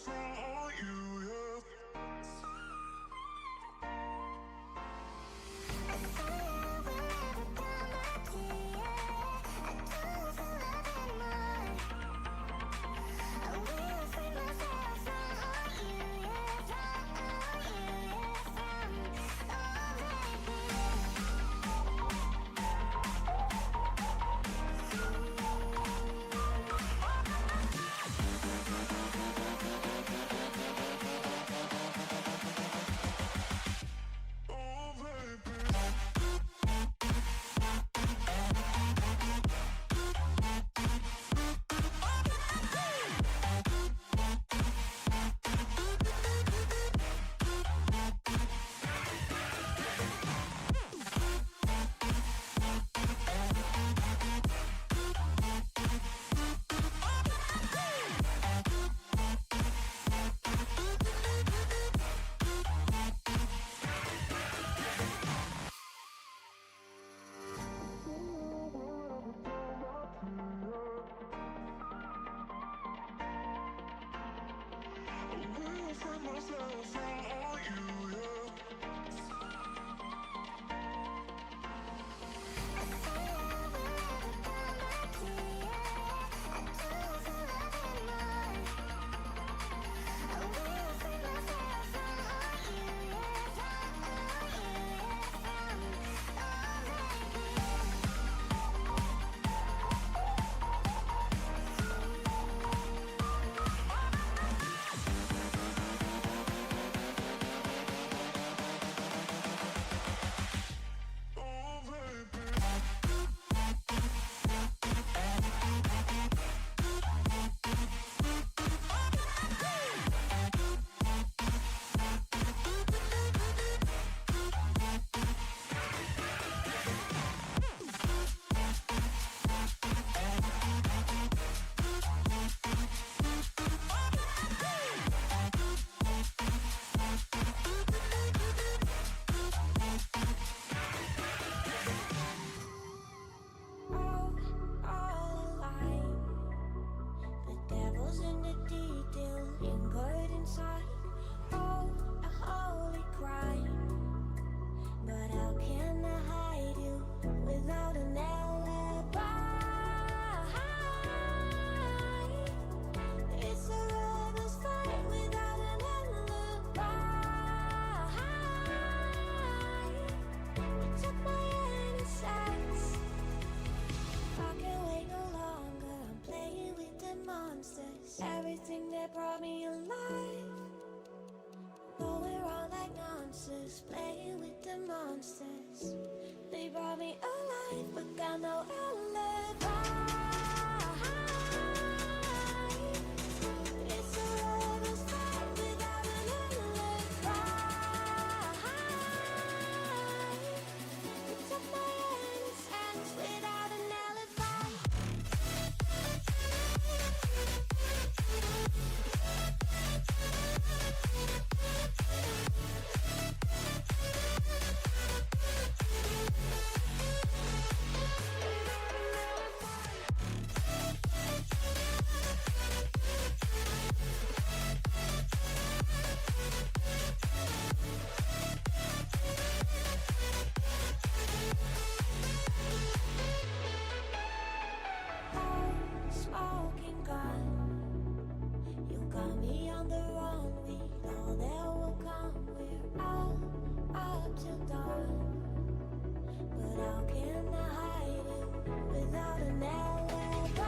myself on you, yeah. Myself on you, yeah. Everything that brought me alive. Though we're all like monsters, playing with the monsters. They brought me alive, but got no alibi. It's a lover's fight without an alibi. You took my innocence without an alibi. Smoking gun, you got me on the run. We know that will come. We're out up till dawn, but how can I hide it without an alibi?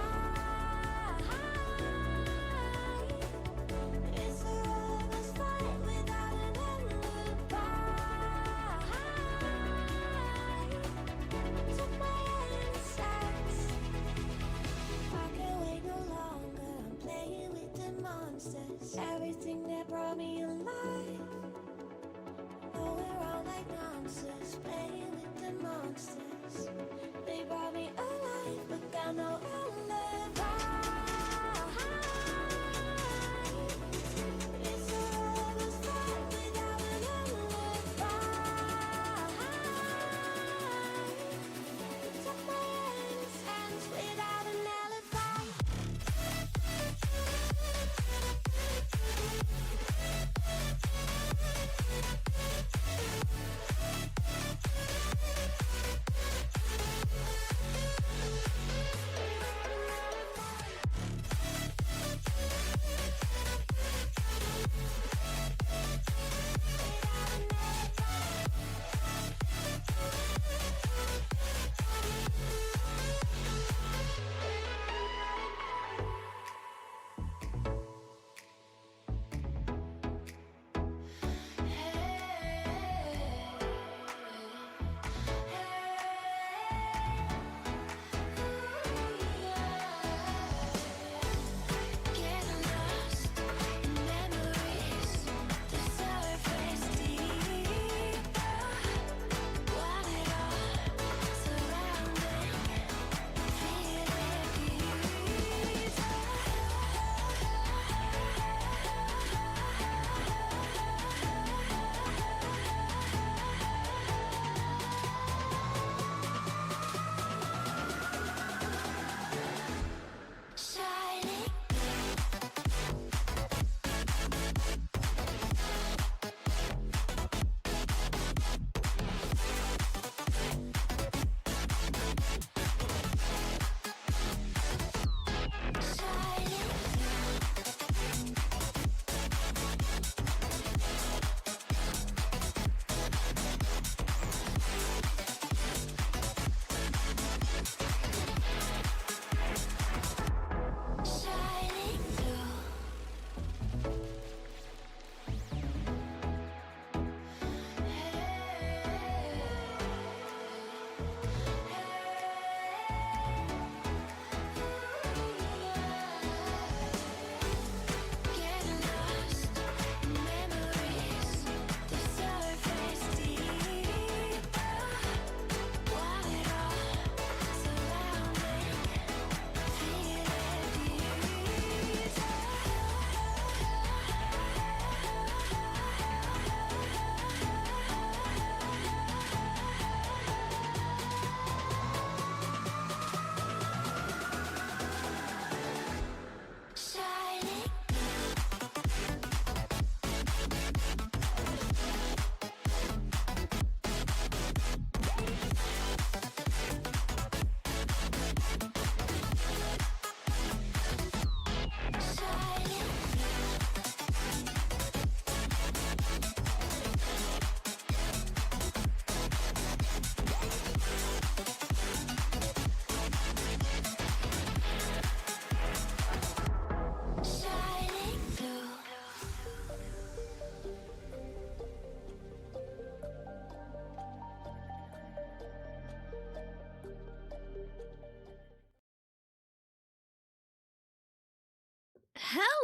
It's a lover's fight without an alibi. Took my innocence. I can't wait no longer. I'm playing with the monsters. Everything that brought me alive. Oh, we're all like monsters, playing with the monsters. They brought me alive, but got no alibi. It's a lover's fight without an alibi. You took my innocence without an alibi.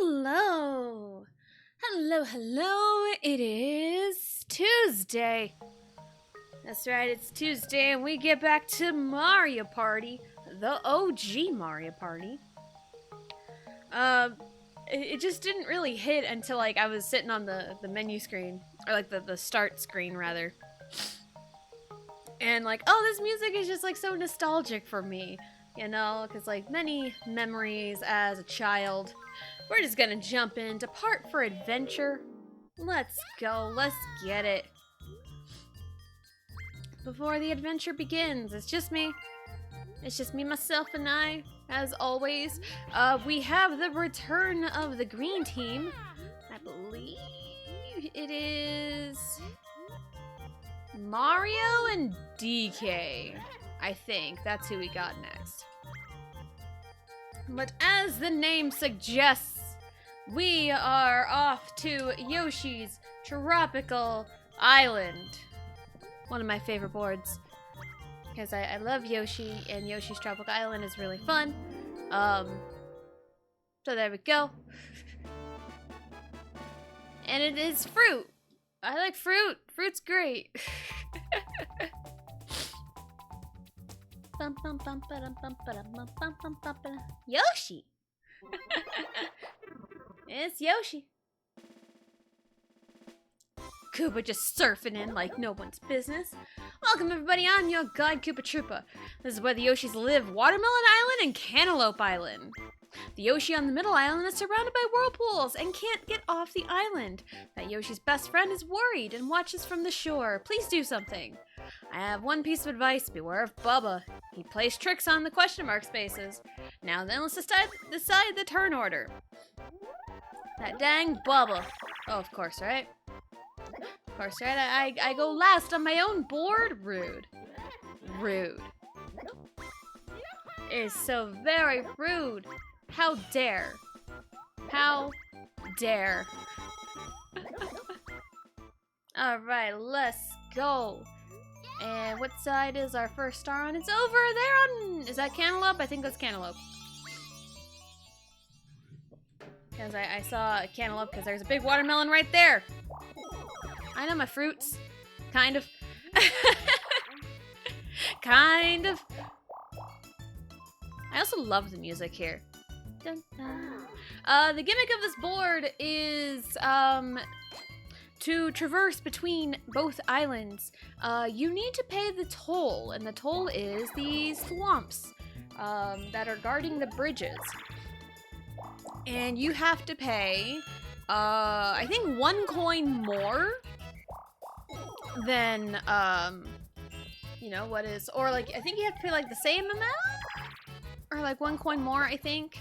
Hello! Hello! It is Tuesday. That's right, it's Tuesday, and we get back to Mario Party, the OG Mario Party. It just didn't really hit until like I was sitting on the menu screen, or like the start screen rather. And like, oh, this music is just like so nostalgic for me, you know, because like many memories as a child. We're just gonna jump in, depart for adventure. Let's go, let's get it. Before the adventure begins, it's just me, myself, and I, as always. We have the return of the green team. I believe it is Mario and DK. I think that's who we got next. But as the name suggests, we are off to Yoshi's Tropical Island. One of my favorite boards. Because I love Yoshi, and Yoshi's Tropical Island is really fun. So there we go. And it is fruit. I like fruit. Fruit's great. Yoshi! It's Yoshi. Koopa just surfing in like no one's business. Welcome everybody, I'm your guide Koopa Troopa. This is where the Yoshis live, Watermelon Island and Cantaloupe Island. The Yoshi on the middle island is surrounded by whirlpools and can't get off the island. That Yoshi's best friend is worried and watches from the shore. Please do something. I have one piece of advice, beware of Bubba. He plays tricks on the question mark spaces. Now then, let's decide the turn order. That dang Bubba. Oh, of course, right? Of course, right? I go last on my own board? Rude. Rude. It is so very rude. How dare. How dare. Alright, let's go. And what side is our first star on? It's over there on... Is that Cantaloupe? I think that's Cantaloupe. Because I saw a Cantaloupe because there's a big watermelon right there. I know my fruits. Kind of. Kind of. I also love the music here. Dun, dun. The gimmick of this board is to traverse between both islands. You need to pay the toll, and the toll is the swamps that are guarding the bridges. And you have to pay, I think 1 coin more than, you know, what is, or like, I think you have to pay like the same amount? Or like 1 coin more, I think.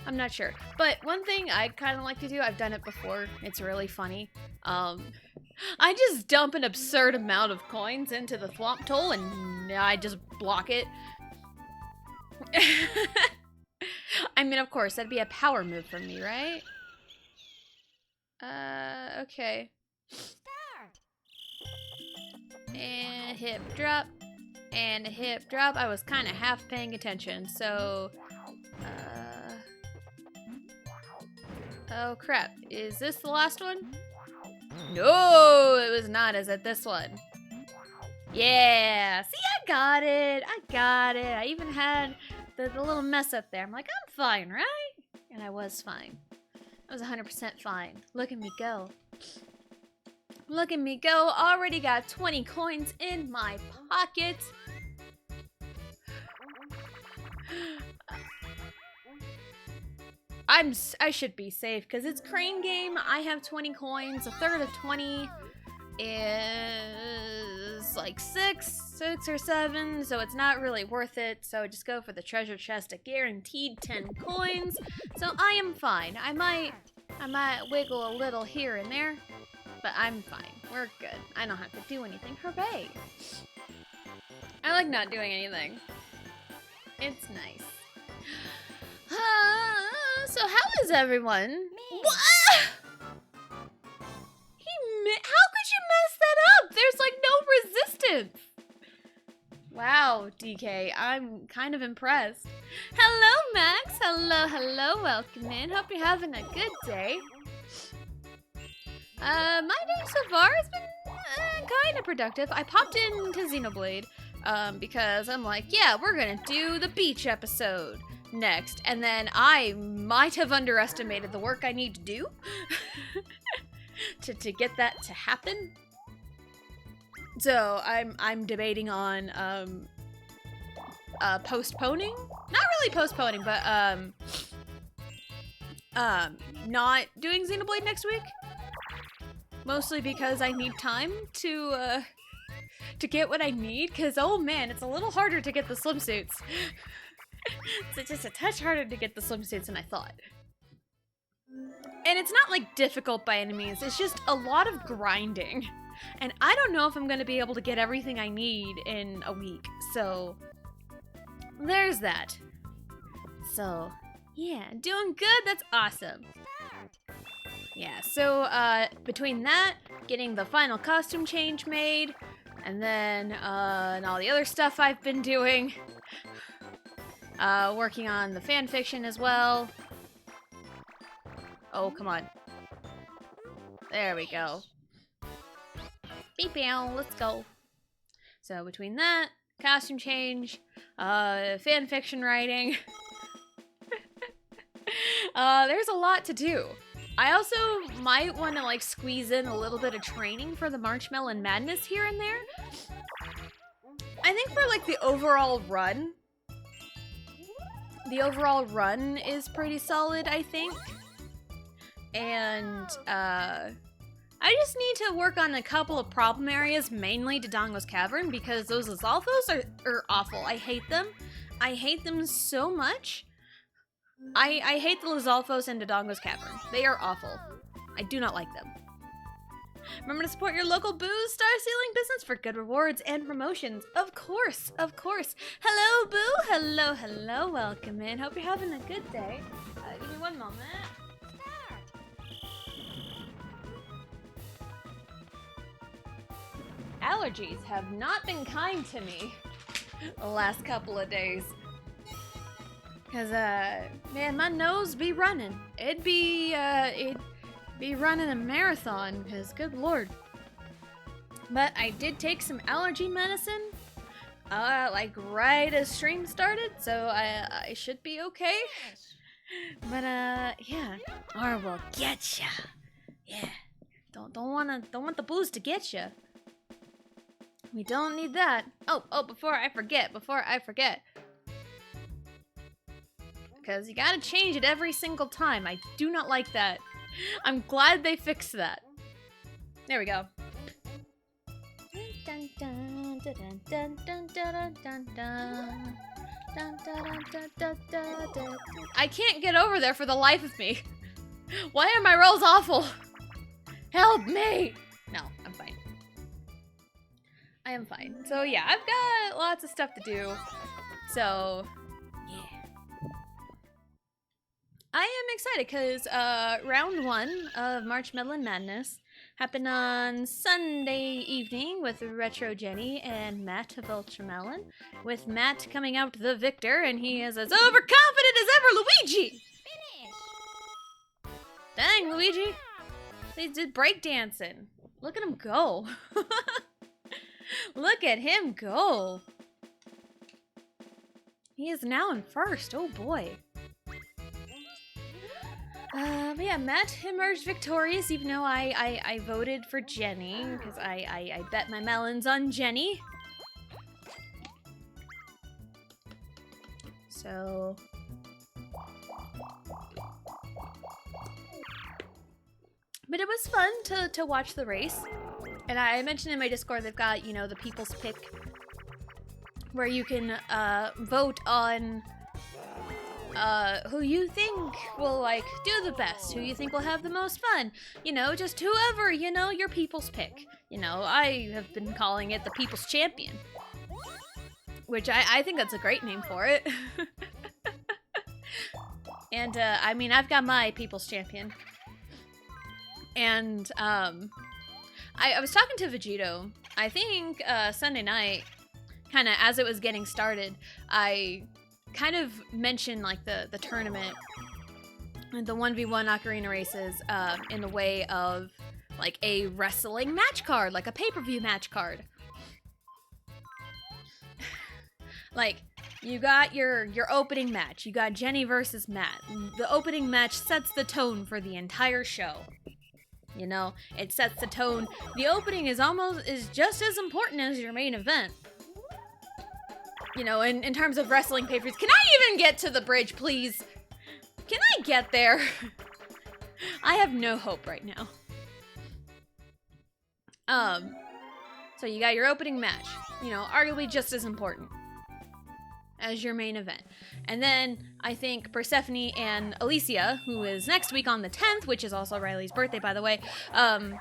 I'm not sure. But one thing I kind of like to do, I've done it before, it's really funny. I just dump an absurd amount of coins into the swamp toll and I just block it. I mean, of course, that'd be a power move from me, right? Okay. And hip drop. And a hip drop. I was kind of half paying attention, so... Oh, crap. Is this the last one? No, it was not. Is it this one? Yeah! See, I got it! I even had the little mess up there. I'm like, I'm fine, right? And I was fine. I was 100% fine. Look at me go. Look at me go. Already got 20 coins in my pocket. I should be safe because it's crane game. I have 20 coins. A third of 20 is like 6 or 7, so it's not really worth it. So just go for the treasure chest, a guaranteed 10 coins. So I am fine. I might wiggle a little here and there, but I'm fine. We're good. I don't have to do anything. Hooray! I like not doing anything. It's nice. So how is everyone? What? How could you mess that up? There's like no resistance. Wow, DK, I'm kind of impressed. Hello, Max. Hello. Welcome in. Hope you're having a good day. My day so far has been kind of productive. I popped into Xenoblade because I'm like, yeah, we're gonna do the beach episode next, and then I might have underestimated the work I need to do to get that to happen. So I'm debating on postponing. Not really postponing, but not doing Xenoblade next week. Mostly because I need time to get what I need, because oh man, it's a little harder to get the swimsuits. It's just a touch harder to get the swimsuits than I thought. And it's not like difficult by any means, it's just a lot of grinding. And I don't know if I'm gonna be able to get everything I need in a week, so there's that. So yeah, doing good, that's awesome. Yeah, so between that, getting the final costume change made, and then and all the other stuff I've been doing, working on the fan fiction as well. Oh, come on. There we go. Beep bow, let's go. So between that, costume change, fan fiction writing, there's a lot to do. I also might want to like squeeze in a little bit of training for the Marshmallow Madness here and there. I think for like the overall run is pretty solid, I think. And I just need to work on a couple of problem areas, mainly Dodongo's Cavern, because those Lizalfos are awful. I hate them. I hate them so much. I hate the Lizalfos and Dodongo's Cavern. They are awful. I do not like them. Remember to support your local booze star sealing business for good rewards and promotions. Of course, of course. Hello, Boo. Hello. Welcome in. Hope you're having a good day. Give me one moment. Allergies have not been kind to me the last couple of days. Cause man, my nose be running. It'd be running a marathon, cause good lord. But I did take some allergy medicine, like right as stream started, so I should be okay. But yeah, or we'll get ya. Yeah, don't want the booze to get ya. We don't need that. Oh, before I forget. Because you gotta change it every single time. I do not like that. I'm glad they fixed that. There we go. I can't get over there for the life of me. Why are my rolls awful? Help me! No, I'm fine. I am fine. So yeah, I've got lots of stuff to do. So yeah. I am excited because round 1 of Marshmallow Madness happened on Sunday evening with Retro Jenny and Matt of Ultramelon, with Matt coming out the victor, and he is as overconfident as ever, Luigi! Dang, Luigi! They did breakdancing. Look at him go. Look at him go. He is now in first. Oh boy. But yeah, Matt emerged victorious, even though I voted for Jenny, because I bet my melons on Jenny. So... But it was fun to watch the race. And I mentioned in my Discord they've got, you know, the People's Pick, where you can vote on who you think will, like, do the best, who you think will have the most fun. You know, just whoever, you know, your People's Pick. You know, I have been calling it the People's Champion, which I think that's a great name for it. And, I mean, I've got my People's Champion. And, I was talking to Vegito, I think, Sunday night, kind of as it was getting started, I kind of mentioned like the tournament, the 1v1 ocarina races, in the way of like a wrestling match card, like a pay-per-view match card. Like, you got your opening match. You got Jenny versus Matt. The opening match sets the tone for the entire show. You know, it sets the tone. The opening is just as important as your main event. You know, in terms of wrestling pay-per-views. Can I even get to the bridge, please? Can I get there? I have no hope right now. So you got your opening match. You know, arguably just as important as your main event. And then I think Persephone and Alicia, who is next week on the 10th, which is also Riley's birthday, by the way. Oh,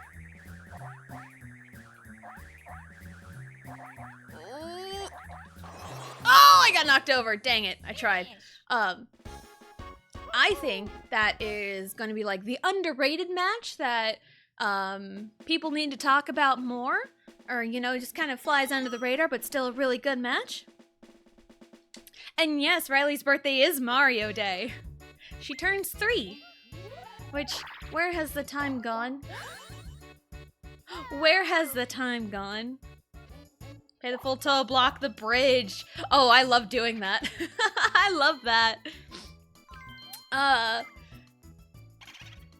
I got knocked over. Dang it. I tried. I think that is going to be like the underrated match that people need to talk about more. Or, you know, just kind of flies under the radar, but still a really good match. And yes, Riley's birthday is Mario Day. She turns 3. Which, where has the time gone? Where has the time gone? Pay the full toll, block the bridge. Oh, I love doing that. I love that.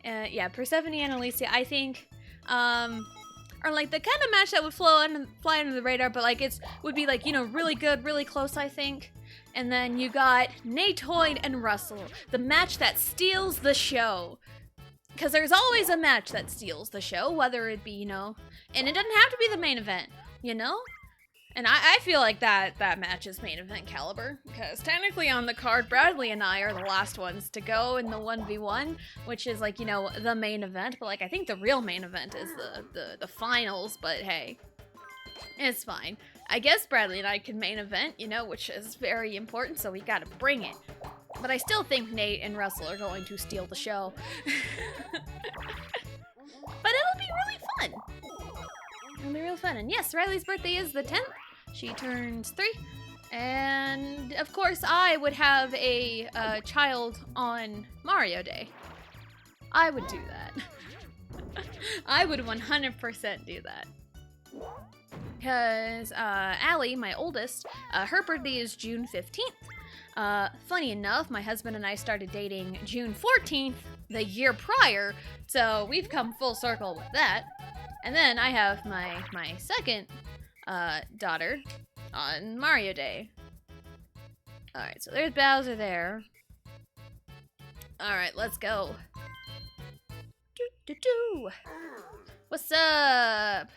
Yeah, Persephone and Alicia, I think, are like the kind of match that would fly under the radar, but like would be like, you know, really good, really close, I think. And then you got Natoid and Russell, the match that steals the show. Because there's always a match that steals the show, whether it be, you know, and it doesn't have to be the main event, you know? And I feel like that match is main event caliber, because technically on the card, Bradley and I are the last ones to go in the 1v1, which is like, you know, the main event, but like I think the real main event is the finals, but hey, it's fine. I guess Bradley and I can main event, you know, which is very important, so we gotta bring it. But I still think Nate and Russell are going to steal the show. But it'll be really fun. It'll be real fun. And yes, Riley's birthday is the 10th. She turns 3. And of course, I would have a child on Mario Day. I would do that. I would 100% do that. Because Allie, my oldest, her birthday is June 15th. Funny enough, my husband and I started dating June 14th the year prior, so we've come full circle with that. And then I have my second daughter on Mario Day. Alright, so there's Bowser there. Alright, let's go. Do. What's up?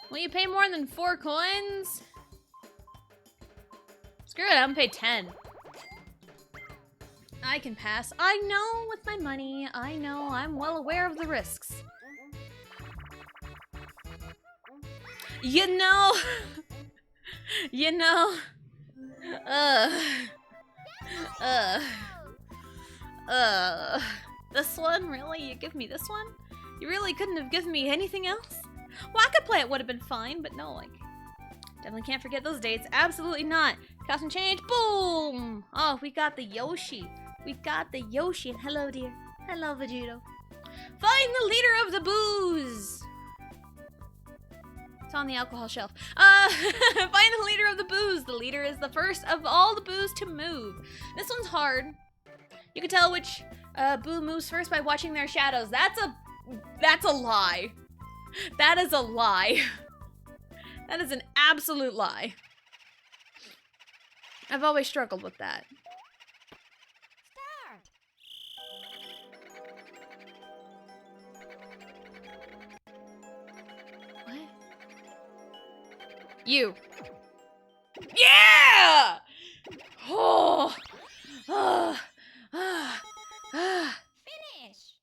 Will you pay more than 4 coins? Screw it, I'm gonna pay 10. I can pass. I know with my money. I know. I'm well aware of the risks. You know. You know. This one? Really? You give me this one? You really couldn't have given me anything else? Well, I could play it would have been fine, but no, like, definitely can't forget those dates. Absolutely not. Costume change. Boom! Oh, we got the Yoshi. We got the Yoshi. And hello, dear. Hello, Vegito. Find the leader of the booze. It's on the alcohol shelf. Find the leader of the booze. The leader is the first of all the boos to move. This one's hard. You can tell which boo moves first by watching their shadows. That's a lie. That is a lie. That is an absolute lie. I've always struggled with that. What? You. Yeah! Oh. Finish.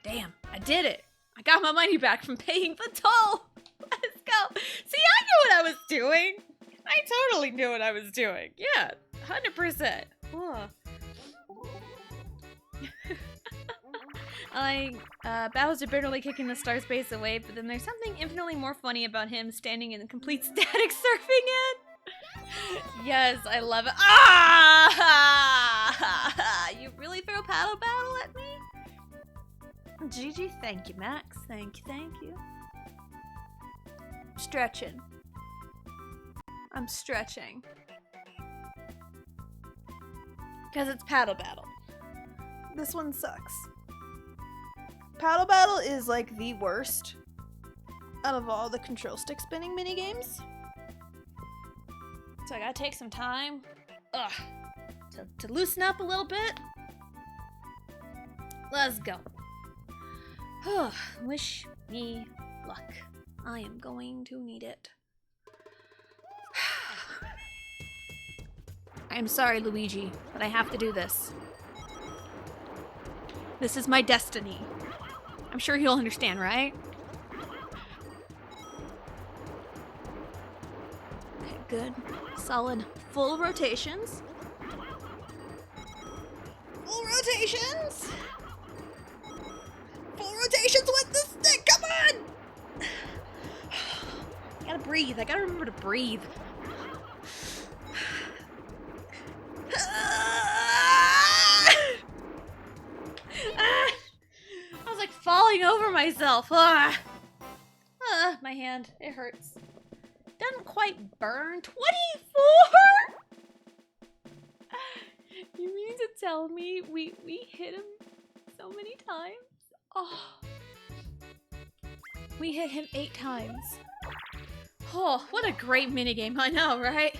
Damn, I did it. I got my money back from paying the toll. Let's go. See, I knew what I was doing. I totally knew what I was doing. Yeah, 100%. Bowser bitterly kicking the star space away, but then there's something infinitely more funny about him standing in complete static surfing it. Yes, I love it. Ah! You really throw paddle battle at me? GG, thank you, Max. Thank you, thank you. Stretching. I'm stretching. Because it's paddle battle. This one sucks. Paddle battle is like the worst out of all the control stick spinning mini games. So I gotta take some time to loosen up a little bit. Let's go. Wish me luck. I am going to need it. I'm sorry, Luigi, but I have to do this. This is my destiny. I'm sure he'll understand, right? Okay, good. Solid full rotations. Full rotations! Full rotations with the stick, come on! I gotta breathe, I gotta remember to breathe. I was like falling over myself. My hand, it hurts. Doesn't quite burn. 24? You mean to tell me we hit him so many times? Oh. We hit him 8 times. Oh, what a great minigame, I know, right?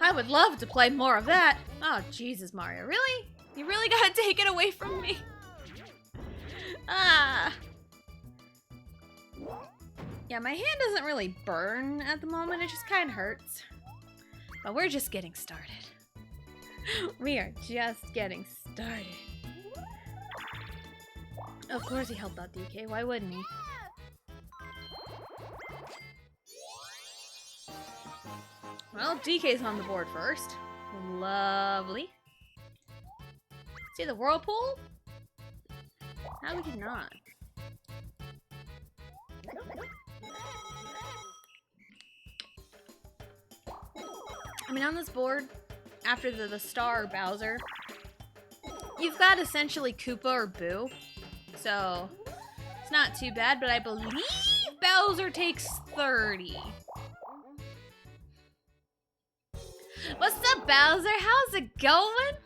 I would love to play more of that. Oh, Jesus, Mario, really? You really gotta take it away from me? Yeah, my hand doesn't really burn at the moment, it just kind of hurts. But we're just getting started. We are just getting started. Of course he helped out DK, why wouldn't he? Well, DK's on the board first. Lovely. See the whirlpool? How would you not? I mean, on this board, after the star Bowser, you've got essentially Koopa or Boo. So, it's not too bad, but I believe Bowser takes 30. What's up, Bowser? How's it going?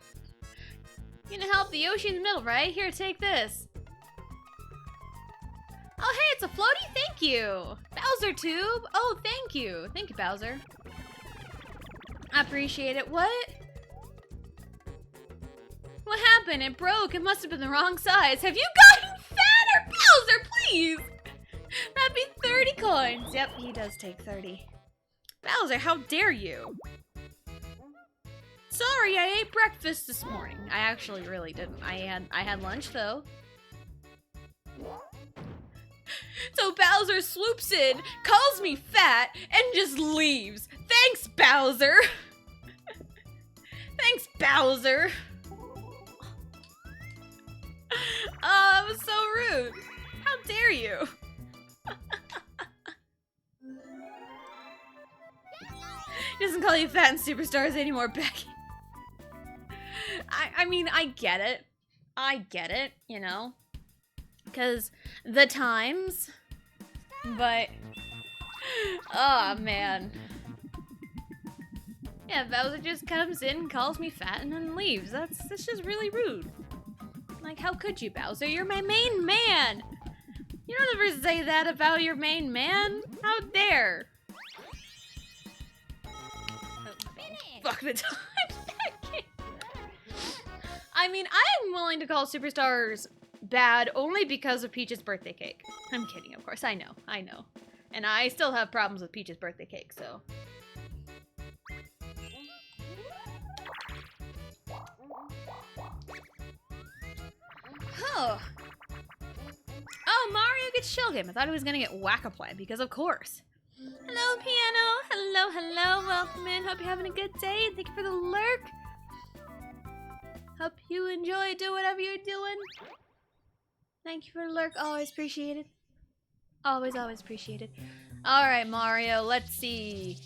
You gonna help the Yoshi in the middle, right? Here, take this. Oh, hey, it's a floaty? Thank you. Bowser tube. Oh, thank you. Thank you, Bowser. I appreciate it. What? What happened? It broke. It must have been the wrong size. Have you gotten fatter? Bowser, please. That'd be 30 coins. Yep, he does take 30. Bowser, how dare you? Sorry, I ate breakfast this morning. I actually really didn't. I had lunch though. So Bowser swoops in, calls me fat, and just leaves. Thanks, Bowser. Thanks, Bowser. Oh, that was so rude. How dare you? He doesn't call you fat in Superstars anymore, Becky. I mean, I get it. I get it, you know? Because the times, but, oh man. Yeah, Bowser just comes in, calls me fat, and then leaves. That's just really rude. Like, how could you, Bowser? You're my main man! You don't ever say that about your main man! How dare! Oh, fuck the time. I mean, I'm willing to call Superstars bad only because of Peach's birthday cake. I'm kidding, of course. I know. And I still have problems with Peach's birthday cake, so. Oh. Oh, Mario gets Shell Game. I thought he was gonna get Whack-a-Play, because of course. Hello, Piano. Hello. Welcome in. Hope you're having a good day. Thank you for the lurk. Hope you enjoy. Do whatever you're doing. Thank you for the lurk. Always appreciated. Always, always appreciated. Alright, Mario, let's see.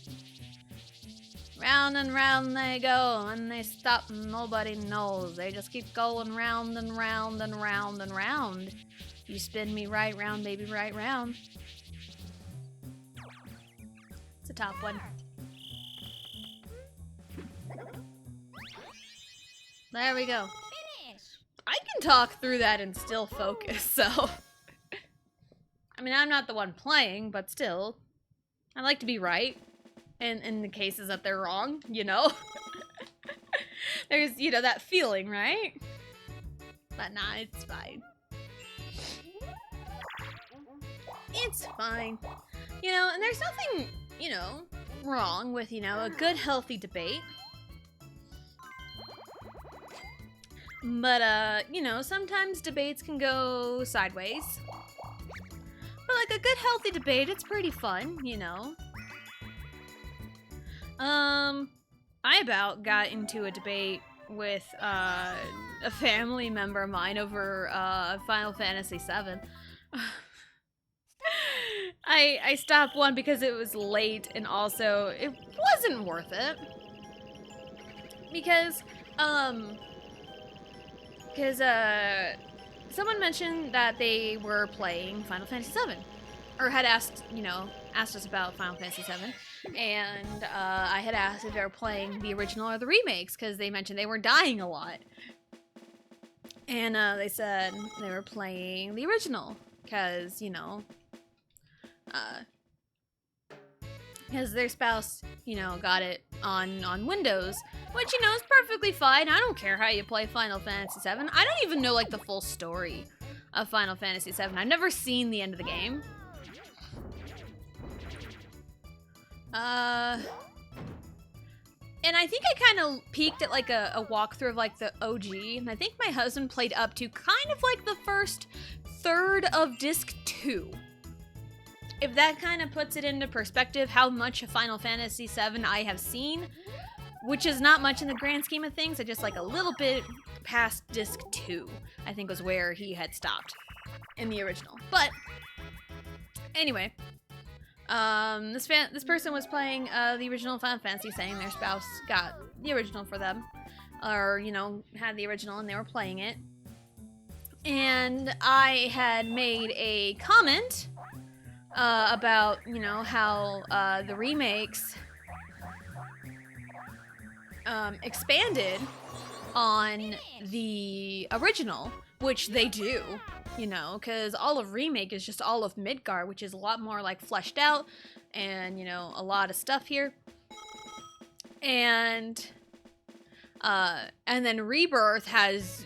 Round and round they go, and they stop, nobody knows. They just keep going round and round and round and round. You spin me right round, baby, right round. It's a top one. There we go. I can talk through that and still focus, so... I mean, I'm not the one playing, but still. I like to be right. In the cases that they're wrong, you know? There's, you know, that feeling, right? But nah, it's fine. It's fine. You know, and there's nothing, you know, wrong with, you know, a good, healthy debate. But, you know, sometimes debates can go sideways. But, like, a good, healthy debate, it's pretty fun, you know? I about got into a debate with, a family member of mine over, Final Fantasy VII. I stopped one because it was late, and also, it wasn't worth it. Because, someone mentioned that they were playing Final Fantasy VII. Or had asked, you know, asked us about Final Fantasy VII. And, I had asked if they were playing the original or the remakes, because they mentioned they were dying a lot. And, they said they were playing the original, because, you know, because their spouse, you know, got it on Windows, which, you know, is perfectly fine. I don't care how you play Final Fantasy VII. I don't even know, like, the full story of Final Fantasy VII. I've never seen the end of the game. And I think I kind of peeked at, like, a walkthrough of, like, the OG, and I think my husband played up to kind of, like, the first third of Disc 2. If that kind of puts it into perspective how much of Final Fantasy VII I have seen, which is not much in the grand scheme of things, I just, like, a little bit past Disc 2, I think was where he had stopped in the original. But, anyway, this person was playing the original Final Fantasy, saying their spouse got the original for them, or, you know, had the original and they were playing it. And I had made a comment about, you know, how the remakes expanded on the original, which they do, you know, because all of Remake is just all of Midgar, which is a lot more, like, fleshed out, and, you know, a lot of stuff here. And then Rebirth has,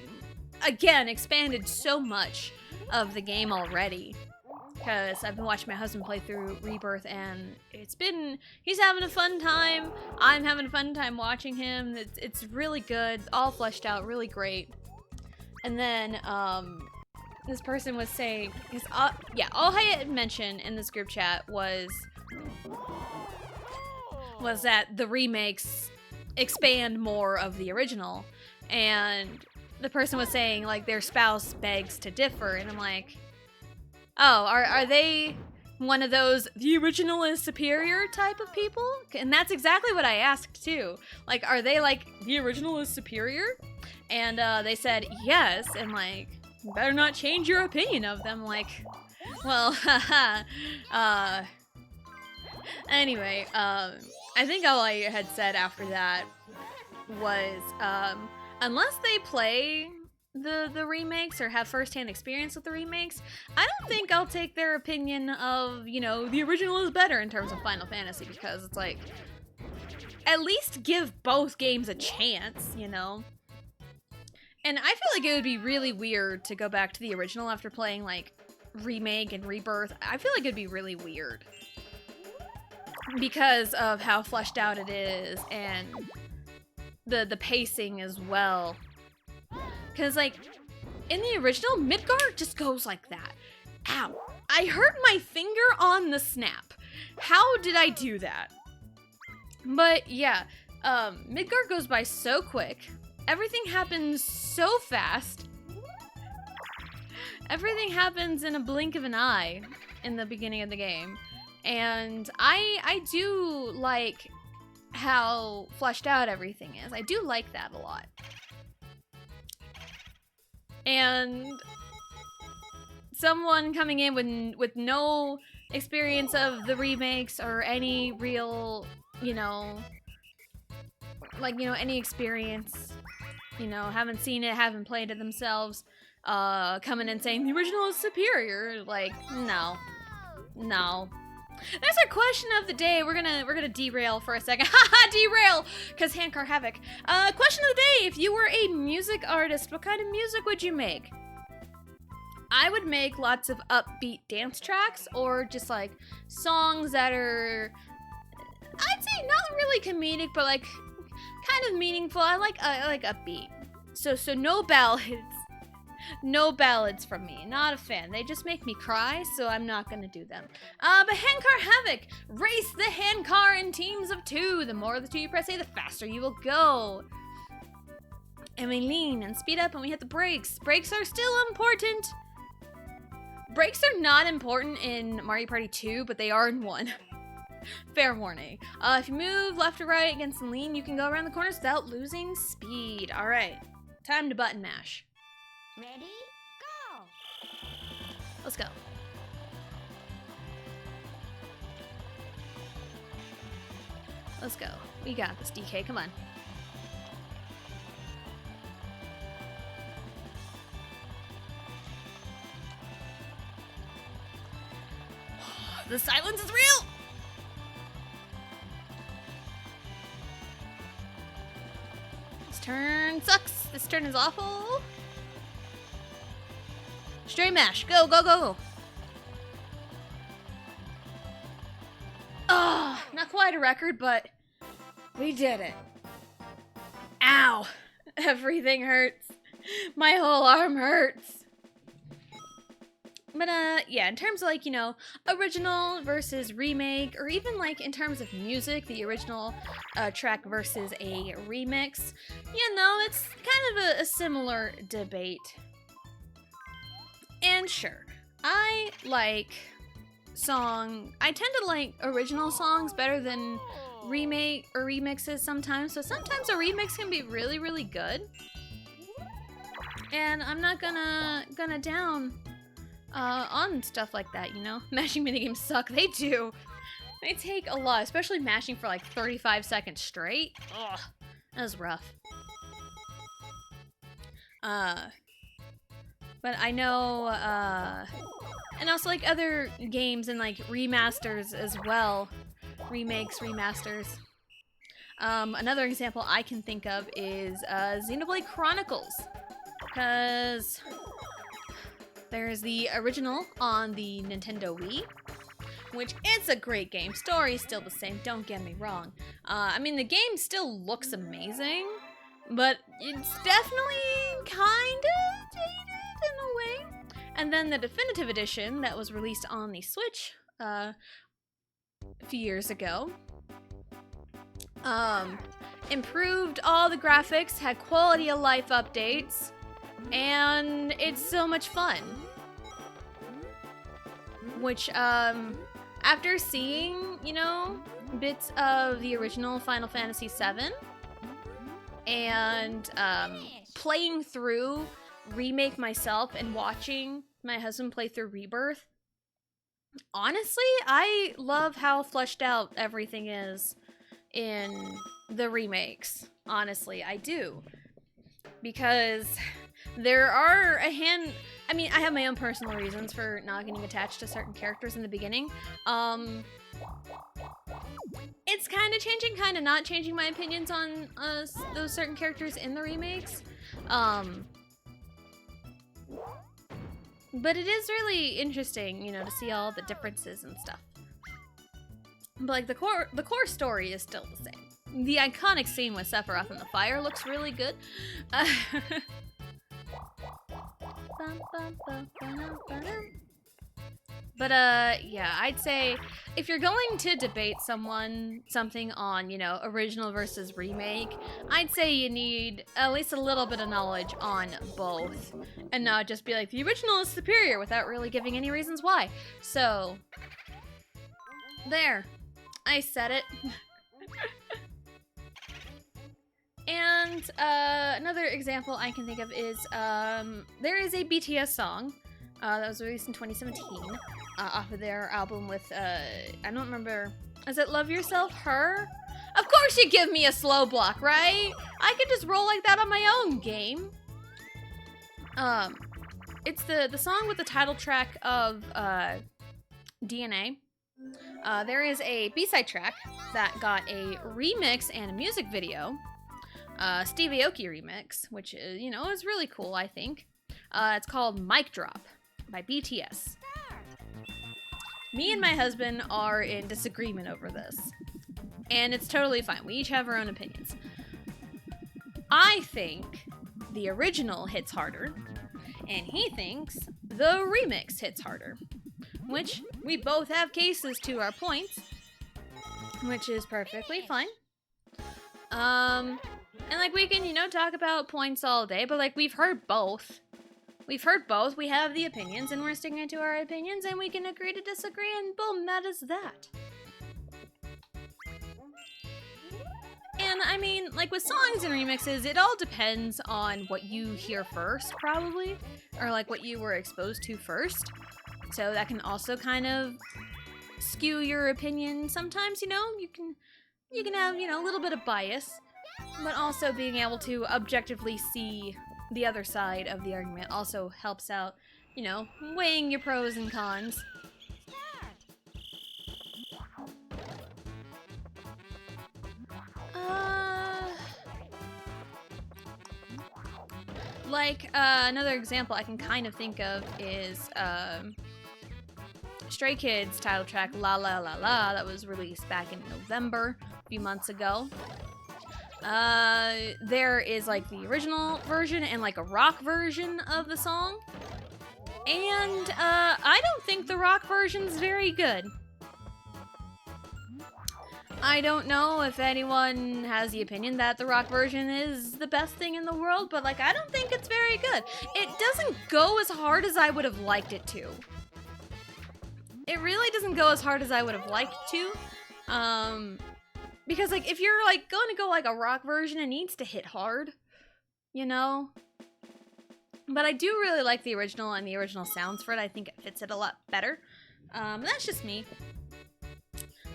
again, expanded so much of the game already. Because I've been watching my husband play through Rebirth, and he's having a fun time. I'm having a fun time watching him. It's really good, all fleshed out, really great. And then, this person was saying, all I had mentioned in this group chat was that the remakes expand more of the original. And the person was saying, like, their spouse begs to differ, and I'm like, oh, are they one of those the original is superior type of people? And that's exactly what I asked too. Like, are they like the original is superior? And they said yes, and like, you better not change your opinion of them. Like, well, haha. Anyway, I think all I had said after that was, unless they play the remakes or have first-hand experience with the remakes, I don't think I'll take their opinion of, you know, the original is better in terms of Final Fantasy, because it's like, at least give both games a chance, you know? And I feel like it would be really weird to go back to the original after playing, like, Remake and Rebirth. I feel like it'd be really weird because of how fleshed out it is, and the pacing as well. Because, like, in the original, Midgar just goes like that. Ow. I hurt my finger on the snap. How did I do that? But, yeah, Midgar goes by so quick. Everything happens so fast. everything happens in a blink of an eye in the beginning of the game. And I do like how fleshed out everything is. I do like that a lot. And someone coming in with no experience of the remakes or any real, any experience, haven't seen it, haven't played it themselves, coming in saying the original is superior. Like, no. That's our question of the day. We're gonna derail for a second. Haha, derail! Because Handcar Havoc. Question of the day: if you were a music artist, what kind of music would you make? I would make lots of upbeat dance tracks, or just like songs that are, I'd say not really comedic, but like kind of meaningful. I like upbeat. So no ballads. No ballads from me. Not a fan. They just make me cry, so I'm not gonna do them. But Handcar Havoc! Race the handcar in teams of 2. The more of the 2 you press A, the faster you will go. And we lean and speed up and we hit the brakes. Brakes are still important. Brakes are not important in Mario Party 2, but they are in 1. Fair warning. If you move left or right against the lean, you can go around the corners without losing speed. Alright, time to button mash. Ready? Go! Let's go. Let's go. We got this, DK. Come on. The silence is real! This turn sucks. This turn is awful. Straight mash. Go, go, go. Oh, not quite a record, but we did it. Ow. Everything hurts. My whole arm hurts. But, yeah, in terms of, like, original versus remake, or even, like, in terms of music, the original track versus a remix, it's kind of a similar debate. And sure, I tend to like original songs better than remake or remixes sometimes, so sometimes a remix can be really, really good. And I'm not gonna down on stuff like that, Mashing minigames suck. They do. They take a lot, especially mashing for like 35 seconds straight. Ugh, that was rough. But I know, and also like other games and like remasters as well. Remakes, remasters. Another example I can think of is Xenoblade Chronicles. Because there's the original on the Nintendo Wii, which it's a great game. Story's still the same, don't get me wrong. I mean, the game still looks amazing, but it's definitely kind of dated in a way. And then the definitive edition that was released on the Switch a few years ago improved all the graphics, had quality of life updates, and it's so much fun. Which, after seeing, bits of the original Final Fantasy VII and playing through Remake myself and watching my husband play through Rebirth, honestly, I love how fleshed out everything is in the remakes. Honestly, I do. Because there are I have my own personal reasons for not getting attached to certain characters in the beginning. It's kind of changing, kind of not changing my opinions on those certain characters in the remakes. But it is really interesting, to see all the differences and stuff. But like the core story is still the same. The iconic scene with Sephiroth in the fire looks really good. But yeah, I'd say if you're going to debate something on, you know, original versus remake, I'd say you need at least a little bit of knowledge on both and not just be like the original is superior without really giving any reasons why. So there, I said it. And another example I can think of is there is a BTS song that was released in 2017 off of their album with, I don't remember, is it Love Yourself, Her? Of course you give me a slow block, right? I could just roll like that on my own game. It's the song with the title track of DNA. There is a B-side track that got a remix and a music video. Steve Aoki remix, which is, you know, is really cool, I think. It's called Mic Drop by BTS. Me and my husband are in disagreement over this, and it's totally fine. We each have our own opinions. I think the original hits harder, and he thinks the remix hits harder, which we both have cases to our points, which is perfectly fine. And like we can, you know, talk about points all day, but like we've heard both. We have the opinions, and we're sticking to our opinions, and we can agree to disagree, and boom, that is that. And I mean, like with songs and remixes, it all depends on what you hear first, probably, or like what you were exposed to first. So that can also kind of skew your opinion. Sometimes, you know, you can have, you know, a little bit of bias, but also being able to objectively see the other side of the argument also helps out, you know, weighing your pros and cons. Another example I can kind of think of is Stray Kids' title track La La La La that was released back in November, a few months ago. There is like the original version and like a rock version of the song. And I don't think the rock version's very good. I don't know if anyone has the opinion that the rock version is the best thing in the world, but like I don't think it's very good. It doesn't go as hard as I would have liked it to. It really doesn't go as hard as I would have liked to. Because like if you're like going to go like a rock version, it needs to hit hard, you know? But I do really like the original, and the original sounds for it. I think it fits it a lot better. That's just me.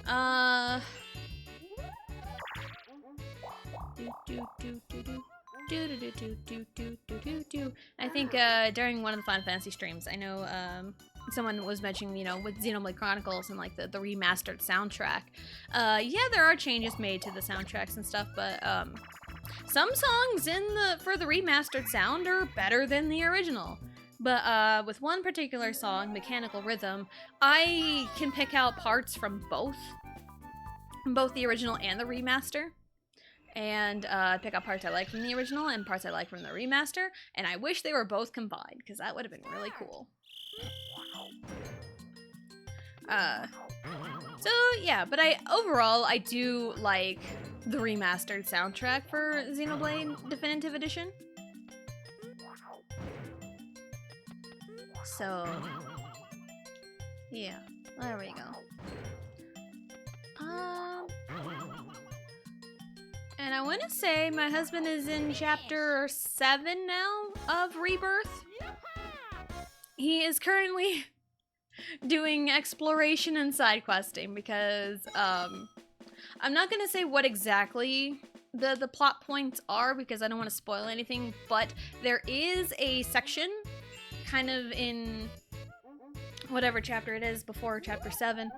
I think during one of the Final Fantasy streams, I know someone was mentioning, you know, with Xenoblade Chronicles and like the remastered soundtrack. Yeah, there are changes made to the soundtracks and stuff, but some songs for the remastered sound are better than the original. But with one particular song, Mechanical Rhythm, I can pick out parts from both the original and the remaster. And pick out parts I like from the original and parts I like from the remaster. And I wish they were both combined, because that would have been really cool. So yeah, but overall I do like the remastered soundtrack for Xenoblade Definitive Edition. So yeah, there we go. And I want to say my husband is in chapter 7 now of Rebirth. He is currently doing exploration and side questing because I'm not going to say what exactly the plot points are because I don't want to spoil anything, but there is a section kind of in whatever chapter it is before chapter 7.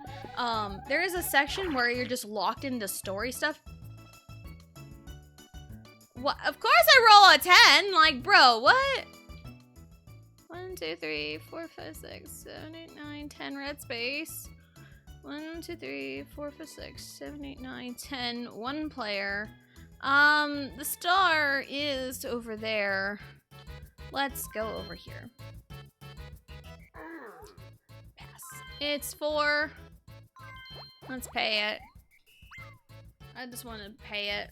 There is a section where you're just locked into story stuff. What? Of course I roll a 10! Like, bro, what? 1, 2, 3, 4, 5, 6, 7, 8, 9, 10 red space. 1, 2, 3, 4, 5, 6, 7, 8, 9, 10. One player. The star is over there. Let's go over here. Pass. It's for... Let's pay it. I just want to pay it.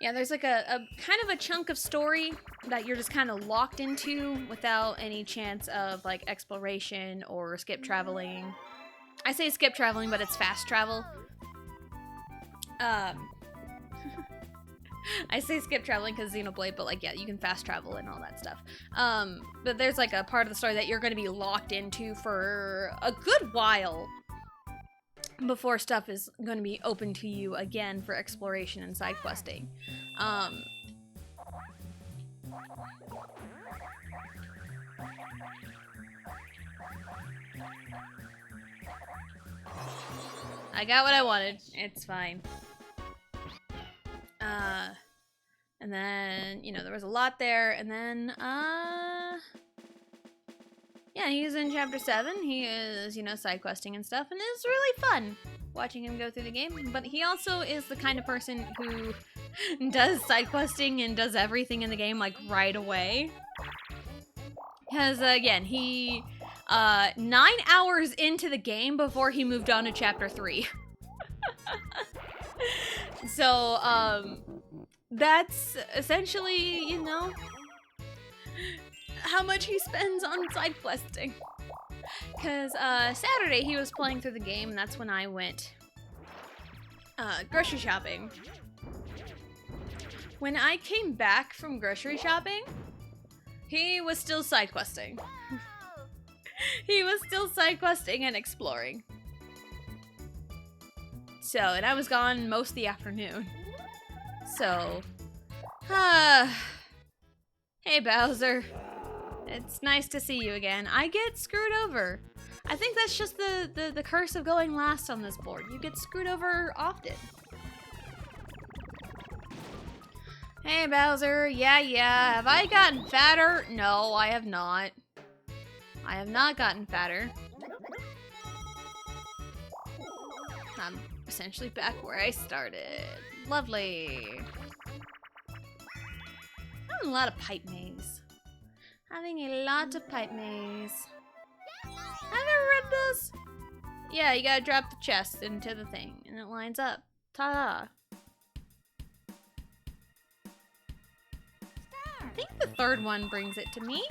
Yeah, there's like a kind of a chunk of story that you're just kind of locked into without any chance of like exploration or skip traveling. I say skip traveling, but it's fast travel. I say skip traveling because Xenoblade, but like, yeah, you can fast travel and all that stuff. But there's like a part of the story that you're going to be locked into for a good while before stuff is going to be open to you again for exploration and side questing. I got what I wanted. It's fine. And then, you know, there was a lot there, and then, yeah, he's in Chapter 7. He is, you know, side questing and stuff, and it's really fun watching him go through the game. But he also is the kind of person who does side questing and does everything in the game, like, right away. Because, again, he, 9 hours into the game before he moved on to Chapter 3. So, that's essentially, you know, how much he spends on side questing. Because Saturday he was playing through the game, and that's when I went grocery shopping. When I came back from grocery shopping, he was still side questing. He was still side questing and exploring. So, and I was gone most of the afternoon. So, hey Bowser. It's nice to see you again. I get screwed over. I think that's just the curse of going last on this board. You get screwed over often. Hey Bowser, yeah. Have I gotten fatter? No, I have not. I have not gotten fatter. I'm essentially back where I started. Lovely. Having a lot of pipe maze. Having a lot of pipe maze. Have you ever read this? Yeah, you gotta drop the chest into the thing, and it lines up. Ta-da! I think the third one brings it to me.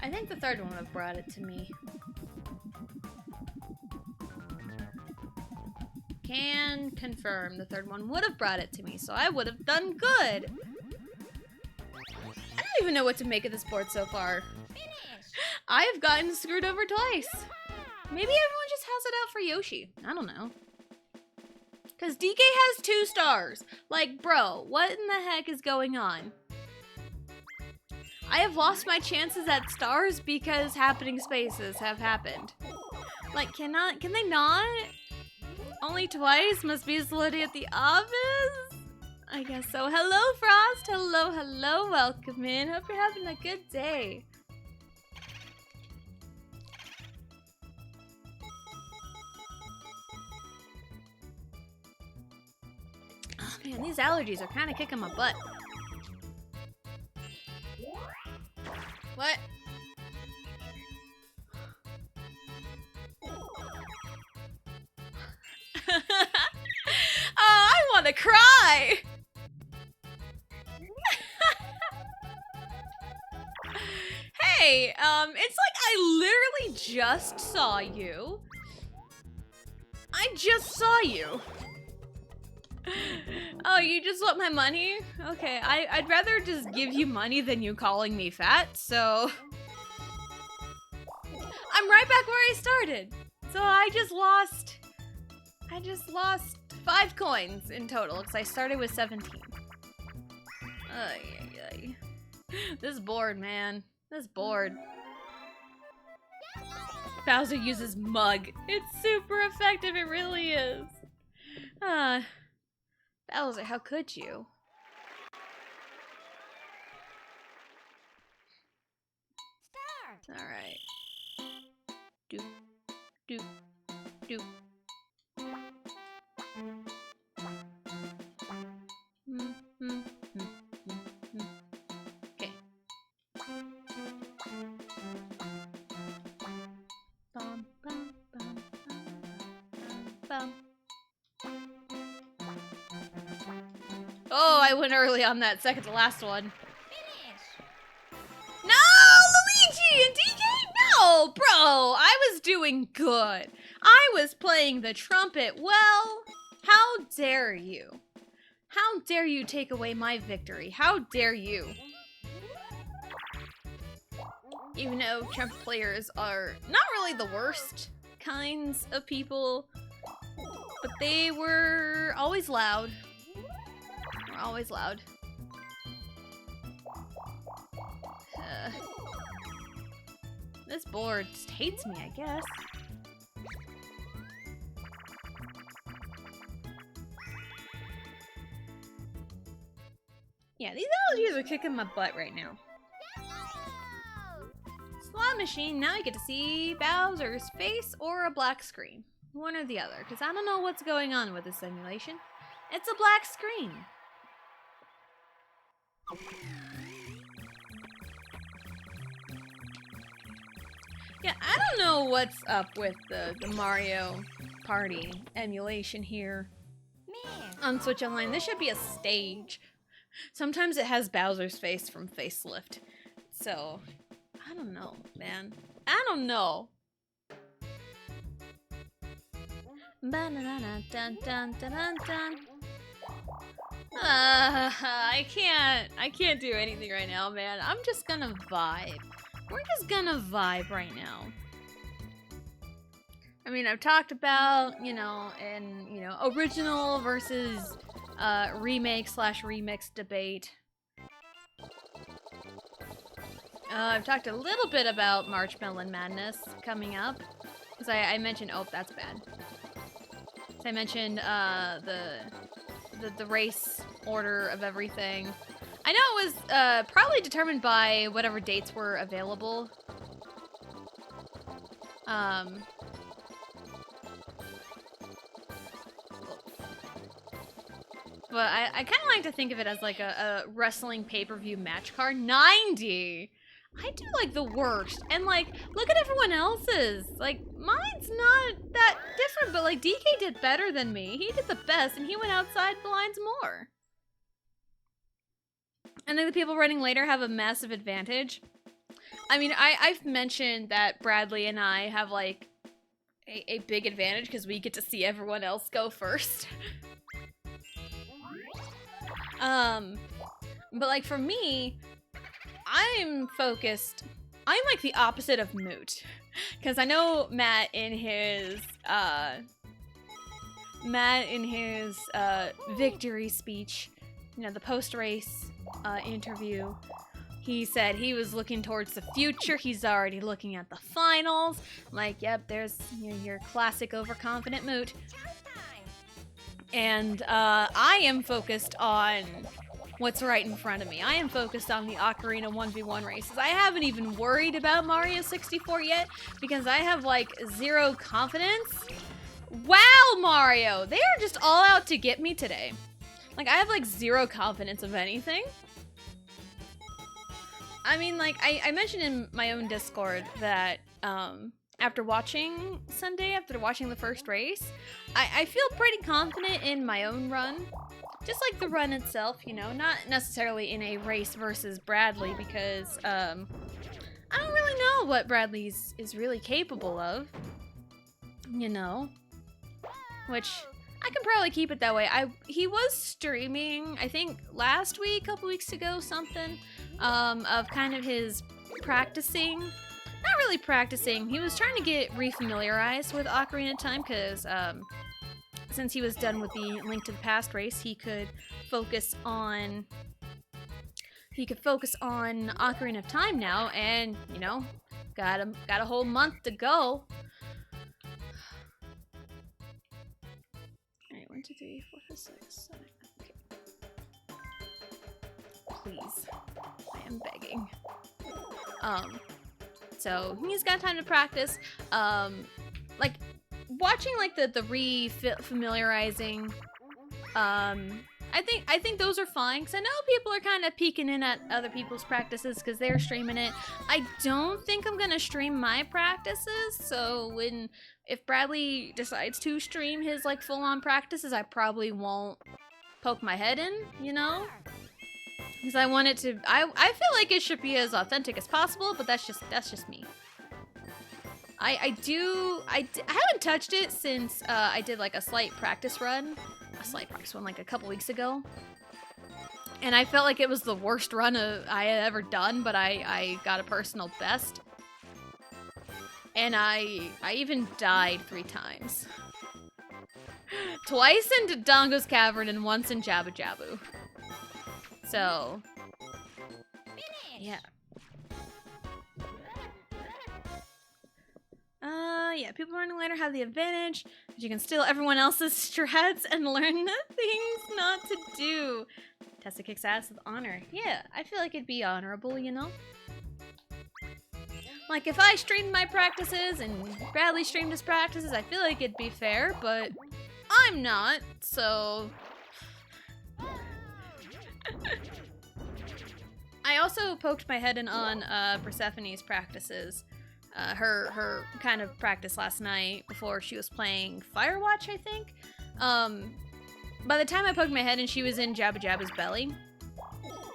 I think the third one would have brought it to me. Can confirm the third one would have brought it to me, so I would have done good. I don't even know what to make of this board so far. I have gotten screwed over twice. Maybe everyone just has it out for Yoshi. I don't know. Because DK has 2 stars. Like, bro, what in the heck is going on? I have lost my chances at stars because happening spaces have happened. Like, can they not? Only twice? Must be slutty at the office? I guess so. Hello, Frost. Hello. Welcome in. Hope you're having a good day. Oh man, these allergies are kind of kicking my butt. What? Oh, I want to cry! Hey, it's like I literally just saw you. I just saw you. Oh, you just want my money? Okay, I'd rather just give you money than you calling me fat, so... I'm right back where I started. So I just lost 5 coins in total, because I started with 17. Ay. This board, man. This board. Bowser uses mug. It's super effective, it really is. Bowser, how could you? Alright. Doop. bum. Oh, I went early on that second to last one. No, Luigi and DK, no, bro. I was doing good. I was playing the trumpet well. How dare you? How dare you take away my victory? How dare you? Even though trumpet players are not really the worst kinds of people, but they were always loud. They're always loud. This board just hates me, I guess. Yeah, these allergies are kicking my butt right now. Slot machine, now you get to see Bowser's face or a black screen. One or the other, because I don't know what's going on with this simulation. It's a black screen. Yeah, I don't know what's up with the Mario Party emulation here on Switch Online. This should be a stage. Sometimes it has Bowser's face from Facelift. So, I don't know, man. I don't know. I can't do anything right now, man. I'm just gonna vibe. We're just gonna vibe right now. I mean, I've talked about, original versus remake/remix debate. I've talked a little bit about Marshmallow Madness coming up. Because I mentioned, oh, that's bad. So I mentioned the race order of everything. I know it was probably determined by whatever dates were available. But I kind of like to think of it as like a wrestling pay-per-view match card. 90! I do like the worst. And like, look at everyone else's. Like, mine's not that different, but like DK did better than me. He did the best and he went outside the lines more. And then the people running later have a massive advantage. I mean, I've mentioned that Bradley and I have like a big advantage because we get to see everyone else go first. But like for me, I'm focused. I'm like the opposite of Moot, because I know Matt in his victory speech, the post-race interview, he said he was looking towards the future. He's already looking at the finals. Like, yep, there's your classic overconfident Moot. And I am focused on what's right in front of me. I am focused on the Ocarina 1v1 races. I haven't even worried about Mario 64 yet because I have like zero confidence. Wow, Mario! They are just all out to get me today. Like, I have like zero confidence of anything. I mean, like, I mentioned in my own Discord that after watching Sunday, after watching the first race, I feel pretty confident in my own run. Just like the run itself, not necessarily in a race versus Bradley because I don't really know what Bradley is really capable of, which I can probably keep it that way. He was streaming, I think last week, a couple weeks ago, something, of kind of his practicing. Not really practicing. He was trying to get refamiliarized with Ocarina of Time because since he was done with the Link to the Past race, he could focus on Ocarina of Time now, and got a whole month to go. Alright, 1, 2, 3, 4, 5, 6, 7. Okay. Please. I am begging. So he's got time to practice. Like watching like the re-familiarizing I think those are fine because I know people are kind of peeking in at other people's practices because they're streaming it. I don't think I'm gonna stream my practices, so if Bradley decides to stream his like full-on practices, I probably won't poke my head in, you know? Because I want it to, I feel like it should be as authentic as possible, but that's just me. I haven't touched it since I did like a slight practice run like a couple weeks ago. And I felt like it was the worst run I had ever done, but I got a personal best. And I even died 3 times. Twice in Dongo's Cavern and once in Jabba Jabu. So, yeah. Yeah, people running later have the advantage because you can steal everyone else's strats and learn the things not to do. Tessa kicks ass with honor. Yeah, I feel like it'd be honorable, you know? Like, if I streamed my practices and Bradley streamed his practices, I feel like it'd be fair, but I'm not, so... I also poked my head in on Persephone's practices. Her kind of practice last night before she was playing Firewatch, I think. By the time I poked my head in, she was in Jabba Jabba's belly.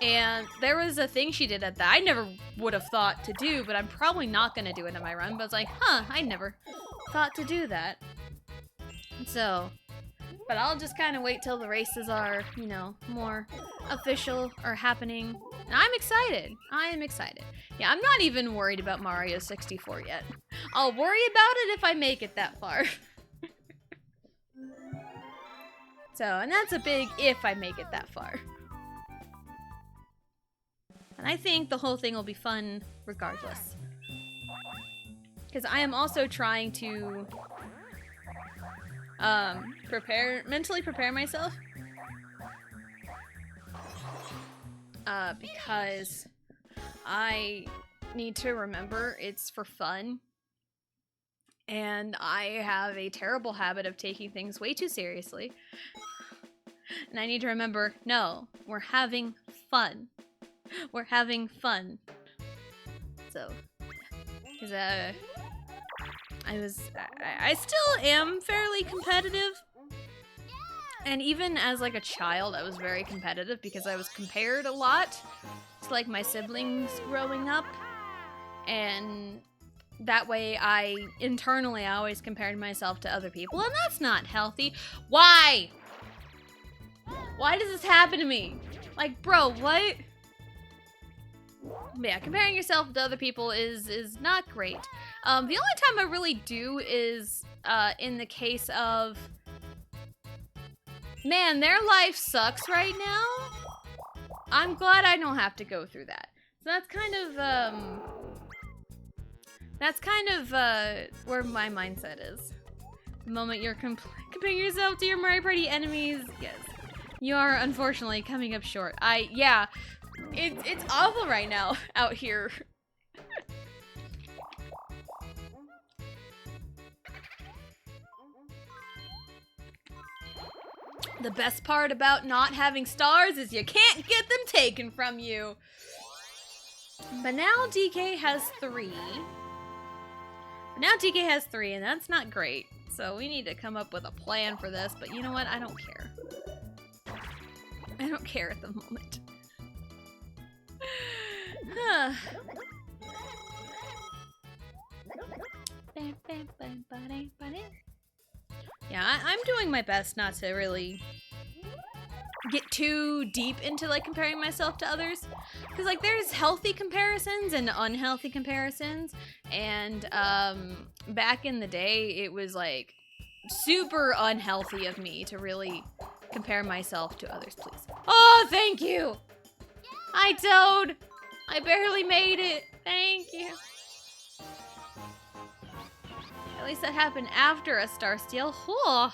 And there was a thing she did at that I never would have thought to do, but I'm probably not going to do it in my run. But I was like, huh, I never thought to do that. So, but I'll just kind of wait till the races are, you know, more official or happening. And I'm excited. I am excited. Yeah, I'm not even worried about Mario 64 yet. I'll worry about it if I make it that far. So, and that's a big if I make it that far. And I think the whole thing will be fun regardless. Because I am also trying to mentally prepare myself. Because I need to remember it's for fun. And I have a terrible habit of taking things way too seriously. And I need to remember, no, we're having fun. We're having fun. So, because I still am fairly competitive. And even as like a child, I was very competitive because I was compared a lot to like my siblings growing up. And that way I always compared myself to other people, and that's not healthy. Why? Why does this happen to me? Like, bro, what? But yeah, comparing yourself to other people is not great. The only time I really do is in the case of, man, their life sucks right now. I'm glad I don't have to go through that. So that's kind of where my mindset is. The moment you're comparing yourself to your Mario Party enemies, yes, you are unfortunately coming up short. Yeah, it's awful right now out here. The best part about not having stars is you can't get them taken from you. But now DK has 3. Now DK has 3, and that's not great. So we need to come up with a plan for this, but you know what? I don't care. I don't care at the moment. Yeah, I'm doing my best not to really get too deep into like comparing myself to others, because like there's healthy comparisons and unhealthy comparisons, and back in the day it was like super unhealthy of me to really compare myself to others. Please. Oh, thank you. I Toad. I barely made it. Thank you. At least that happened after a star steal. Whoa.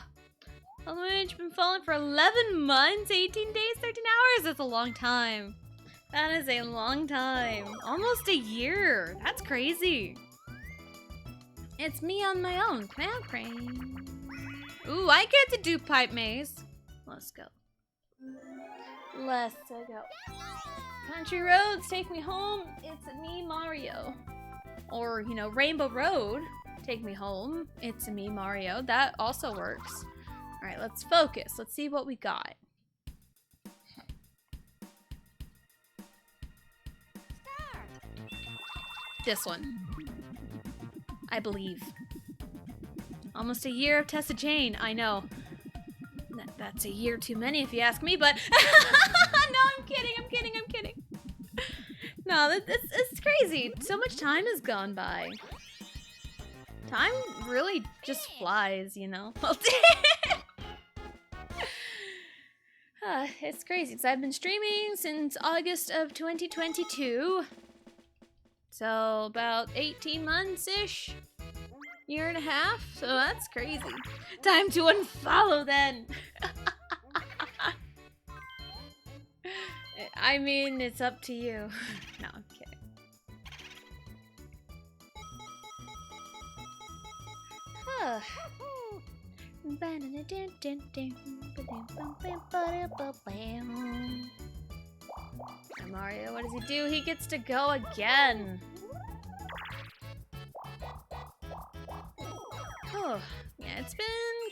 I've been falling for 11 months, 18 days, 13 hours. That's a long time. That is a long time. Almost a year. That's crazy. It's me on my own. Clown Crane. Ooh, I get to do Pipe Maze. Let's go. Let's go. Country roads, take me home. It's me, Mario. Or, you know, Rainbow Road, take me home. It's me, Mario. That also works. All right, let's focus. Let's see what we got. This one. I believe. Almost a year of Tessa Jane. I know. That's a year too many if you ask me, but no, I'm kidding. No, it's crazy. So much time has gone by. Time really just flies, you know? It's crazy because I've been streaming since August of 2022. So about 18 months-ish. Year and a half. So that's crazy. Time to unfollow then. I mean, it's up to you. No, I'm kidding. Huh. Mario, what does he do? He gets to go again. Oh, yeah, it's been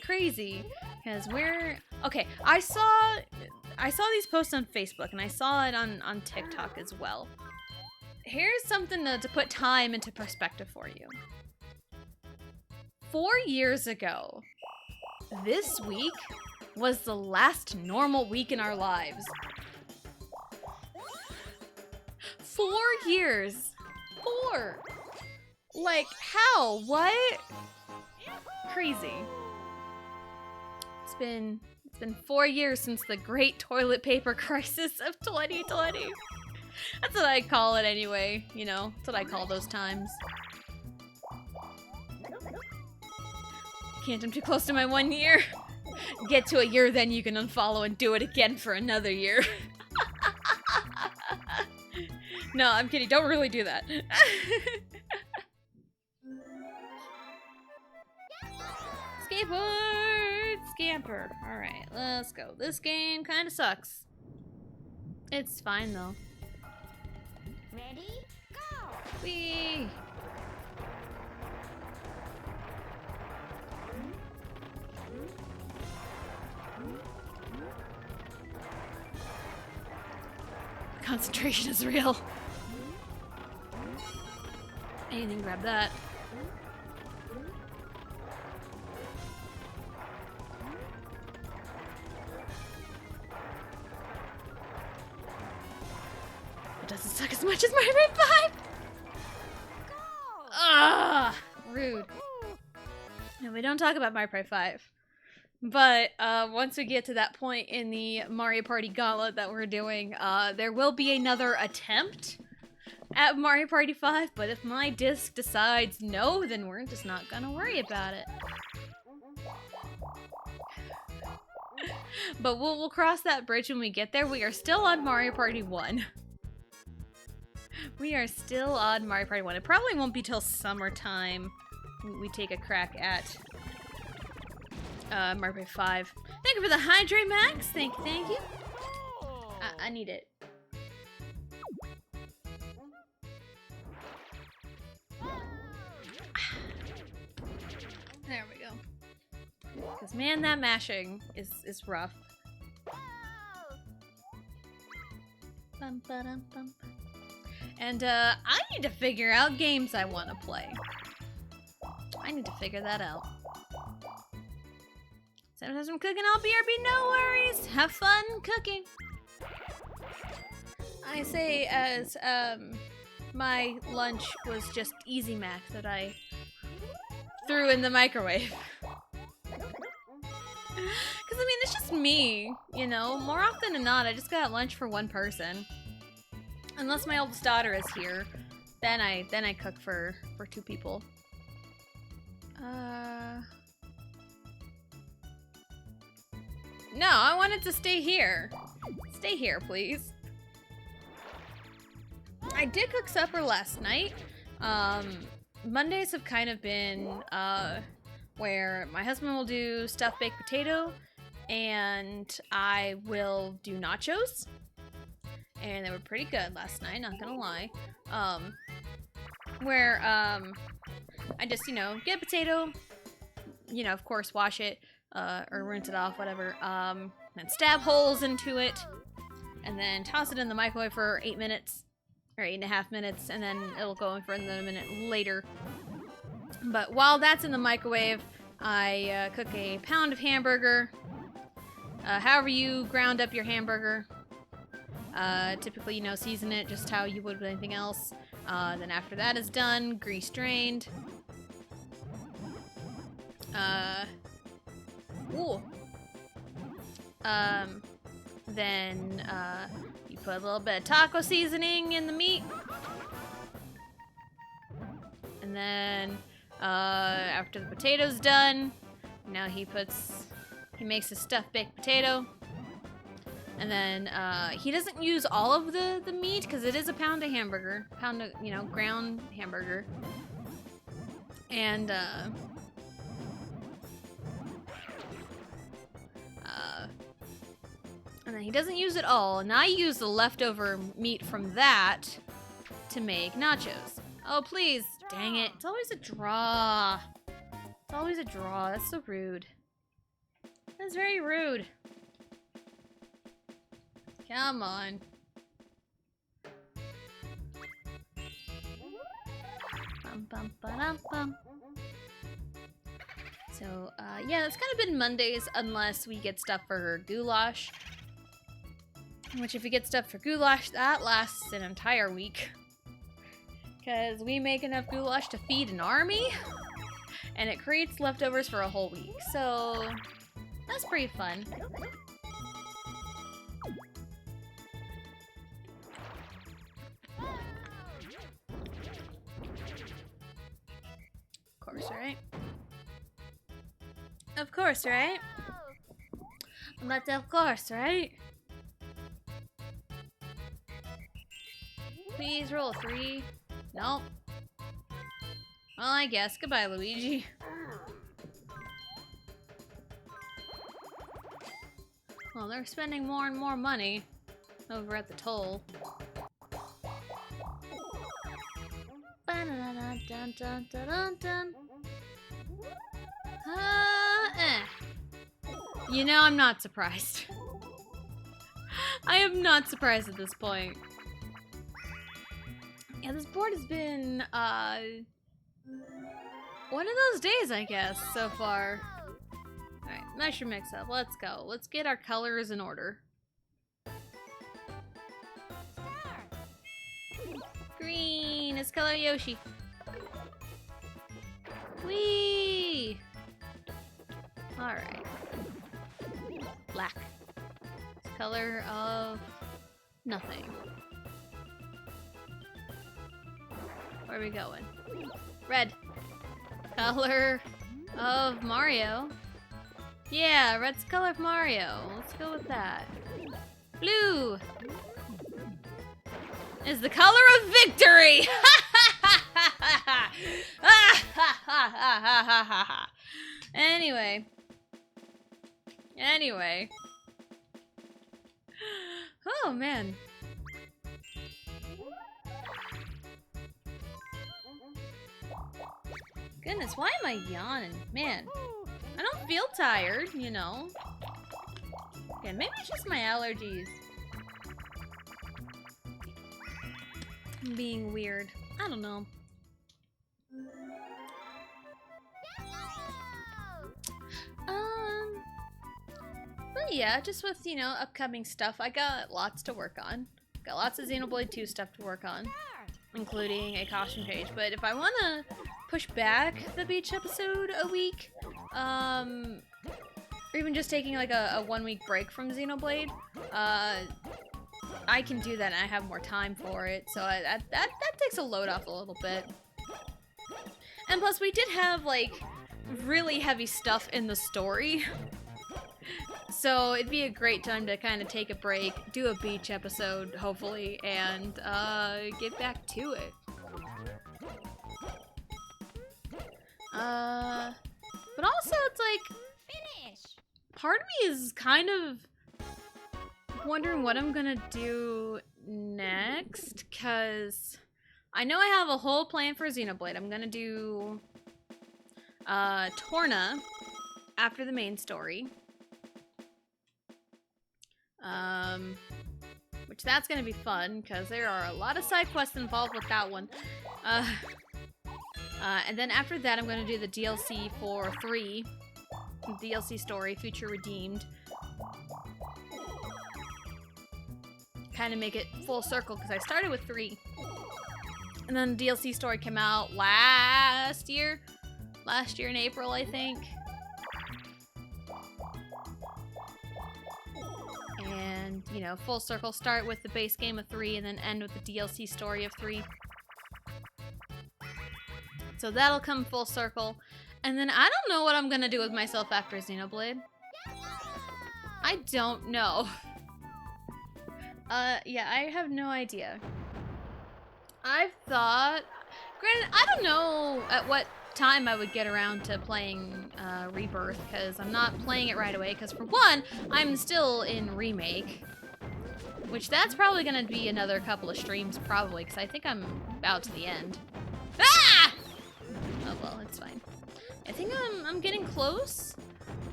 crazy because we're okay. I saw these posts on Facebook and I saw it on TikTok as well. Here's something to put time into perspective for you. 4 years ago, this week was the last normal week in our lives. 4 years. 4. Like, how? What? Crazy. It's been 4 years since the great toilet paper crisis of 2020. That's what I call it anyway, you know? That's what I call those times. Can't, I'm too close to my 1 year. Get to a year, then you can unfollow and do it again for another year. No, I'm kidding. Don't really do that. Skateboard! Scamper. Alright, let's go. This game kind of sucks. It's fine, though. Ready? Go! Whee! Concentration is real. Anything, grab that. It doesn't suck as much as Mario Kart 5! Ah, rude. No, we don't talk about Mario Kart 5. But once we get to that point in the Mario Party Gauntlet that we're doing, there will be another attempt at Mario Party 5, but if my disc decides no, then we're just not gonna worry about it. But we'll cross that bridge when we get there. We are still on Mario Party 1. We are still on Mario Party 1. It probably won't be till summertime we take a crack at Mario Party 5. Thank you for the hydrate, Max. Thank you. I need it. There we go. Because, man, that mashing is rough. Bum, ba-dum, bum. And, I need to figure out games I want to play. I need to figure that out. Sometimes I'm cooking, I'll BRB, no worries. Have fun cooking. I say as, my lunch was just Easy Mac that I threw in the microwave. Because, I mean, it's just me, you know? More often than not, I just got lunch for one person. Unless my oldest daughter is here, then I cook for 2 people. No, I wanted to stay here. Stay here, please. I did cook supper last night. Mondays have kind of been where my husband will do stuffed baked potato and I will do nachos. And they were pretty good last night, not gonna lie. Where I just, get a potato, of course, wash it, or rinse it off, whatever, then stab holes into it, and then toss it in the microwave for 8 minutes, or 8.5 minutes, and then it'll go in for another minute later. But while that's in the microwave, I cook a pound of hamburger, however you ground up your hamburger. Typically, season it just how you would with anything else. Then after that is done, grease drained. Then you put a little bit of taco seasoning in the meat. And then after the potato's done, now he makes a stuffed baked potato. And then he doesn't use all of the meat because it is a pound of ground hamburger. And and then he doesn't use it all. And I use the leftover meat from that to make nachos. Oh, please. Dang it. It's always a draw. It's always a draw. That's so rude. That's very rude. Come on. Bum, bum, ba-dum, bum. So, yeah, it's kind of been Mondays unless we get stuff for goulash. Which, if we get stuff for goulash, that lasts an entire week. Because we make enough goulash to feed an army. And it creates leftovers for a whole week. So, that's pretty fun. Of course, right? Of course, right? But of course, right? Please roll a 3. Nope. Well, I guess. Goodbye, Luigi. Well, they're spending more and more money over at the toll. I'm not surprised. I am not surprised at this point. Yeah, this board has been, one of those days, I guess, so far. Alright, measure mix up. Let's go. Let's get our colors in order. Green is color Yoshi. Whee! Alright. Black. It's color of nothing. Where are we going? Red. Color of Mario. Yeah, red's the color of Mario. Let's go with that. Blue is the color of victory! Anyway. Oh, man. Goodness, why am I yawning? Man, I don't feel tired, Yeah, maybe it's just my allergies. I'm being weird. I don't know. But yeah, just with, upcoming stuff, I got lots to work on. Got lots of Xenoblade 2 stuff to work on, including a costume page. But if I want to push back the beach episode a week, or even just taking like a 1 week break from Xenoblade, I can do that and I have more time for it. So that takes a load off a little bit. And plus we did have like really heavy stuff in the story. So it'd be a great time to kind of take a break, do a beach episode, hopefully, and get back to it. But also it's like, Finish. part of me is kind of wondering what I'm gonna do next, because I know I have a whole plan for Xenoblade. I'm gonna do Torna after the main story. Which that's gonna be fun, because there are a lot of side quests involved with that one. And then after that, I'm gonna do the DLC for 3. DLC story, Future Redeemed. Kind of make it full circle, because I started with 3. And then the DLC story came out last year. Last year in April, I think. And, you know, full circle, start with the base game of 3 and then end with the DLC story of 3. So that'll come full circle. And then I don't know what I'm gonna do with myself after Xenoblade. I don't know. Yeah, I have no idea. I've thought... Granted, I don't know at what time I would get around to playing Rebirth, because I'm not playing it right away, because for one, I'm still in Remake. Which that's probably gonna be another couple of streams, probably, because I think I'm about to the end. Ah! Oh well, it's fine. I think I'm getting close.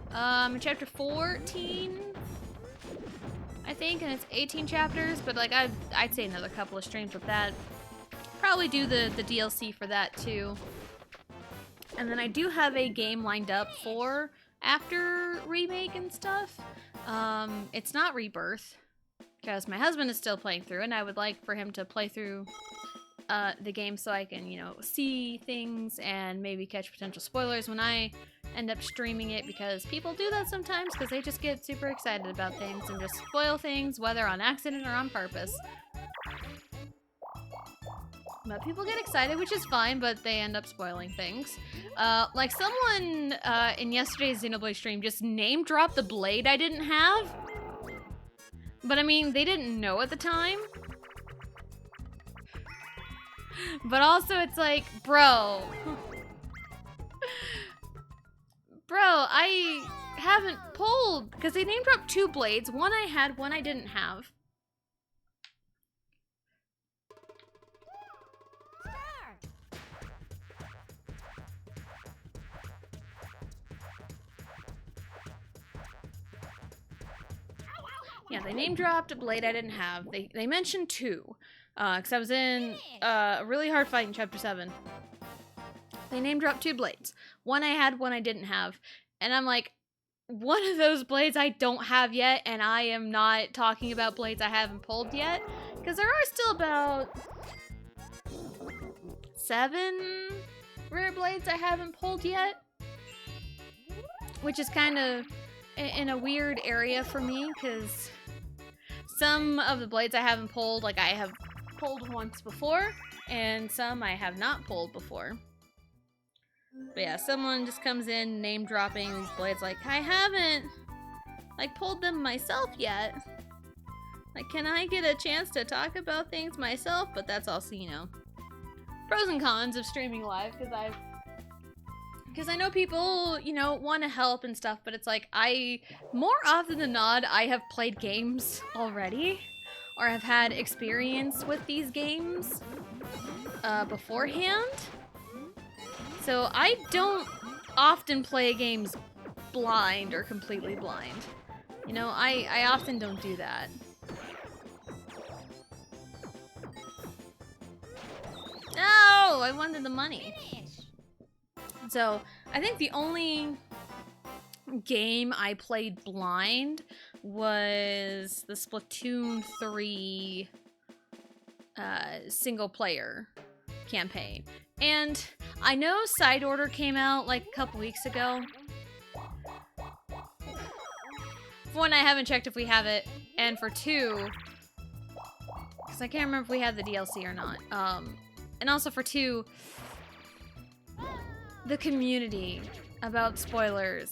In chapter 14, I think, and it's 18 chapters, but like I'd say another couple of streams with that. Probably do the DLC for that too. And then I do have a game lined up for after Remake and stuff. It's not Rebirth, because my husband is still playing through, and I would like for him to play through the game so I can, you know, see things and maybe catch potential spoilers when I end up streaming it, because people do that sometimes because they just get super excited about things and just spoil things, whether on accident or on purpose. But people get excited, which is fine, but they end up spoiling things. Like someone in yesterday's Xenoblade stream just name-dropped the blade I didn't have. But I mean, they didn't know at the time. But also it's like, bro. Bro, I haven't pulled, because they name-dropped 2 blades. One I had, one I didn't have. Yeah, they name-dropped a blade I didn't have. They mentioned 2. Because I was in a really hard fight in Chapter 7. They name-dropped 2 blades. One I had, one I didn't have. And I'm like, one of those blades I don't have yet, and I am not talking about blades I haven't pulled yet. Because there are still about 7 rare blades I haven't pulled yet. Which is kind of in a weird area for me, because some of the blades I haven't pulled, like I have pulled once before, and some I have not pulled before. But yeah, someone just comes in name-dropping these blades like, I haven't, like, pulled them myself yet. Like, can I get a chance to talk about things myself? But that's also, you know, pros and cons of streaming live, because I know people, you know, want to help and stuff, but it's like, more often than not, I have played games already, or have had experience with these games beforehand. So I don't often play games blind or completely blind. You know, I often don't do that. No, I wanted the money. So, I think the only game I played blind was the Splatoon 3 single player campaign. And I know Side Order came out like a couple weeks ago. For one, I haven't checked if we have it, and for 2, because I can't remember if we had the DLC or not. And also for 2, the community about spoilers,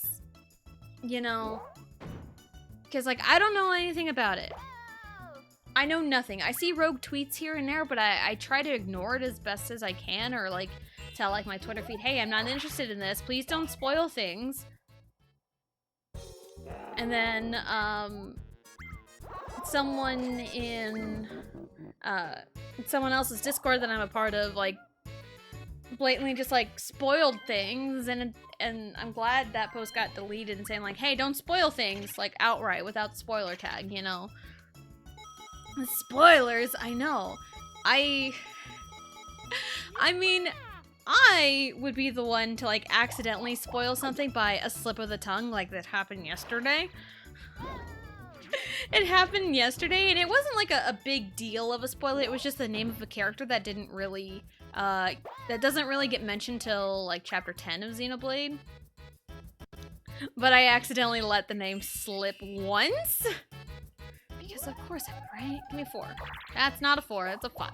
you know, because like I don't know anything about it. I know nothing. I see rogue tweets here and there, but I try to ignore it as best as I can, or like tell like my Twitter feed, hey, I'm not interested in this, please don't spoil things. And then, someone in, someone else's Discord that I'm a part of, like, blatantly just, like, spoiled things, and I'm glad that post got deleted and saying, like, hey, don't spoil things, like, outright, without the spoiler tag, you know? Spoilers, I know. I mean, I would be the one to, like, accidentally spoil something by a slip of the tongue, like that happened yesterday. It happened yesterday, and it wasn't, like, a big deal of a spoiler. It was just the name of a character that didn't really, that doesn't really get mentioned till, like, chapter 10 of Xenoblade. But I accidentally let the name slip once. Because of course I would, right? Give me a 4. That's not a 4, that's a 5.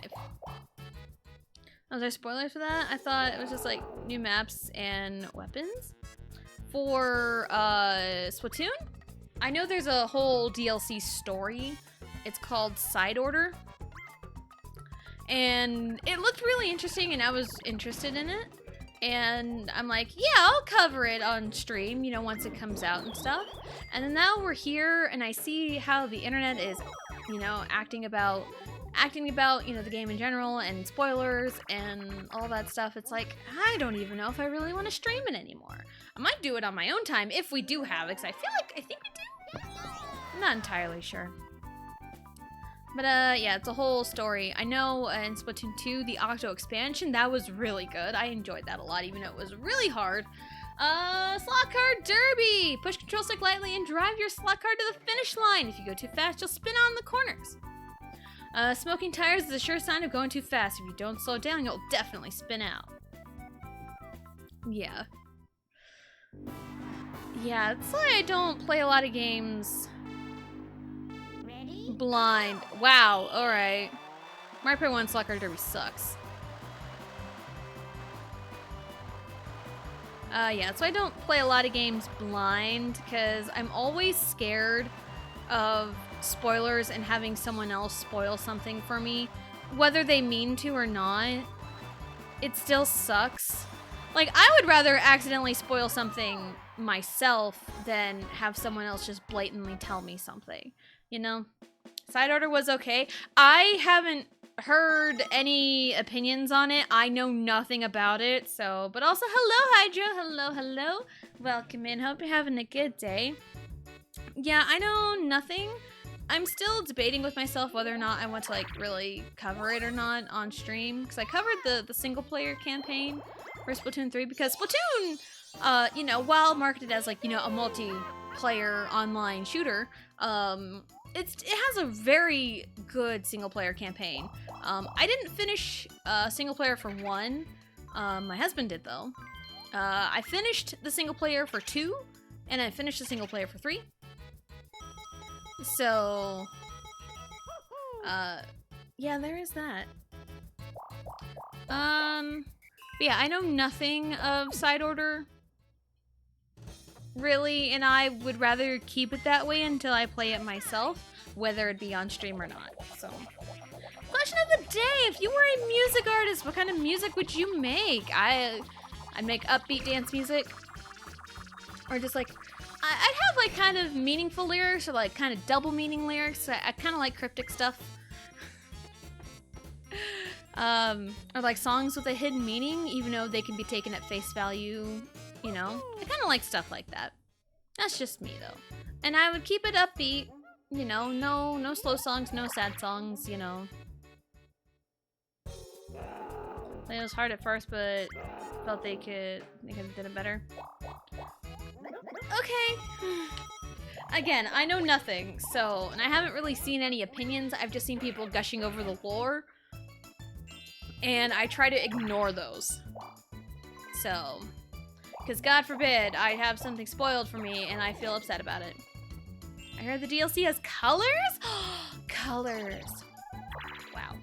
Was there spoilers for that? I thought it was just like new maps and weapons. For Splatoon, I know there's a whole DLC story. It's called Side Order. And it looked really interesting and I was interested in it. And I'm like, yeah, I'll cover it on stream, you know, once it comes out and stuff. And then now we're here and I see how the internet is, you know, acting about, you know, the game in general and spoilers and all that stuff. It's like, I don't even know if I really want to stream it anymore. I might do it on my own time if we do have it, because I think we do. I'm not entirely sure. But, yeah, it's a whole story. I know in Splatoon 2, the Octo expansion, that was really good. I enjoyed that a lot, even though it was really hard. Slot card derby! Push control stick lightly and drive your slot card to the finish line. If you go too fast, you'll spin on the corners. Smoking tires is a sure sign of going too fast. If you don't slow down, you'll definitely spin out. Yeah. Yeah, that's why I don't play a lot of games blind. Wow, alright. Mario Party 1 Slot Card Derby sucks. Yeah, so I don't play a lot of games blind, because I'm always scared of spoilers and having someone else spoil something for me. Whether they mean to or not, it still sucks. Like, I would rather accidentally spoil something myself than have someone else just blatantly tell me something, you know? Side Order was okay. I haven't heard any opinions on it. I know nothing about it, so... But also, hello, Hydra! Hello, hello! Welcome in. Hope you're having a good day. Yeah, I know nothing. I'm still debating with myself whether or not I want to, like, really cover it or not on stream. Because I covered the single-player campaign for Splatoon 3, because Splatoon, you know, while marketed as, like, you know, a multiplayer online shooter, it has a very good single-player campaign. I didn't finish single-player for 1. My husband did, though. I finished the single-player for 2, and I finished the single-player for 3. So, yeah, there is that. But yeah, I know nothing of Side Order, really, and I would rather keep it that way until I play it myself, whether it be on stream or not, so. Question of the day, if you were a music artist, what kind of music would you make? I'd make upbeat dance music, or just like, I'd have like kind of meaningful lyrics, or like kind of double meaning lyrics. I kind of like cryptic stuff. Or like songs with a hidden meaning, even though they can be taken at face value, you know? I kind of like stuff like that. That's just me, though. And I would keep it upbeat, you know? No slow songs, no sad songs, you know? It was hard at first, but felt they could have done it better. Okay. Again, I know nothing, so, and I haven't really seen any opinions. I've just seen people gushing over the lore. And I try to ignore those. So, because God forbid I have something spoiled for me and I feel upset about it. I heard the DLC has colors? Colors. Wow.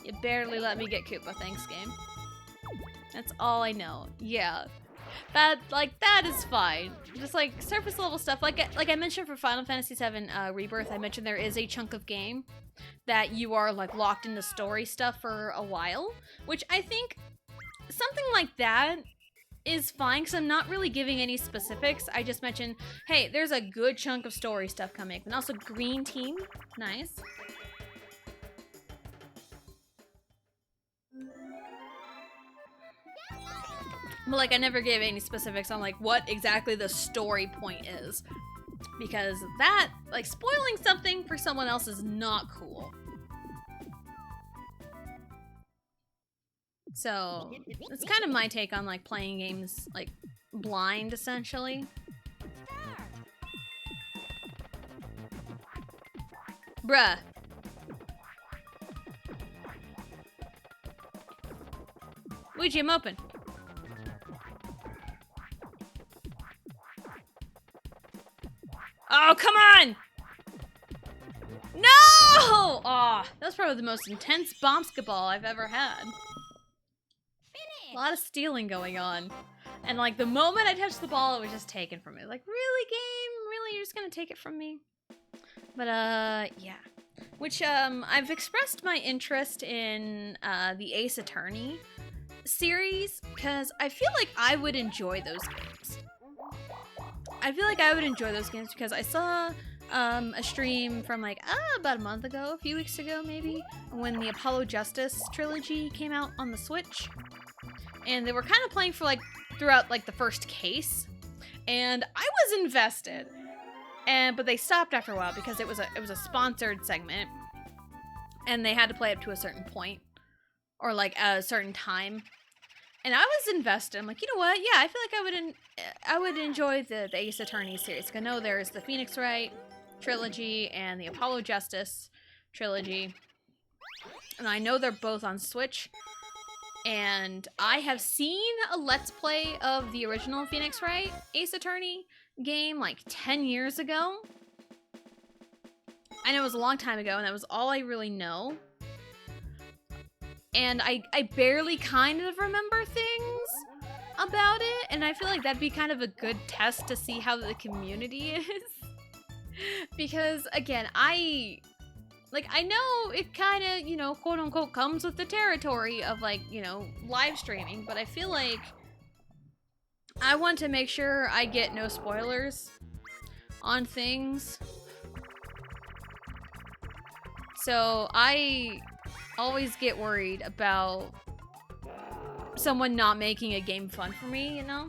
You barely let me get Koopa, thanks game. That's all I know. Yeah. That is fine. Just like surface level stuff. Like I mentioned for Final Fantasy VII Rebirth, I mentioned there is a chunk of game that you are like locked into story stuff for a while, which I think something like that is fine because I'm not really giving any specifics. I just mentioned, hey, there's a good chunk of story stuff coming. And also green team. Nice. But like, I never gave any specifics on like what exactly the story point is. Because that, like, spoiling something for someone else is not cool. So, it's kind of my take on, like, playing games, like, blind, essentially. Bruh. Luigi, I'm open. Oh, come on! No! Aw, that was probably the most intense bombskaball I've ever had. A lot of stealing going on. And like the moment I touched the ball, it was just taken from me. Like, really, game? Really? You're just gonna take it from me? But yeah. Which I've expressed my interest in the Ace Attorney series because I feel like I would enjoy those games. I feel like I would enjoy those games because I saw a stream from like about a month ago, a few weeks ago maybe, when the Apollo Justice trilogy came out on the Switch. And they were kind of playing for like throughout like the first case. And I was invested. But they stopped after a while because it was a sponsored segment. And they had to play up to a certain point. Or like a certain time. And I was invested. I'm like, you know what? Yeah, I feel like I would enjoy the Ace Attorney series. I know there's the Phoenix Wright trilogy and the Apollo Justice trilogy. And I know they're both on Switch. And I have seen a Let's Play of the original Phoenix Wright Ace Attorney game like 10 years ago. I know it was a long time ago, and that was all I really know. And I barely kind of remember things about it, and I feel like that'd be kind of a good test to see how the community is. Because, again, I know it kind of, you know, quote-unquote comes with the territory of, like, you know, live streaming, but I feel like I want to make sure I get no spoilers on things. So I always get worried about someone not making a game fun for me, you know?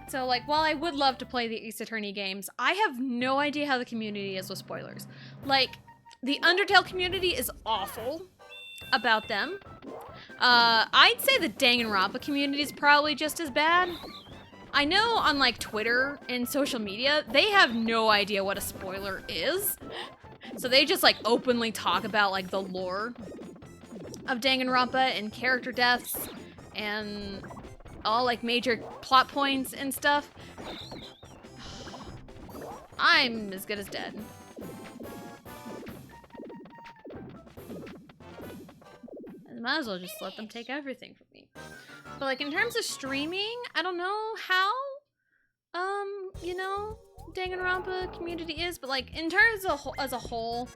So, like, while I would love to play the Ace Attorney games, I have no idea how the community is with spoilers. Like, the Undertale community is awful about them. I'd say the Danganronpa community is probably just as bad. I know on, like, Twitter and social media, they have no idea what a spoiler is. So they just, like, openly talk about, like, the lore of Danganronpa and character deaths and all, like, major plot points and stuff. I'm as good as dead. I might as well just let them take everything from me. But, like, in terms of streaming, I don't know how, you know, Danganronpa community is, but, like, in terms of as a whole,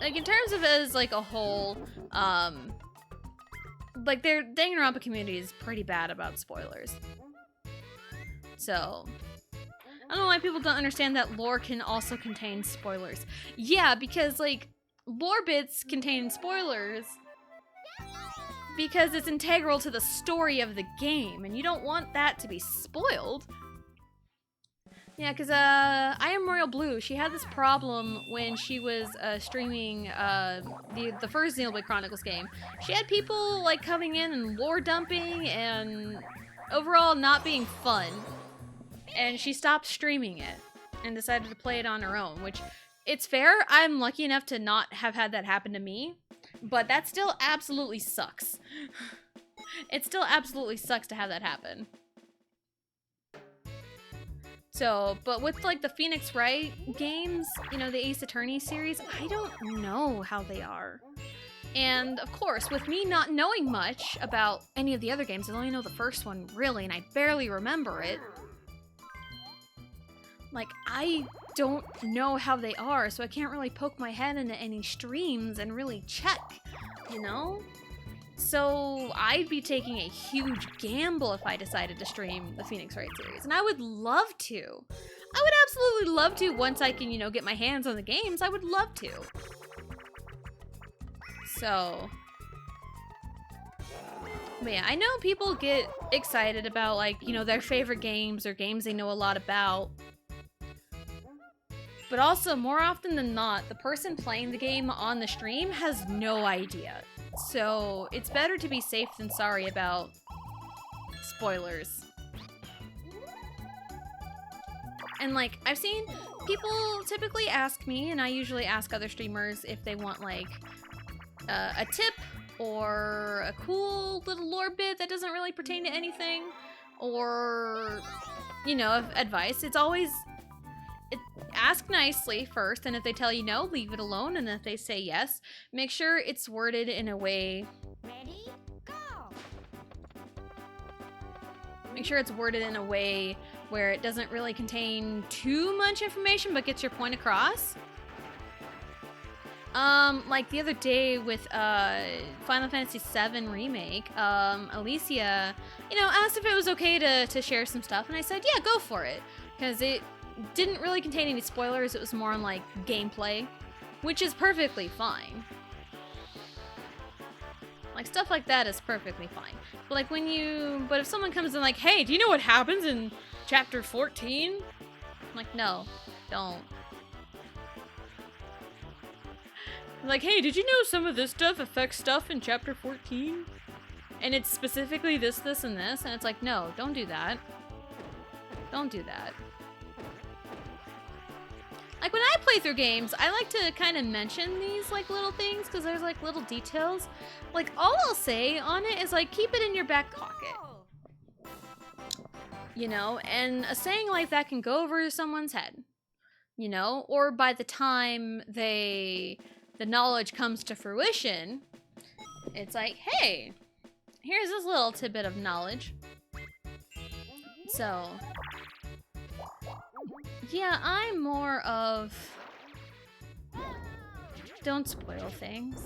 like, in terms of as, like, a whole, like, their Danganronpa community is pretty bad about spoilers. So, I don't know why people don't understand that lore can also contain spoilers. Yeah, because, like, lore bits contain spoilers because it's integral to the story of the game, and you don't want that to be spoiled. Yeah, because I Am Royal Blue, she had this problem when she was streaming the first Xenoblade Chronicles game. She had people, like, coming in and lore dumping and overall not being fun. And she stopped streaming it and decided to play it on her own, which, it's fair. I'm lucky enough to not have had that happen to me, but that still absolutely sucks. It still absolutely sucks to have that happen. So, but with, like, the Phoenix Wright games, you know, the Ace Attorney series, I don't know how they are. And, of course, with me not knowing much about any of the other games, I only know the first one, really, and I barely remember it. Like, I don't know how they are, so I can't really poke my head into any streams and really check, you know? So I'd be taking a huge gamble if I decided to stream the Phoenix Wright series, and I would love to. I would absolutely love to once I can, you know, get my hands on the games. I would love to. So, but yeah, I know people get excited about, like, you know, their favorite games or games they know a lot about. But also, more often than not, the person playing the game on the stream has no idea. So it's better to be safe than sorry about spoilers. And like, I've seen people typically ask me, and I usually ask other streamers if they want like a tip or a cool little lore bit that doesn't really pertain to anything, or, you know, advice. It's always, ask nicely first, and if they tell you no, leave it alone, and if they say yes, make sure it's worded in a way... Ready? Go! Make sure it's worded in a way where it doesn't really contain too much information, but gets your point across. Like the other day with Final Fantasy VII Remake, Alicia, you know, asked if it was okay to share some stuff, and I said, yeah, go for it, because it didn't really contain any spoilers. It was more on like gameplay, which is perfectly fine. Like, stuff like that is perfectly fine. But like but if someone comes in like, hey, do you know what happens in chapter 14? I'm like, no, don't. Like, hey, did you know some of this stuff affects stuff in chapter 14? And it's specifically this, this, and this? And it's like, no, don't do that. Don't do that. Like, when I play through games, I like to kind of mention these, like, little things, because there's, like, little details. Like, all I'll say on it is, like, keep it in your back pocket. You know? And a saying like that can go over someone's head. You know? Or by the time the knowledge comes to fruition, it's like, hey, here's this little tidbit of knowledge. So... yeah, I'm more of don't spoil things.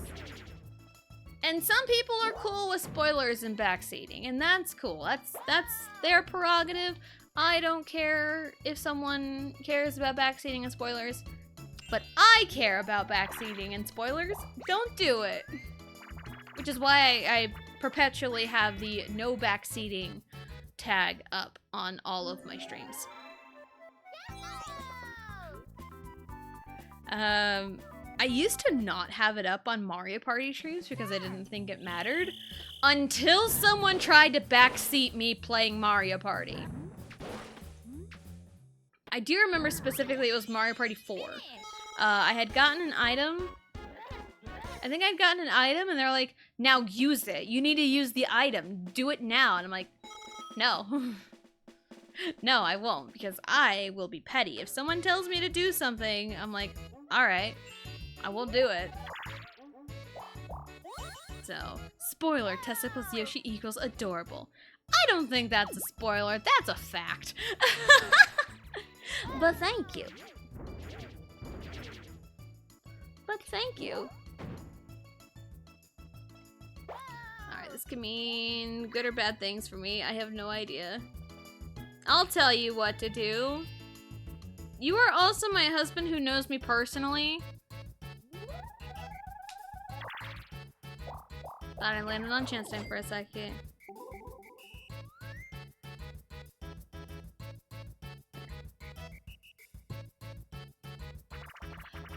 And some people are cool with spoilers and backseating, and that's cool. That's their prerogative. I don't care if someone cares about backseating and spoilers, but I care about backseating and spoilers. Don't do it. Which is why I perpetually have the no backseating tag up on all of my streams. I used to not have it up on Mario Party streams because I didn't think it mattered, until someone tried to backseat me playing Mario Party. I do remember specifically it was Mario Party 4. I had gotten an item. I think I'd gotten an item, and they're like, now use it. You need to use the item. Do it now. And I'm like, no. No, I won't, because I will be petty. If someone tells me to do something, I'm like, alright, I will do it. So, spoiler, testicles Yoshi equals adorable. I don't think that's a spoiler, that's a fact. But thank you. But thank you. Alright, this could mean good or bad things for me. I have no idea. I'll tell you what to do. You are also my husband who knows me personally. Thought I landed on chance time for a second.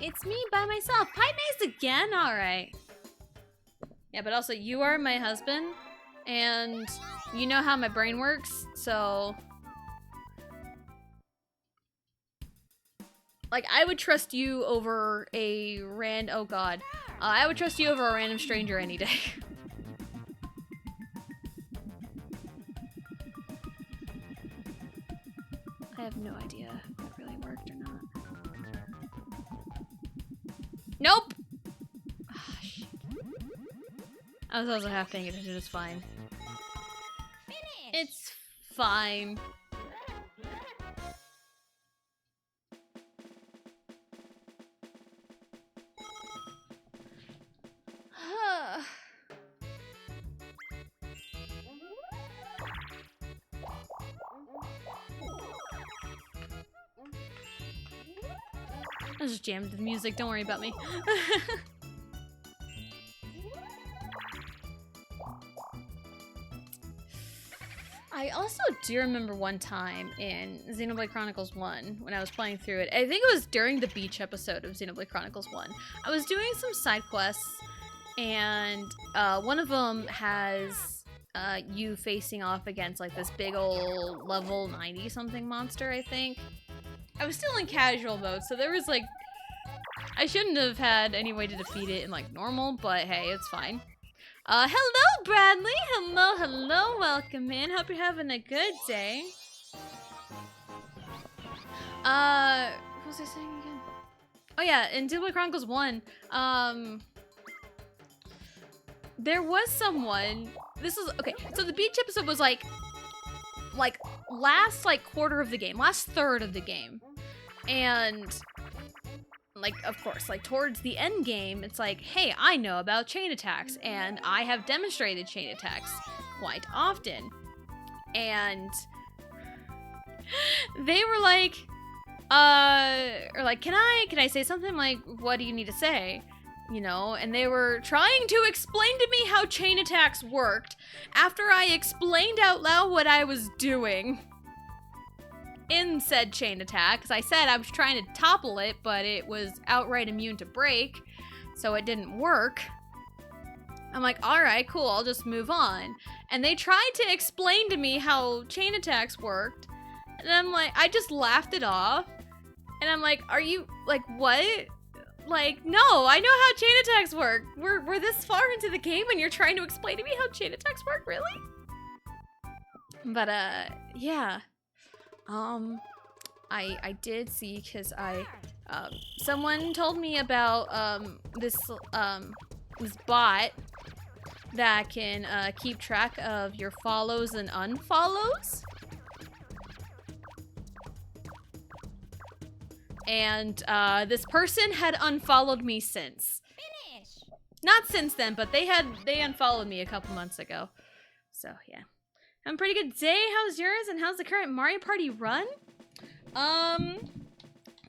It's me by myself. Pie Maze again? Alright. Yeah, but also you are my husband, and you know how my brain works, so... like, I would trust you over a oh god. I would trust you over a random stranger any day. I have no idea if that really worked or not. Nope! Ah, shit. I was also half paying attention, it's fine. It's fine. I just jammed the music, don't worry about me. I also do remember one time in Xenoblade Chronicles 1, when I was playing through it, I think it was during the beach episode of Xenoblade Chronicles 1, I was doing some side quests, and one of them has you facing off against like this big old level 90 something monster, I think. I was still in casual mode, so there was like, I shouldn't have had any way to defeat it in like normal, but hey, it's fine. Hello, Bradley. Hello. Welcome in. Hope you're having a good day. What was I saying again? Oh yeah, in Xenoblade Chronicles 1, there was someone. This is okay. So the beach episode was like last quarter of the game, last third of the game, and. Like, of course, like, towards the end game, it's like, hey, I know about chain attacks, and I have demonstrated chain attacks quite often. And they were like, or like, can I say something? Like, what do you need to say? You know, and they were trying to explain to me how chain attacks worked after I explained out loud what I was doing in said chain attack, because I said I was trying to topple it, but it was outright immune to break, so it didn't work. I'm like, alright, cool, I'll just move on. And they tried to explain to me how chain attacks worked, and I'm like, I just laughed it off, and I'm like, are you, like, what? Like, no, I know how chain attacks work. We're this far into the game and you're trying to explain to me how chain attacks work, really? But, yeah. I did see, because someone told me about, this bot that can, keep track of your follows and unfollows. And, this person had unfollowed me since. Not since then, but they unfollowed me a couple months ago. So, yeah. Have a pretty good day. How's yours? And how's the current Mario Party run?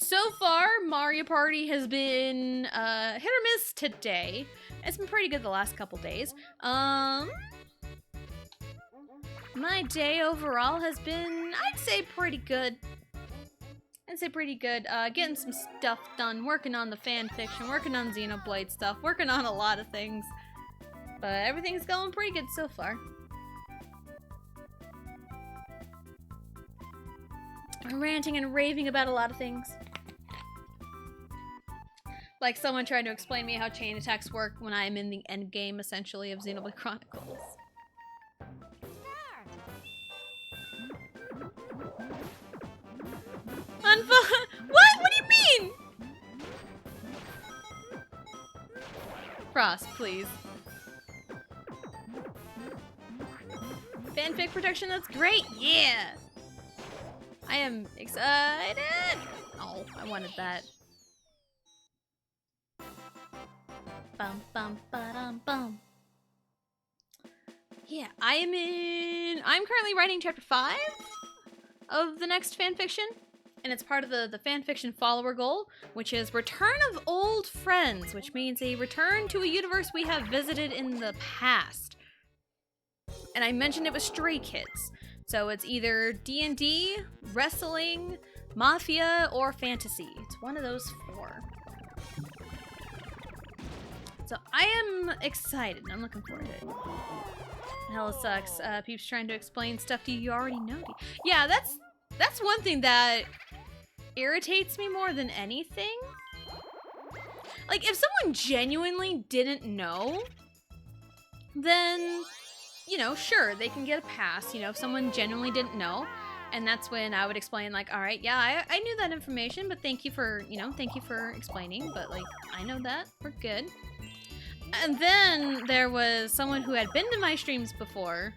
So far, Mario Party has been, hit or miss today. It's been pretty good the last couple days. My day overall has been, I'd say, pretty good. Getting some stuff done, working on the fan fiction, working on Xenoblade stuff, working on a lot of things. But everything's going pretty good so far. I'm ranting and raving about a lot of things. Like someone trying to explain me how chain attacks work when I'm in the end game, essentially, of Xenoblade Chronicles. What? What do you mean? Frost, please. Fanfic protection, that's great! Yeah! I am excited! Oh, I wanted that. Bum bum ba-dum bum. Yeah, I'm currently writing chapter 5 of the next fanfiction. And it's part of the fanfiction follower goal, which is Return of Old Friends, which means a return to a universe we have visited in the past. And I mentioned it was Stray Kids. So it's either D&D, wrestling, mafia, or fantasy. It's one of those 4. So I am excited. I'm looking forward to it. Hella sucks. Peeps trying to explain stuff to you you already know. Yeah, that's one thing that irritates me more than anything. Like, if someone genuinely didn't know, then, you know, sure, they can get a pass, you know, if someone genuinely didn't know. And that's when I would explain, like, all right, yeah, I knew that information, but thank you for explaining, but, like, I know that, we're good. And then there was someone who had been to my streams before,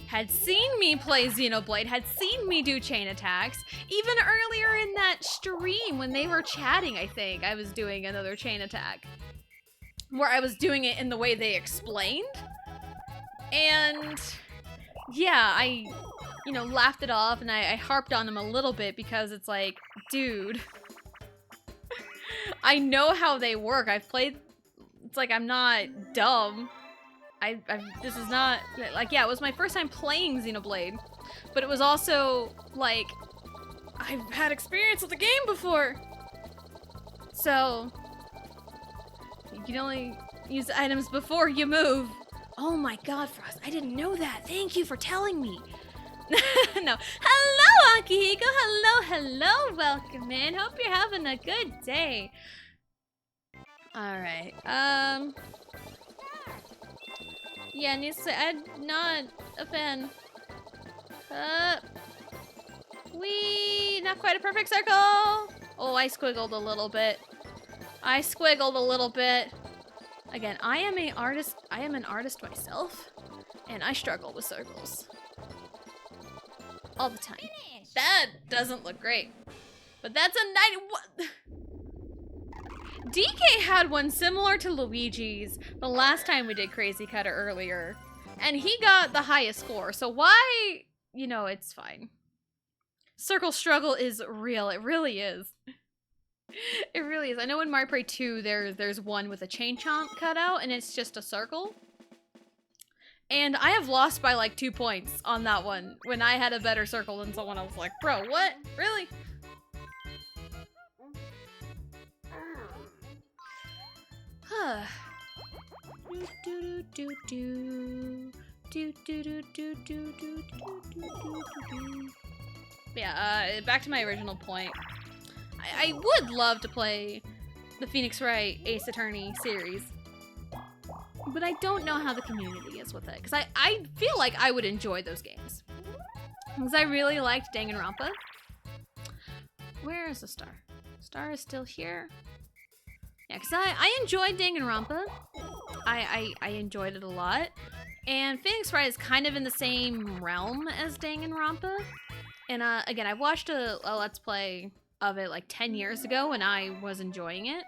had seen me play Xenoblade, had seen me do chain attacks. Even earlier in that stream when they were chatting, I think, I was doing another chain attack. Where I was doing it in the way they explained. And yeah, I, you know, laughed it off and I harped on him a little bit because it's like, dude, I know how they work. I've played. It's like I'm not dumb. This is not like, yeah, it was my first time playing Xenoblade, but it was also like I've had experience with the game before. So you can only use items before you move. Oh my God, Frost! I didn't know that. Thank you for telling me. No. Hello, Akihiko. Hello. Welcome in. Hope you're having a good day. All right. Yeah, needs to say I'm not a fan. Not quite a perfect circle. Oh, I squiggled a little bit. Again, I am an artist myself, and I struggle with circles. All the time. That doesn't look great. But that's a 90. DK had one similar to Luigi's the last time we did Crazy Cutter earlier. And he got the highest score. So why? You know, it's fine. Circle struggle is real. It really is. It really is. I know in Mario Party 2 there's one with a chain chomp cutout and it's just a circle. And I have lost by like 2 points on that one when I had a better circle than someone else. Like, bro, what? Really? Yeah, back to my original point. I would love to play the Phoenix Wright Ace Attorney series. But I don't know how the community is with it. Because I feel like I would enjoy those games. Because I really liked Danganronpa. Where is the star? Star is still here. Yeah, because I enjoyed Danganronpa. I enjoyed it a lot. And Phoenix Wright is kind of in the same realm as Danganronpa. And again, I watched a Let's Play of it like 10 years ago and I was enjoying it.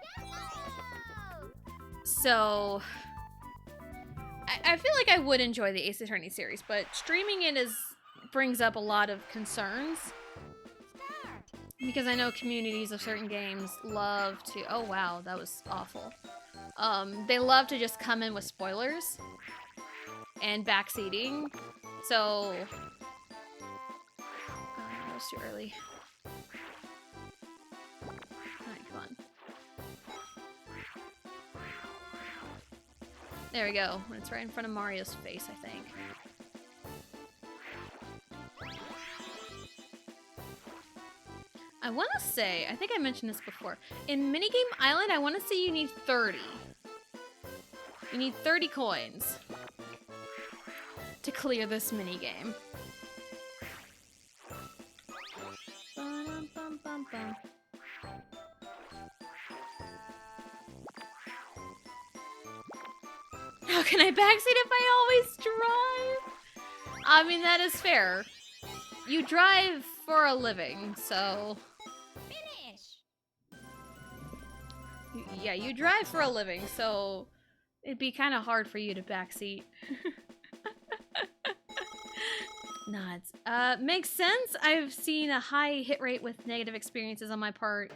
So I feel like I would enjoy the Ace Attorney series, but streaming it brings up a lot of concerns. Because I know communities of certain games love to... Oh wow, that was awful. They love to just come in with spoilers and backseating. So... that was too early. Alright, come on. There we go. It's right in front of Mario's face, I think. I want to say, I think I mentioned this before. In Minigame Island, I want to say you need 30. You need 30 coins to clear this minigame. Ba-dum-bum-bum-bum. How can I backseat if I always drive? I mean, that is fair. You drive for a living, so... Yeah, you drive for a living, so it'd be kind of hard for you to backseat. Nods. Makes sense. I've seen a high hit rate with negative experiences on my part,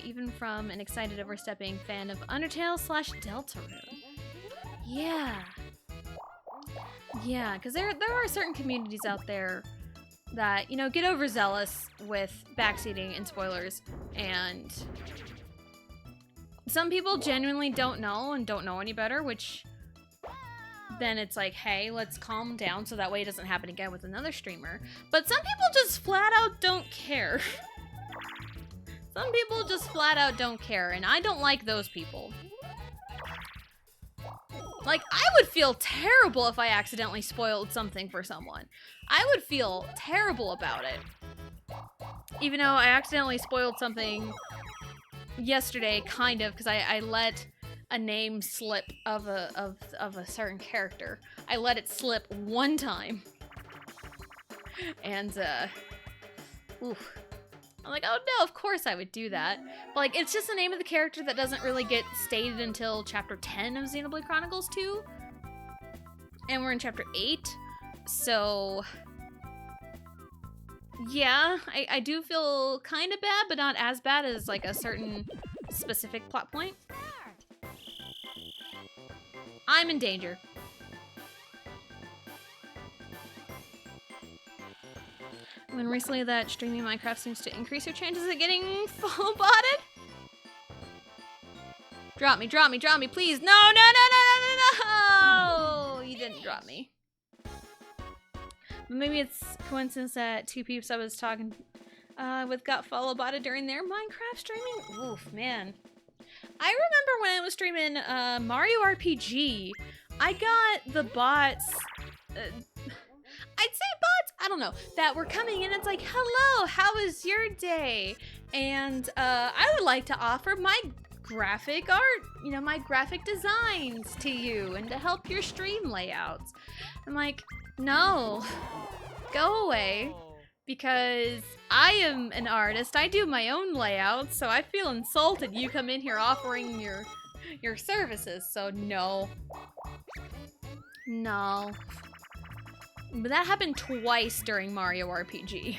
even from an excited overstepping fan of Undertale / Deltarune. Yeah. Yeah, because there are certain communities out there that, you know, get overzealous with backseating and spoilers, and some people genuinely don't know and don't know any better, which then it's like, hey, let's calm down so that way it doesn't happen again with another streamer. But some people just flat out don't care. Some people just flat out don't care, and I don't like those people. Like, I would feel terrible if I accidentally spoiled something for someone. I would feel terrible about it. Even though I accidentally spoiled something yesterday, kind of, because I let a name slip of a certain character. I let it slip one time. And, oof. I'm like, oh no, of course I would do that. But like, it's just the name of the character that doesn't really get stated until chapter 10 of Xenoblade Chronicles 2. And we're in chapter 8. So yeah, I do feel kind of bad, but not as bad as like a certain specific plot point. I'm in danger. When recently that streaming Minecraft seems to increase your chances of getting follow botted. Drop me, please. No, no, no, no, no, no, no! You didn't drop me. Maybe it's coincidence that two peeps I was talking with got follow botted during their Minecraft streaming. Oof, man. I remember when I was streaming Mario RPG, I got the bots, I'd say bots, I don't know, that were coming in. It's like, hello, how was your day? And I would like to offer my graphic art, you know, my graphic designs to you and to help your stream layouts. I'm like, no, go away, because I am an artist. I do my own layouts, so I feel insulted you come in here offering your services. So no. No. But that happened twice during Mario RPG.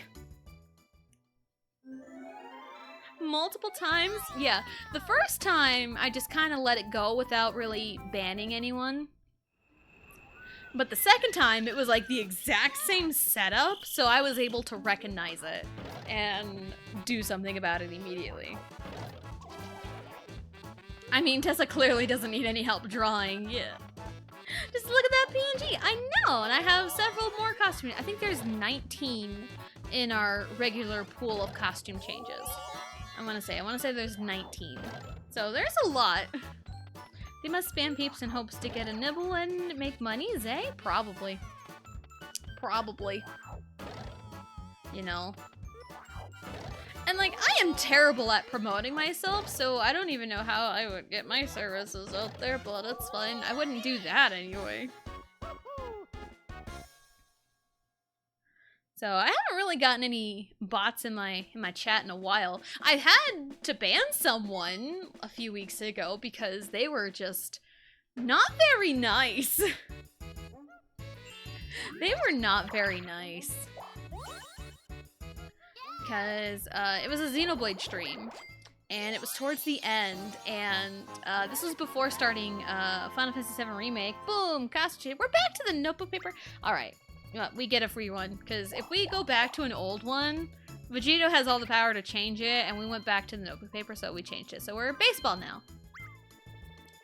Multiple times? Yeah. The first time, I just kind of let it go without really banning anyone. But the second time, it was like the exact same setup, so I was able to recognize it and do something about it immediately. I mean, Tessa clearly doesn't need any help drawing. Yeah. Just look at that PNG. I know, and I have several more costumes. I think there's 19 in our regular pool of costume changes. I want to say there's 19. So there's a lot. They must spam peeps in hopes to get a nibble and make money, eh? Probably. Probably. You know. And like, I am terrible at promoting myself, so I don't even know how I would get my services out there, but it's fine. I wouldn't do that anyway. So I haven't really gotten any bots in my chat in a while. I had to ban someone a few weeks ago because they were just not very nice. They were not very nice. Because it was a Xenoblade stream, and it was towards the end, and this was before starting Final Fantasy VII Remake. Boom, costume. We're back to the notebook paper. All right. We get a free one, because if we go back to an old one, Vegito has all the power to change it, and we went back to the notebook paper, so we changed it. So we're baseball now.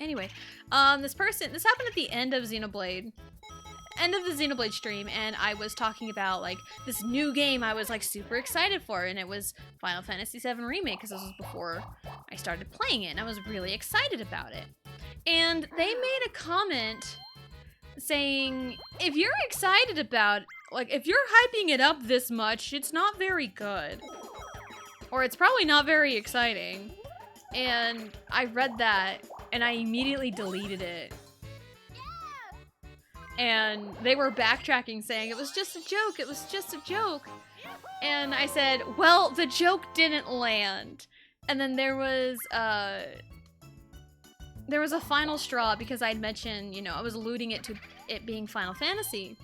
Anyway, this happened at the end of the Xenoblade stream, and I was talking about, like, this new game I was, like, super excited for, and it was Final Fantasy VII Remake, because this was before I started playing it, and I was really excited about it. And they made a comment saying, if you're excited about, like, if you're hyping it up this much, it's not very good. Or it's probably not very exciting. And I read that, and I immediately deleted it. And they were backtracking saying, it was just a joke, it was just a joke. And I said, well, the joke didn't land. And then there was a final straw because I'd mentioned, you know, I was alluding it to it being Final Fantasy.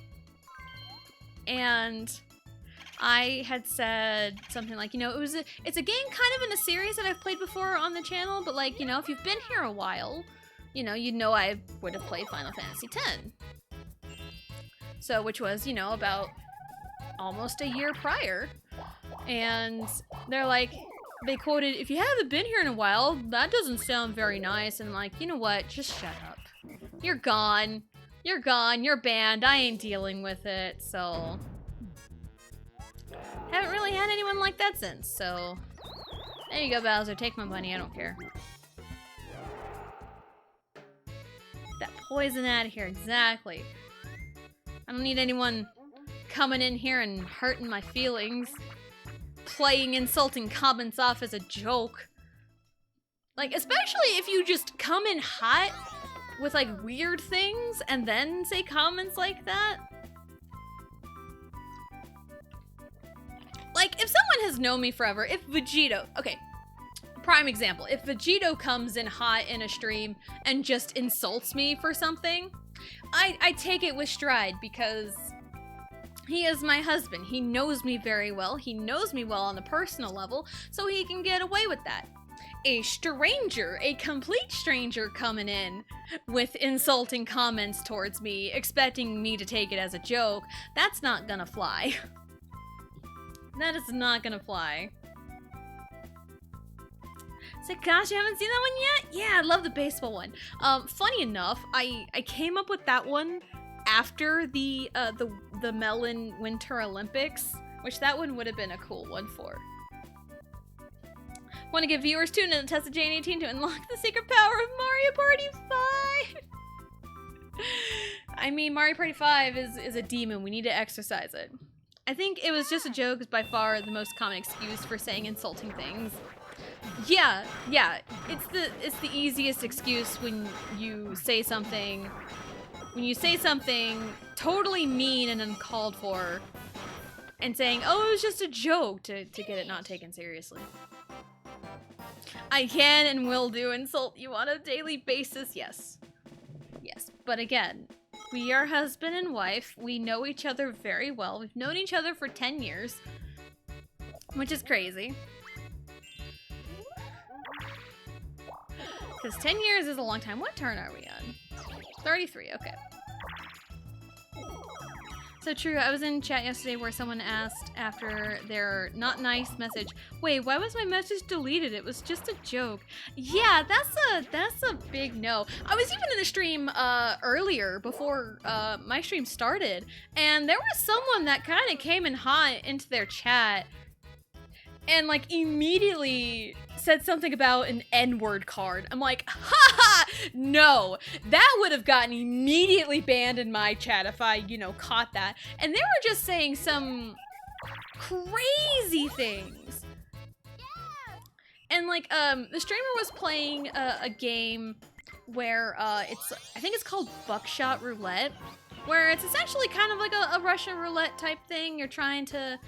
And I had said something like, you know, it's a game kind of in a series that I've played before on the channel, but like, you know, if you've been here a while, you know I would have played Final Fantasy X. So, which was, you know, about almost a year prior. And they're like, they quoted, if you haven't been here in a while, that doesn't sound very nice. And like, you know what? Just shut up. You're gone. You're gone. You're banned. I ain't dealing with it. So, haven't really had anyone like that since. So, there you go, Bowser. Take my money. I don't care. That poison out of here. Exactly. I don't need anyone coming in here and hurting my feelings. Playing insulting comments off as a joke. Like, especially if you just come in hot with, like, weird things and then say comments like that. Like, if someone has known me forever, if Vegito... Okay, prime example. If Vegito comes in hot in a stream and just insults me for something, I take it with stride because... he is my husband. He knows me very well. He knows me well on the personal level, so he can get away with that. a stranger, a complete stranger coming in with insulting comments towards me, expecting me to take it as a joke, that's not gonna fly. That is not gonna fly. So gosh, you haven't seen that one yet? Yeah, I love the baseball one. Funny enough, I came up with that one after the Melon Winter Olympics, which that one would have been a cool one for. Want to give viewers tune in to test the J18 to unlock the secret power of Mario Party 5. I mean, Mario Party 5 is a demon. We need to exercise it. I think it was just a joke is by far the most common excuse for saying insulting things. Yeah, it's the easiest excuse when you say something totally mean and uncalled for and saying, oh, it was just a joke to get it not taken seriously. I can and will do insult you on a daily basis, yes. Yes, but again, we are husband and wife. We know each other very well. We've known each other for 10 years, which is crazy. Because 10 years is a long time. What turn are we on? 33, okay. So true, I was in chat yesterday where someone asked after their not nice message, wait, why was my message deleted? It was just a joke. Yeah, that's a big no. I was even in a stream earlier before my stream started, and there was someone that kind of came in hot into their chat and like immediately said something about an N-word card. I'm like, ha! No, that would have gotten immediately banned in my chat if I, caught that. And they were just saying some crazy things. And like, the streamer was playing a game where I think it's called Buckshot Roulette, where it's essentially kind of like a Russian roulette type thing. You're trying to,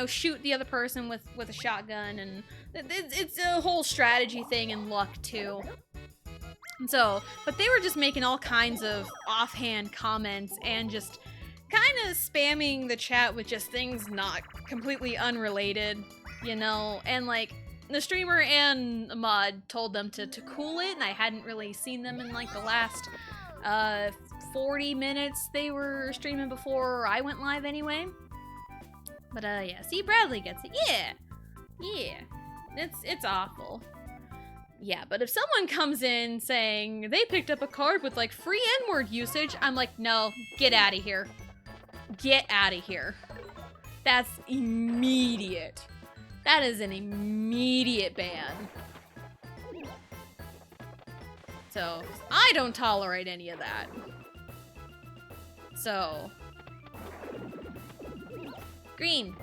shoot the other person with a shotgun, and it's a whole strategy thing and luck too. And so, but they were just making all kinds of offhand comments and just kind of spamming the chat with just things not completely unrelated, and like the streamer and the mod told them to cool it, and I hadn't really seen them in like the last 40 minutes they were streaming before I went live anyway. But yeah, see, Bradley gets it. Yeah, it's awful. Yeah, but if someone comes in saying they picked up a card with like free N-word usage, I'm like, no, get out of here. Get out of here. That's immediate. That is an immediate ban. So, I don't tolerate any of that. So, green.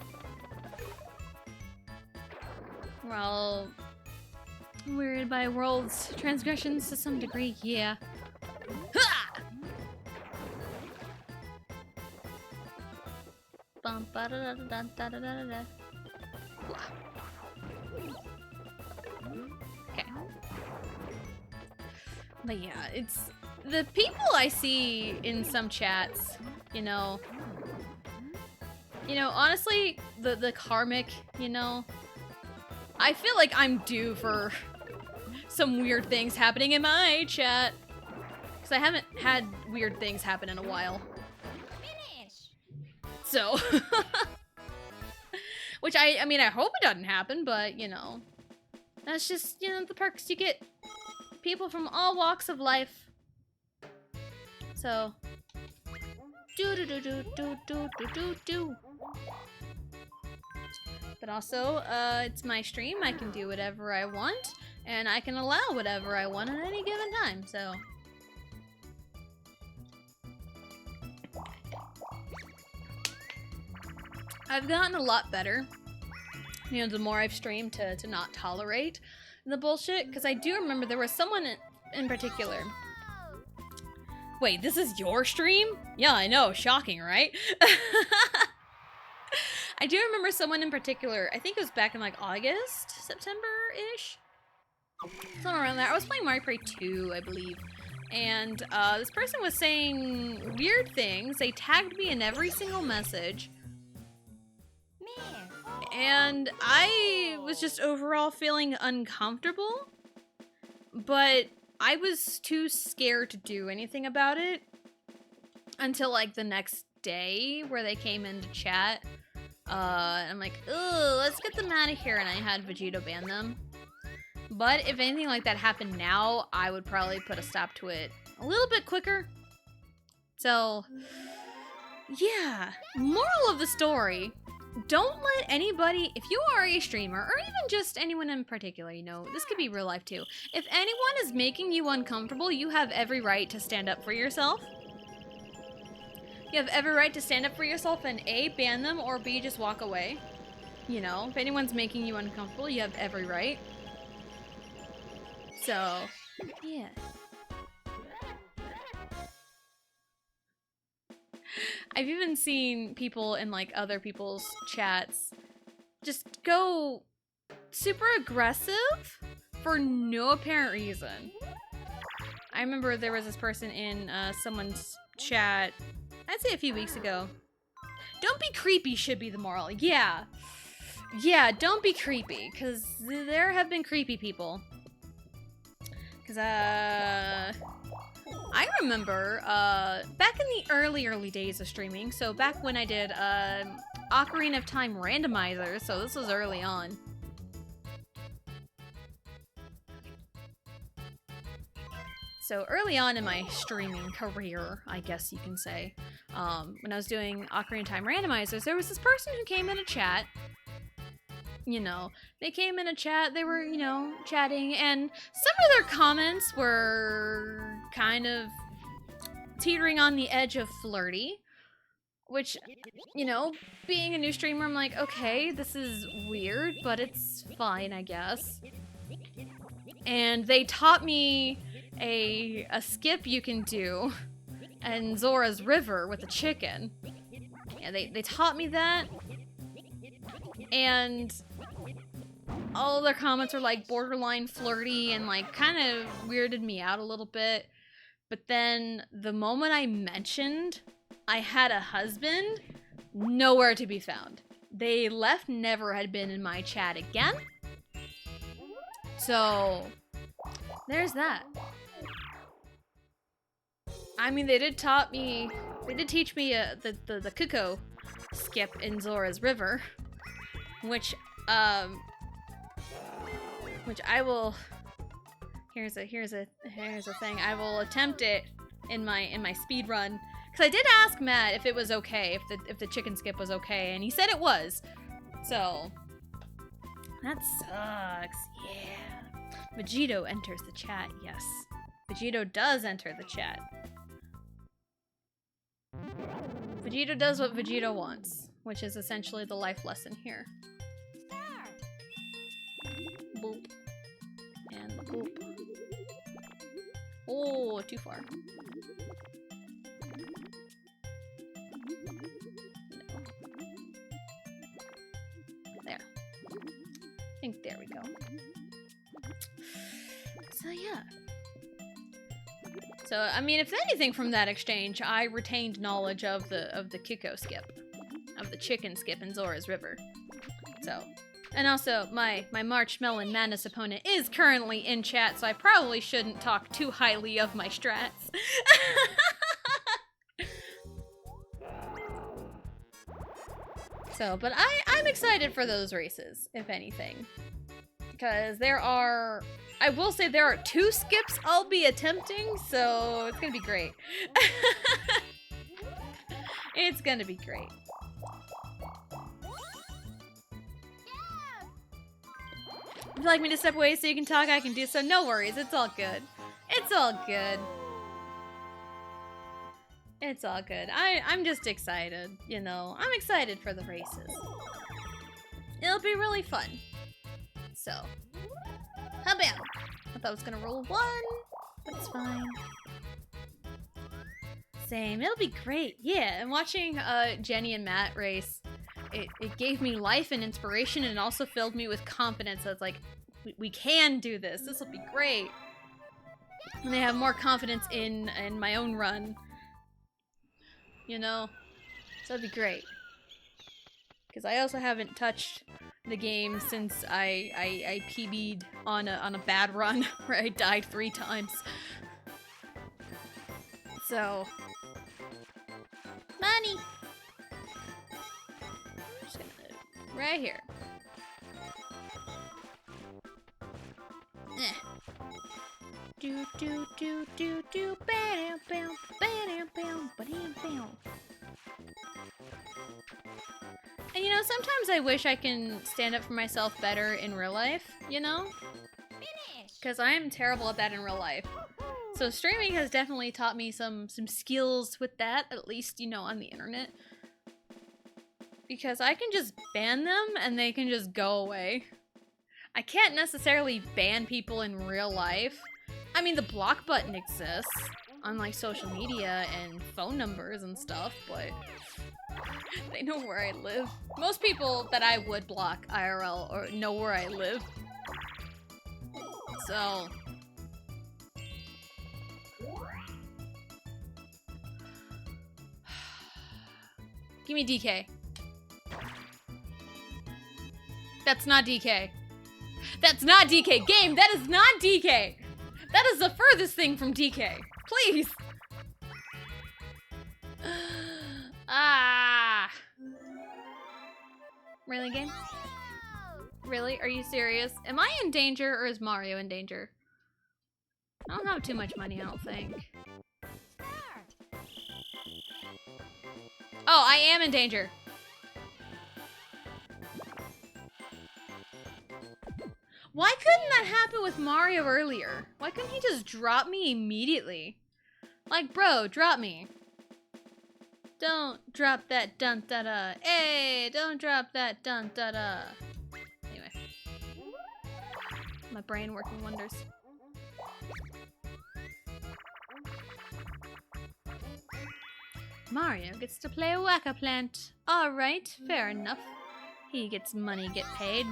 Well, worried by world's transgressions to some degree, yeah. Ha! Bum ba da da da da da da da. Okay. But yeah, it's the people I see in some chats, honestly, the karmic, I feel like I'm due for some weird things happening in my chat. Because I haven't had weird things happen in a while. So, which I mean, I hope it doesn't happen, but, that's just, the perks you get. People from all walks of life. So, do. But also, it's my stream. I can do whatever I want, and I can allow whatever I want at any given time, so. I've gotten a lot better, the more I've streamed to not tolerate the bullshit, because I do remember there was someone in particular. Wait, this is your stream? Yeah, I know, shocking, right? I do remember someone in particular, I think it was back in like August, September-ish? Somewhere around there. I was playing Mario Party 2, I believe. And this person was saying weird things. They tagged me in every single message. And I was just overall feeling uncomfortable But I was too scared to do anything about it until like the next day where they came in to chat. I'm like, ugh, let's get them out of here, and I had Vegito ban them. But if anything like that happened now, I would probably put a stop to it a little bit quicker. So, yeah. Moral of the story, don't let anybody, if you are a streamer, or even just anyone in particular, you know, this could be real life too. If anyone is making you uncomfortable, you have every right to stand up for yourself. You have every right to stand up for yourself and A, ban them, or B, just walk away. You know, if anyone's making you uncomfortable, you have every right. So, yeah. I've even seen people in like other people's chats just go super aggressive for no apparent reason. I remember there was this person in someone's chat, I'd say a few weeks ago. Don't be creepy should be the moral. Yeah. Yeah, don't be creepy, because there have been creepy people. Because, I remember, back in the early days of streaming, so back when I did, Ocarina of Time randomizer, so this was early on. So early on in my streaming career, I guess you can say, when I was doing Ocarina of Time randomizers, there was this person who came in a chat. You know, they came in a chat, they were, you know, chatting, and some of their comments were kind of teetering on the edge of flirty, which, you know, being a new streamer, I'm like, okay, this is weird, but it's fine, I guess. And they taught me a skip you can do in Zora's River with a chicken. Yeah, they taught me that, and all their comments were like borderline flirty and like kind of weirded me out a little bit. But then the moment I mentioned I had a husband, nowhere to be found. They left, never had been in my chat again. So there's that. I mean, they did teach me the Kuko skip in Zora's River, which I will. Here's a thing. I will attempt it in my speed run, because I did ask Matt if it was okay, if the chicken skip was okay, and he said it was. So that sucks. Yeah. Vegito enters the chat. Yes, Vegito does enter the chat. Vegito does what Vegito wants, which is essentially the life lesson here. Boop. And boop. Oh, too far. No. There. I think there we go. So yeah. So I mean, if anything from that exchange, I retained knowledge of the Kiko skip, of the chicken skip in Zora's River. So. And also, my Marshmelon Madness opponent is currently in chat, so I probably shouldn't talk too highly of my strats. So, but I'm excited for those races, if anything. Because I will say there are 2 skips I'll be attempting, so it's gonna be great. It's gonna be great. If you'd like me to step away so you can talk, I can do so. No worries, it's all good. It's all good. It's all good. I'm just excited, you know. I'm excited for the races. It'll be really fun. So, how about? I thought I was gonna roll 1, but it's fine. Same, it'll be great. Yeah, and watching Jenny and Matt race, it gave me life and inspiration, and also filled me with confidence. So it's like, we can do this. This will be great. And I have more confidence in my own run. You know? So it'll be great. Because I also haven't touched the game since I PB'd on a bad run where I died 3 times. So, money. I'm just gonna right here. Do do do do do bam bam bam bam bam bam. And you know, sometimes I wish I can stand up for myself better in real life, you know? Because I'm terrible at that in real life. So streaming has definitely taught me some skills with that, at least, you know, on the internet. Because I can just ban them and they can just go away. I can't necessarily ban people in real life. I mean, the block button exists on like social media and phone numbers and stuff, but they know where I live. Most people that I would block IRL or know where I live. So give me DK. That's not DK. That's not DK. Game, that is not DK. That is the furthest thing from DK. Please. Ah. Really, game? Really? Are you serious? Am I in danger or is Mario in danger? I don't have too much money, I don't think. Oh, I am in danger. Why couldn't that happen with Mario earlier? Why couldn't he just drop me immediately? Like, bro, drop me. Don't drop that dun-da-da. Hey, don't drop that dun-da-da. Anyway. My brain working wonders. Mario gets to play a Whack-A-Plant. Alright, fair enough. He gets money, get paid.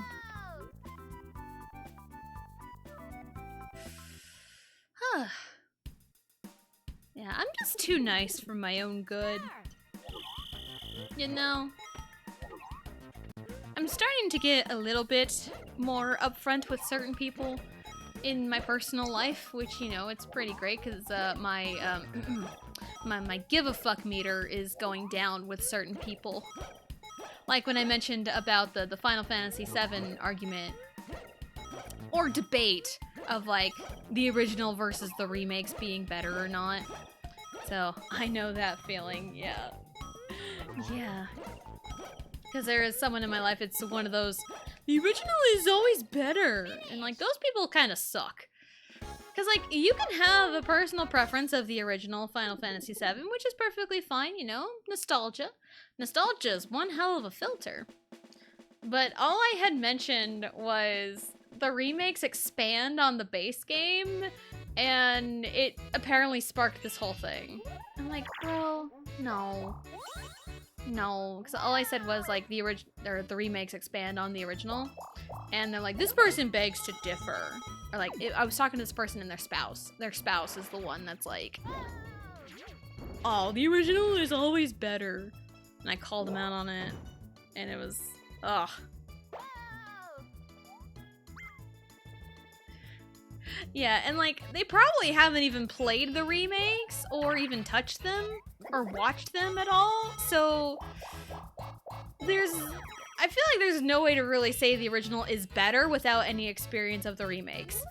Yeah, I'm just too nice for my own good. You know? I'm starting to get a little bit more upfront with certain people in my personal life, which, you know, it's pretty great because my give a fuck meter is going down with certain people. Like when I mentioned about the Final Fantasy VII argument or debate of like the original versus the remakes being better or not. So I know that feeling, yeah. Yeah. Because there is someone in my life, it's one of those, the original is always better. And like those people kind of suck. Because like you can have a personal preference of the original Final Fantasy VII, which is perfectly fine, you know, nostalgia. Nostalgia is one hell of a filter. But all I had mentioned was the remakes expand on the base game, and it apparently sparked this whole thing. I'm like, bro, no. No, because all I said was like the remakes expand on the original, and they're like, this person begs to differ. Or like, I was talking to this person and their spouse. Their spouse is the one that's like, oh, the original is always better. And I called them out on it, and it was, ugh. Yeah, and like, they probably haven't even played the remakes, or even touched them, or watched them at all, so I feel like there's no way to really say the original is better without any experience of the remakes.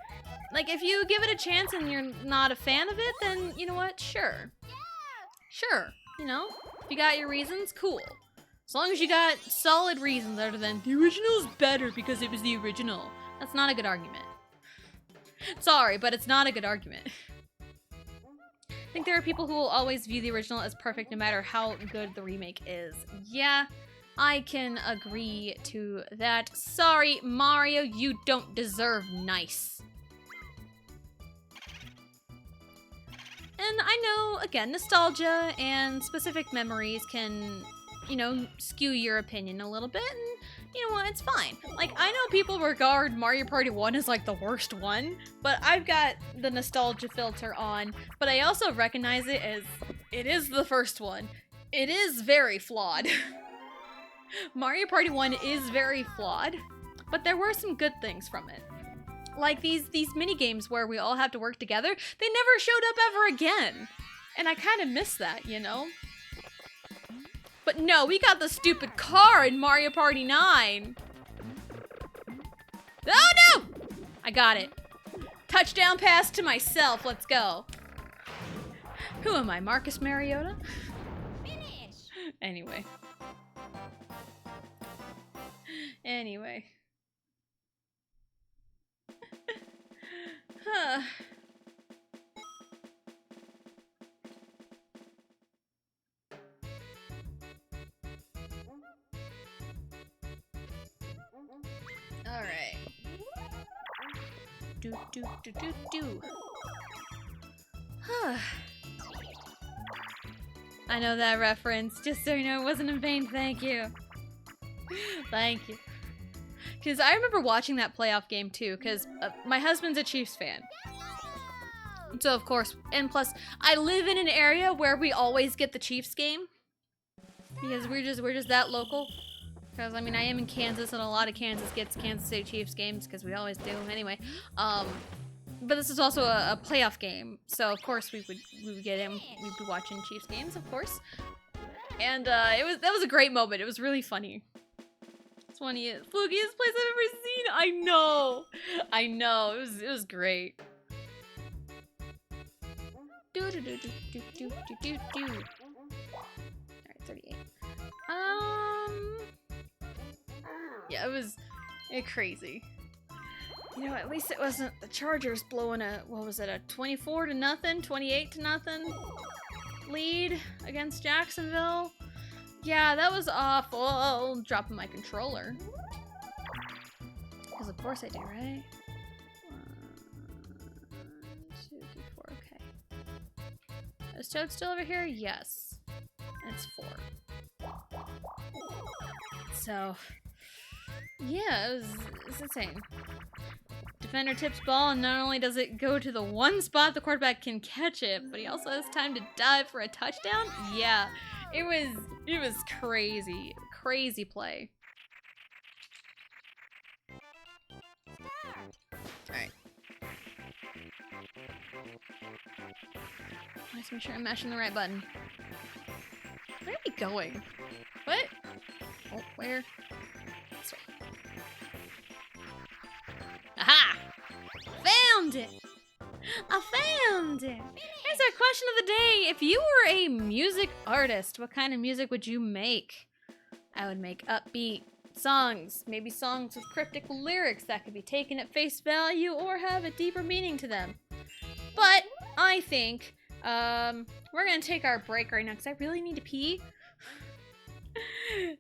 Like, if you give it a chance and you're not a fan of it, then, you know what, sure. Sure, you know? If you got your reasons, cool. As long as you got solid reasons other than, the original is better because it was the original. That's not a good argument. Sorry, but it's not a good argument. I think there are people who will always view the original as perfect no matter how good the remake is. Yeah, I can agree to that. Sorry, Mario, you don't deserve nice. And I know, again, nostalgia and specific memories can, you know, skew your opinion a little bit, and you know what, it's fine. Like, I know people regard Mario Party 1 as like the worst one, but I've got the nostalgia filter on, but I also recognize it as, it is the first one. It is very flawed. Mario Party 1 is very flawed. but there were some good things from it. Like these mini games where we all have to work together, they never showed up ever again. And I kind of miss that, you know? But no, we got the stupid car in Mario Party 9. Oh no! I got it. Touchdown pass to myself, let's go. Who am I, Marcus Mariota? Finish! Anyway. Huh. All right. Do. Huh. I know that reference. Just so you know, it wasn't in vain. Thank you. Thank you. Because I remember watching that playoff game too, because my husband's a Chiefs fan. So of course, and plus, I live in an area where we always get the Chiefs game. Because we're just that local. Because, I mean, I am in Kansas, and a lot of Kansas gets Kansas City Chiefs games, because we always do, anyway. But this is also a playoff game, so of course we would get in, we'd be watching Chiefs games, of course. And that was a great moment. It was really funny. It's one of the flukiest plays I've ever seen. I know. It was great. Alright, 38. Yeah, it was crazy. You know, at least it wasn't the Chargers blowing a 24-0, 28-0 lead against Jacksonville. Yeah, that was awful. Dropping my controller. Because of course I do, right? 1, 2, 3, 4, okay. Is Toad still over here? Yes. And it's 4. So, yeah, it's insane. Defender tips ball, and not only does it go to the one spot the quarterback can catch it, but he also has time to dive for a touchdown. Yeah, it was crazy. Crazy play. Alright. Let's make sure I'm mashing the right button. Where are we going? What? Oh, where? This way. Aha! Found it! I found it! Here's our question of the day. If you were a music artist, what kind of music would you make? I would make upbeat songs. Maybe songs with cryptic lyrics that could be taken at face value or have a deeper meaning to them. But I think we're gonna take our break right now because I really need to pee.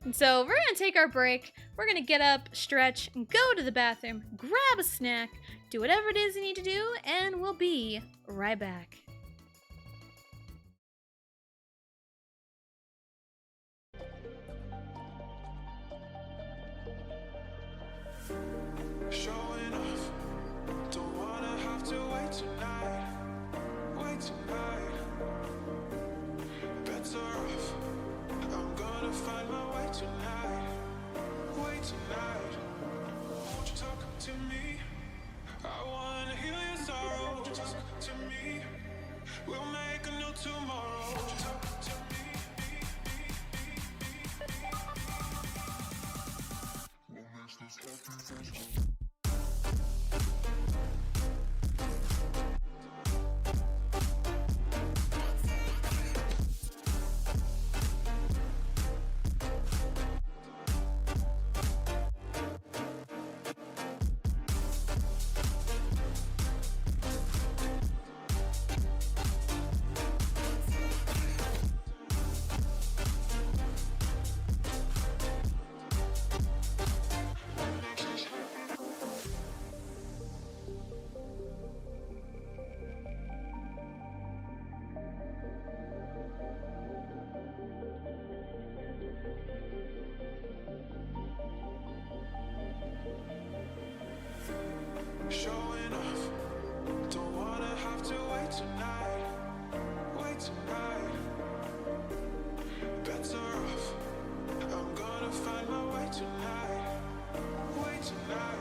And so we're gonna take our break. We're gonna get up, stretch, and go to the bathroom, grab a snack, do whatever it is you need to do, and we'll be right back. Showing off, don't wanna have to wait tonight. Better off, I'm gonna find my way tonight. Wait tonight, won't you talk to me? I wanna heal your sorrow. Won't you talk to me? We'll make a new tomorrow. Won't you talk to me? We'll make this happen. Showing off, don't wanna have to wait tonight. Wait tonight, better off, I'm gonna find my way tonight. Wait tonight.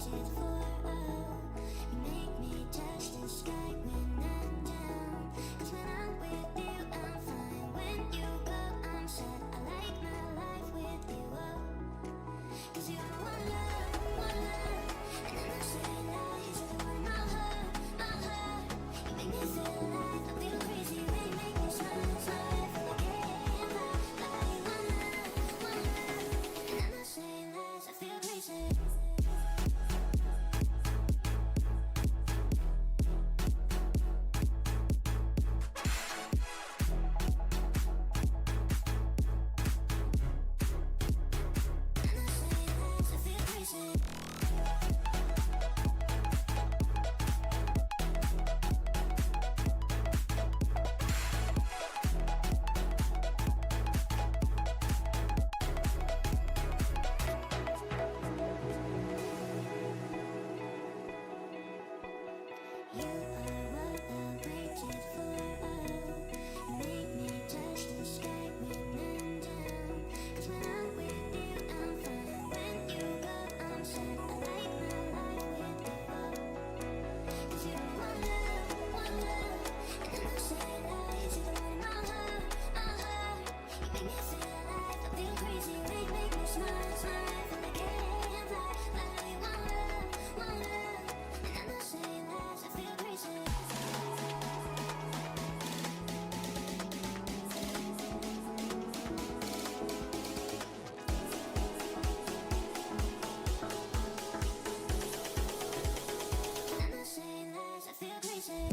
waited for. Oh, you make me touch the sky when I'm down. 'Cause when I'm with you, I'm fine. When you go, I'm sad. I like my life with you. Oh, 'cause you're the one love, and I'm not saying lies. You're the one in my heart, my heart. You make me feel alive. I feel crazy when you make me smile, smile. I feel like I can't lie. One love, and I'm not saying lies. I feel crazy. You are what I waited for. Oh, you make me touch the sky when I'm down. 'Cause when I'm with you, I'm fine. When you go, I'm sad. I like my life with you. Oh, 'cause you're the one love, and I'm not saying lies. You're the one in my heart, my heart. You make me feel alive. I feel crazy when you make me smile, smile. I feel like I can't lie. One love, and I'm not saying lies. I feel crazy. I'm not saying lies. I feel crazy. I'm not saying lies. I feel crazy.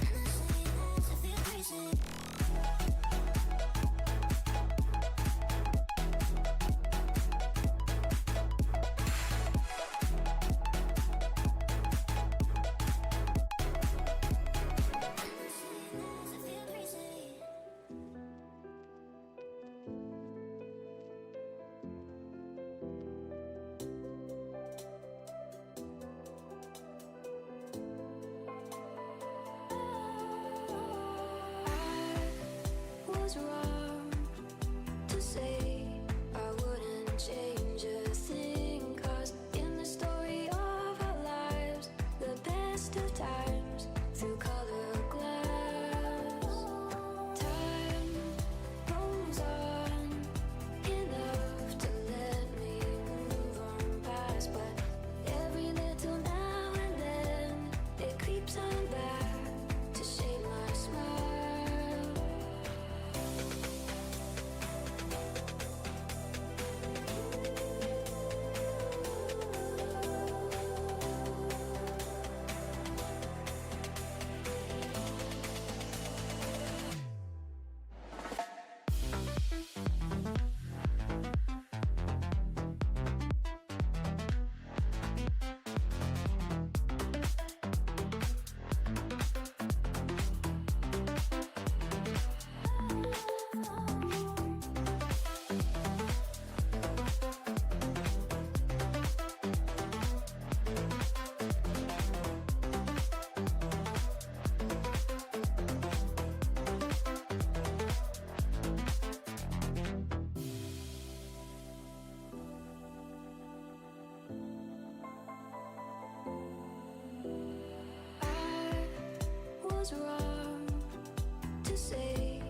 I'm not saying lies. I feel crazy. I was wrong to say I wouldn't change a thing. 'Cause in the story of our lives, the best of times through color glass, time rolls on enough to let me move on past. But every little now and then it creeps on back to shade my smile. I was wrong to say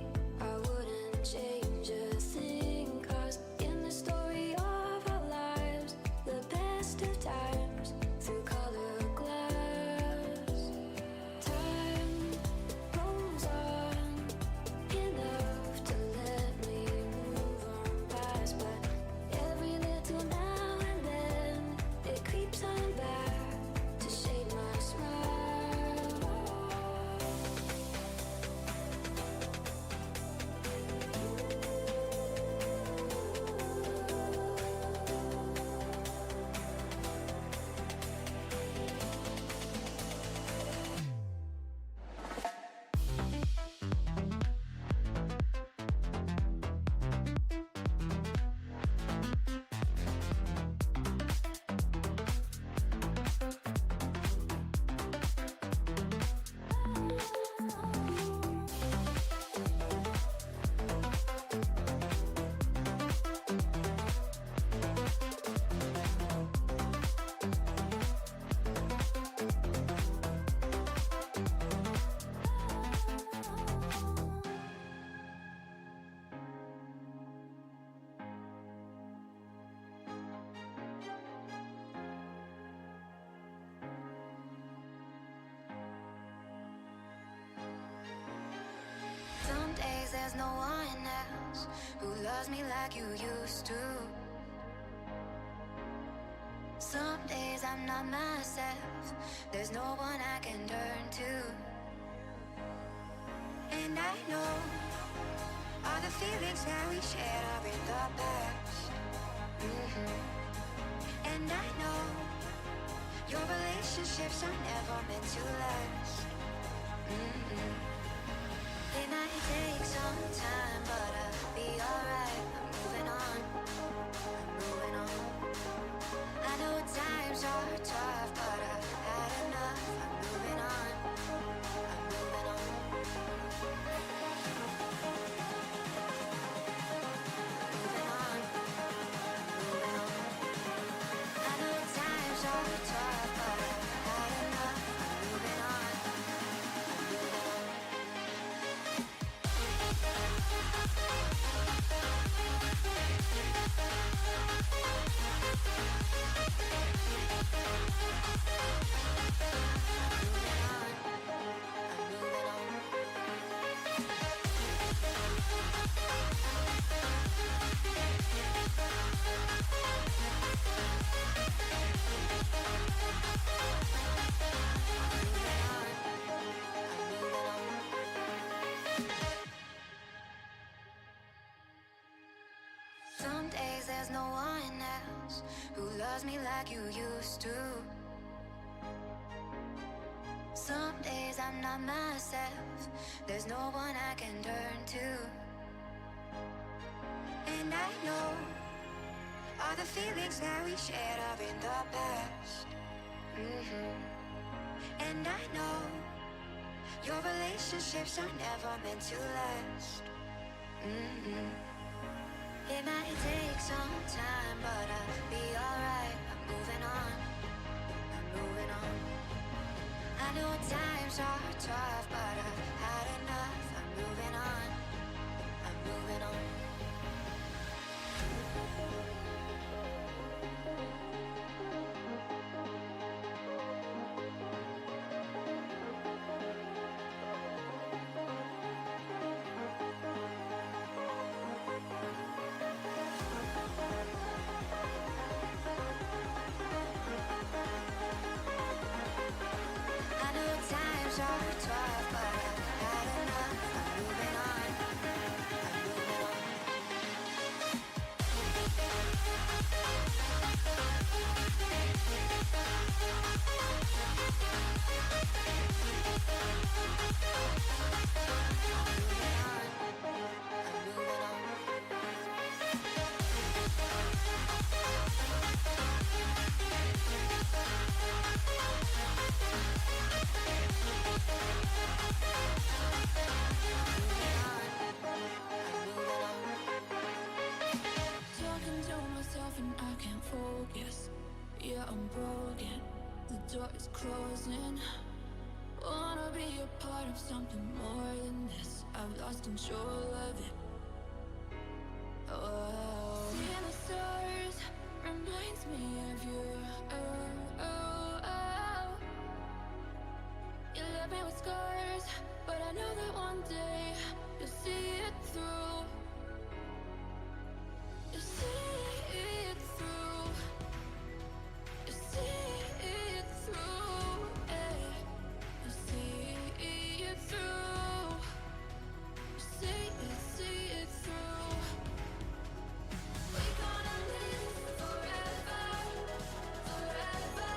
I wouldn't change a thing. 'Cause in the story of our lives, the best of times through color glass, time rolls on enough to let me move on past. But every little now and then it creeps on back to shade my smile. there's no one else who loves me like you used to. Some days I'm not myself, there's no one I can turn to. And I know all the feelings that we shared are in the past. And I know your relationships are never meant to last. It might take some time, but I'll be alright. I'm moving on, I'm moving on. I know times are tough, but I've had enough. I'm moving on, I'm moving on. Moving on, moving on. I know times are tough, but I've had enough. I'm moving on, I'm moving on. Some days there's no one else who loves me like you used to. Some days I'm not myself, there's no one I can turn to. And I know all the feelings that we shared are in the past. And I know your relationships are never meant to last. It might take some time, but I'll be alright. I'm moving on, I'm moving on. I know times are tough, but I've had enough. I'm moving on, I'm moving on. I know times are tough, but I've had enough. I'm moving on, I'm moving on. I'm moving on. Talking to myself and I can't focus. Yeah, I'm broken. The door is closing. Wanna be a part of something more than this. I've lost control of it. Oh, seeing the stars reminds me of you. Oh, oh, oh. You left me with scars, but I know that one day you'll see it through. You see it through. You see it through. Eh. You see it through. You see it through. We're gonna live forever, forever.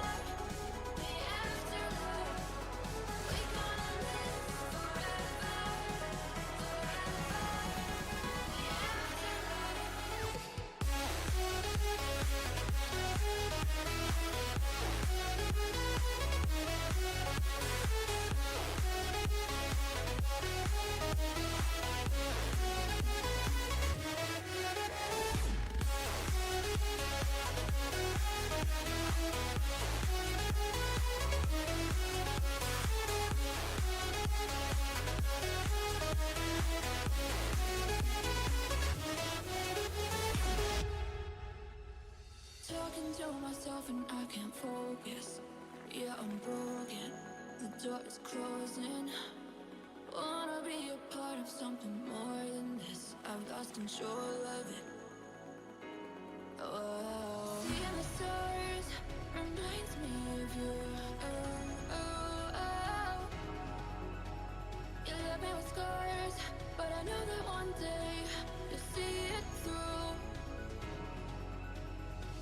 The afterlife. We're gonna live forever, forever. The Talking to myself and I can't focus. Yeah, I'm broken. The door is closing. Wanna wanna be a part of something more than this. I've lost control of it. Oh, seeing the stars reminds me of you. Oh, oh, oh. You left me with scars, but I know that one day you'll see it through.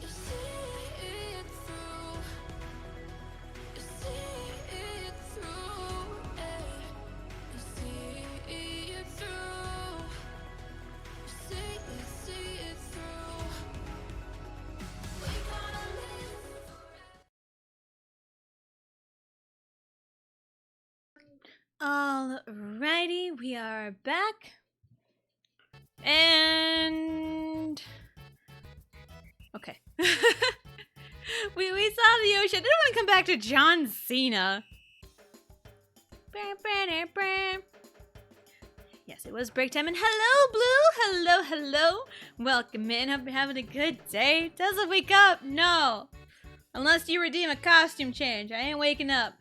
You'll see it through. You'll see it through. Hey. You'll see it through. You'll see it through. We gonna live Alrighty, we are back. And okay. we saw the ocean. I didn't want to come back to John Cena. Yes, it was break time. And hello, Blue. Hello, hello. Welcome in. Hope you're having a good day. Doesn't wake up. No. Unless you redeem a costume change. I ain't waking up.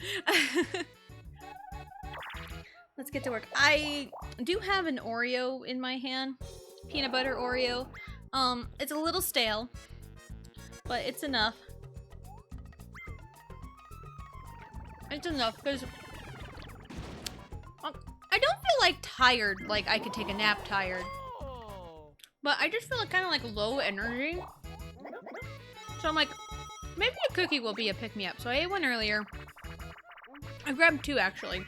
Let's get to work. I do have an Oreo in my hand. Peanut butter Oreo. It's a little stale, but it's enough. It's enough because I don't feel like tired, like I could take a nap tired. But I just feel like kind of like low energy. So I'm like, maybe a cookie will be a pick-me-up. So I ate one earlier. I grabbed two actually.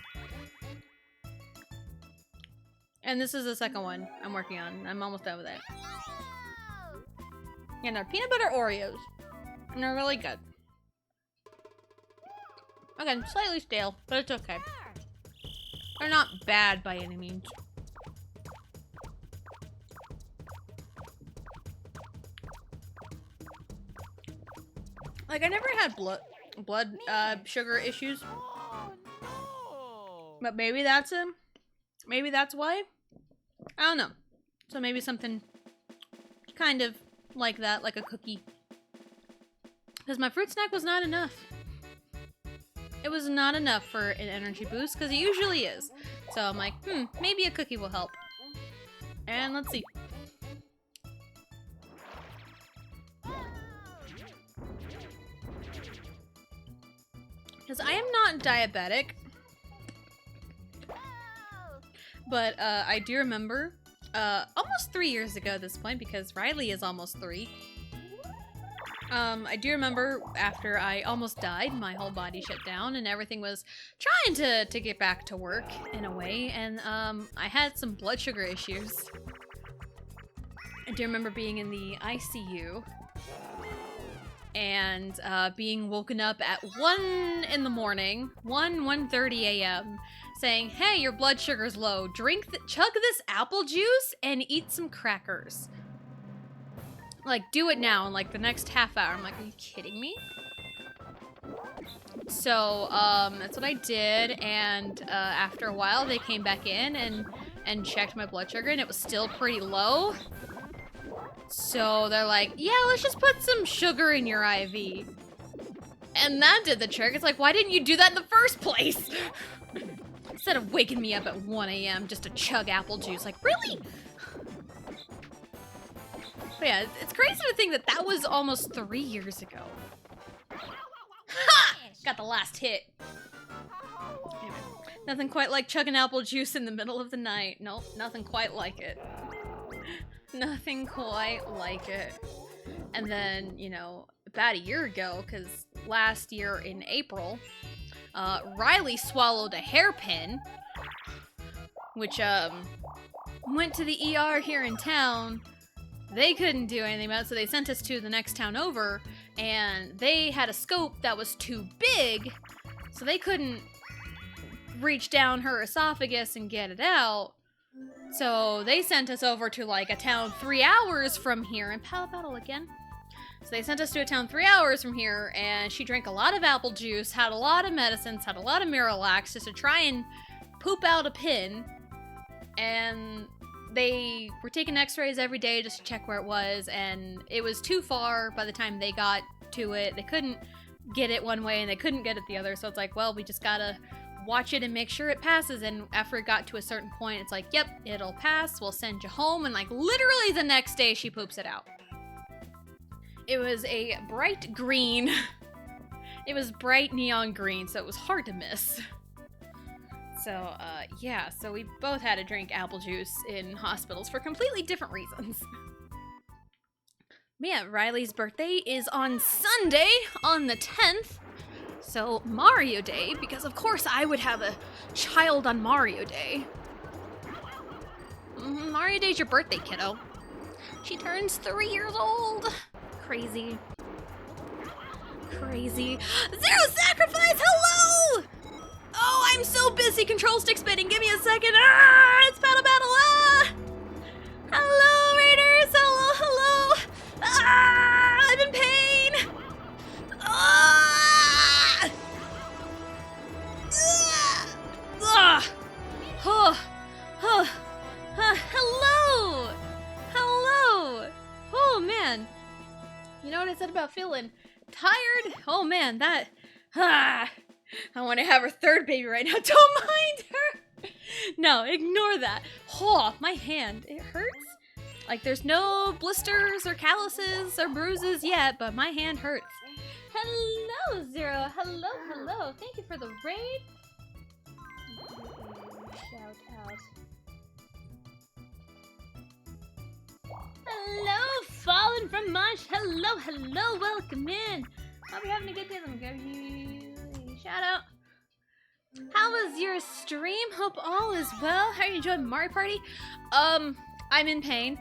And this is the second one I'm working on. I'm almost done with it. And they're peanut butter Oreos. And they're really good. Again, slightly stale, but it's okay. They're not bad by any means. Like, I never had blood sugar issues. But maybe that's him. Maybe that's why? I don't know. So maybe something kind of like that, like a cookie. Because my fruit snack was not enough. It was not enough for an energy boost, because it usually is. So I'm like, maybe a cookie will help. And let's see. Because I am not diabetic. But I do remember almost 3 years ago at this point, because Riley is almost 3. I do remember after I almost died, my whole body shut down and everything was trying to get back to work in a way. And I had some blood sugar issues. I do remember being in the ICU and being woken up at 1 in the morning, 1:30 a.m. saying, hey, your blood sugar's low. Chug this apple juice and eat some crackers. Like, do it now in like the next half hour. I'm like, are you kidding me? So, that's what I did. And after a while, they came back in and checked my blood sugar, and it was still pretty low. So they're like, yeah, let's just put some sugar in your IV. And that did the trick. It's like, why didn't you do that in the first place? Instead of waking me up at 1 a.m. just to chug apple juice. Like, really? But yeah, it's crazy to think that that was almost 3 years ago. Ha! Got the last hit. Anyway, nothing quite like chugging apple juice in the middle of the night. Nope, nothing quite like it. Nothing quite like it. And then, you know, about a year ago, because last year in April, Riley swallowed a hairpin, which went to the ER here in town. They couldn't do anything about it, so they sent us to the next town over, and they had a scope that was too big, so they couldn't reach down her esophagus and get it out. So they sent us over to like a town 3 hours from here, and Pal Battle again. So they sent us to a town 3 hours from here, and she drank a lot of apple juice, had a lot of medicines, had a lot of Miralax just to try and poop out a pin. And they were taking x-rays every day just to check where it was, and it was too far by the time they got to it. They couldn't get it one way and they couldn't get it the other, so it's like, well, we just gotta watch it and make sure it passes. And after it got to a certain point, it's like, yep, it'll pass. We'll send you home. And like literally the next day, she poops it out. It was a bright green. It was bright neon green, so it was hard to miss. So, yeah, so we both had to drink apple juice in hospitals for completely different reasons. Yeah, Riley's birthday is on Sunday, on the 10th. So, Mario Day, because of course I would have a child on Mario Day. Mario Day's your birthday, kiddo. She turns 3 years old. Crazy. Crazy. Zero Sacrifice, hello! Oh, I'm so busy control stick spinning. Give me a second. Ah, it's Battle Battle. Ah! Hello, Raiders. Hello, hello. Ah, I'm in pain. Ah! Ah! Oh, oh, hello. Hello. Oh, man. You know what I said about feeling tired? Oh, man, that... Ah! I want to have her third baby right now. Don't mind her. No, ignore that. Oh, my hand. It hurts. Like, there's no blisters or calluses or bruises yet, but my hand hurts. Hello, Zero. Hello, hello. Thank you for the raid. Shout out. Hello, Fallen from Munch. Hello, hello. Welcome in. Hope you're having a good day. Let me give you a shout out. How was your stream? Hope all is well. How are you enjoying Mario Party? I'm in pain.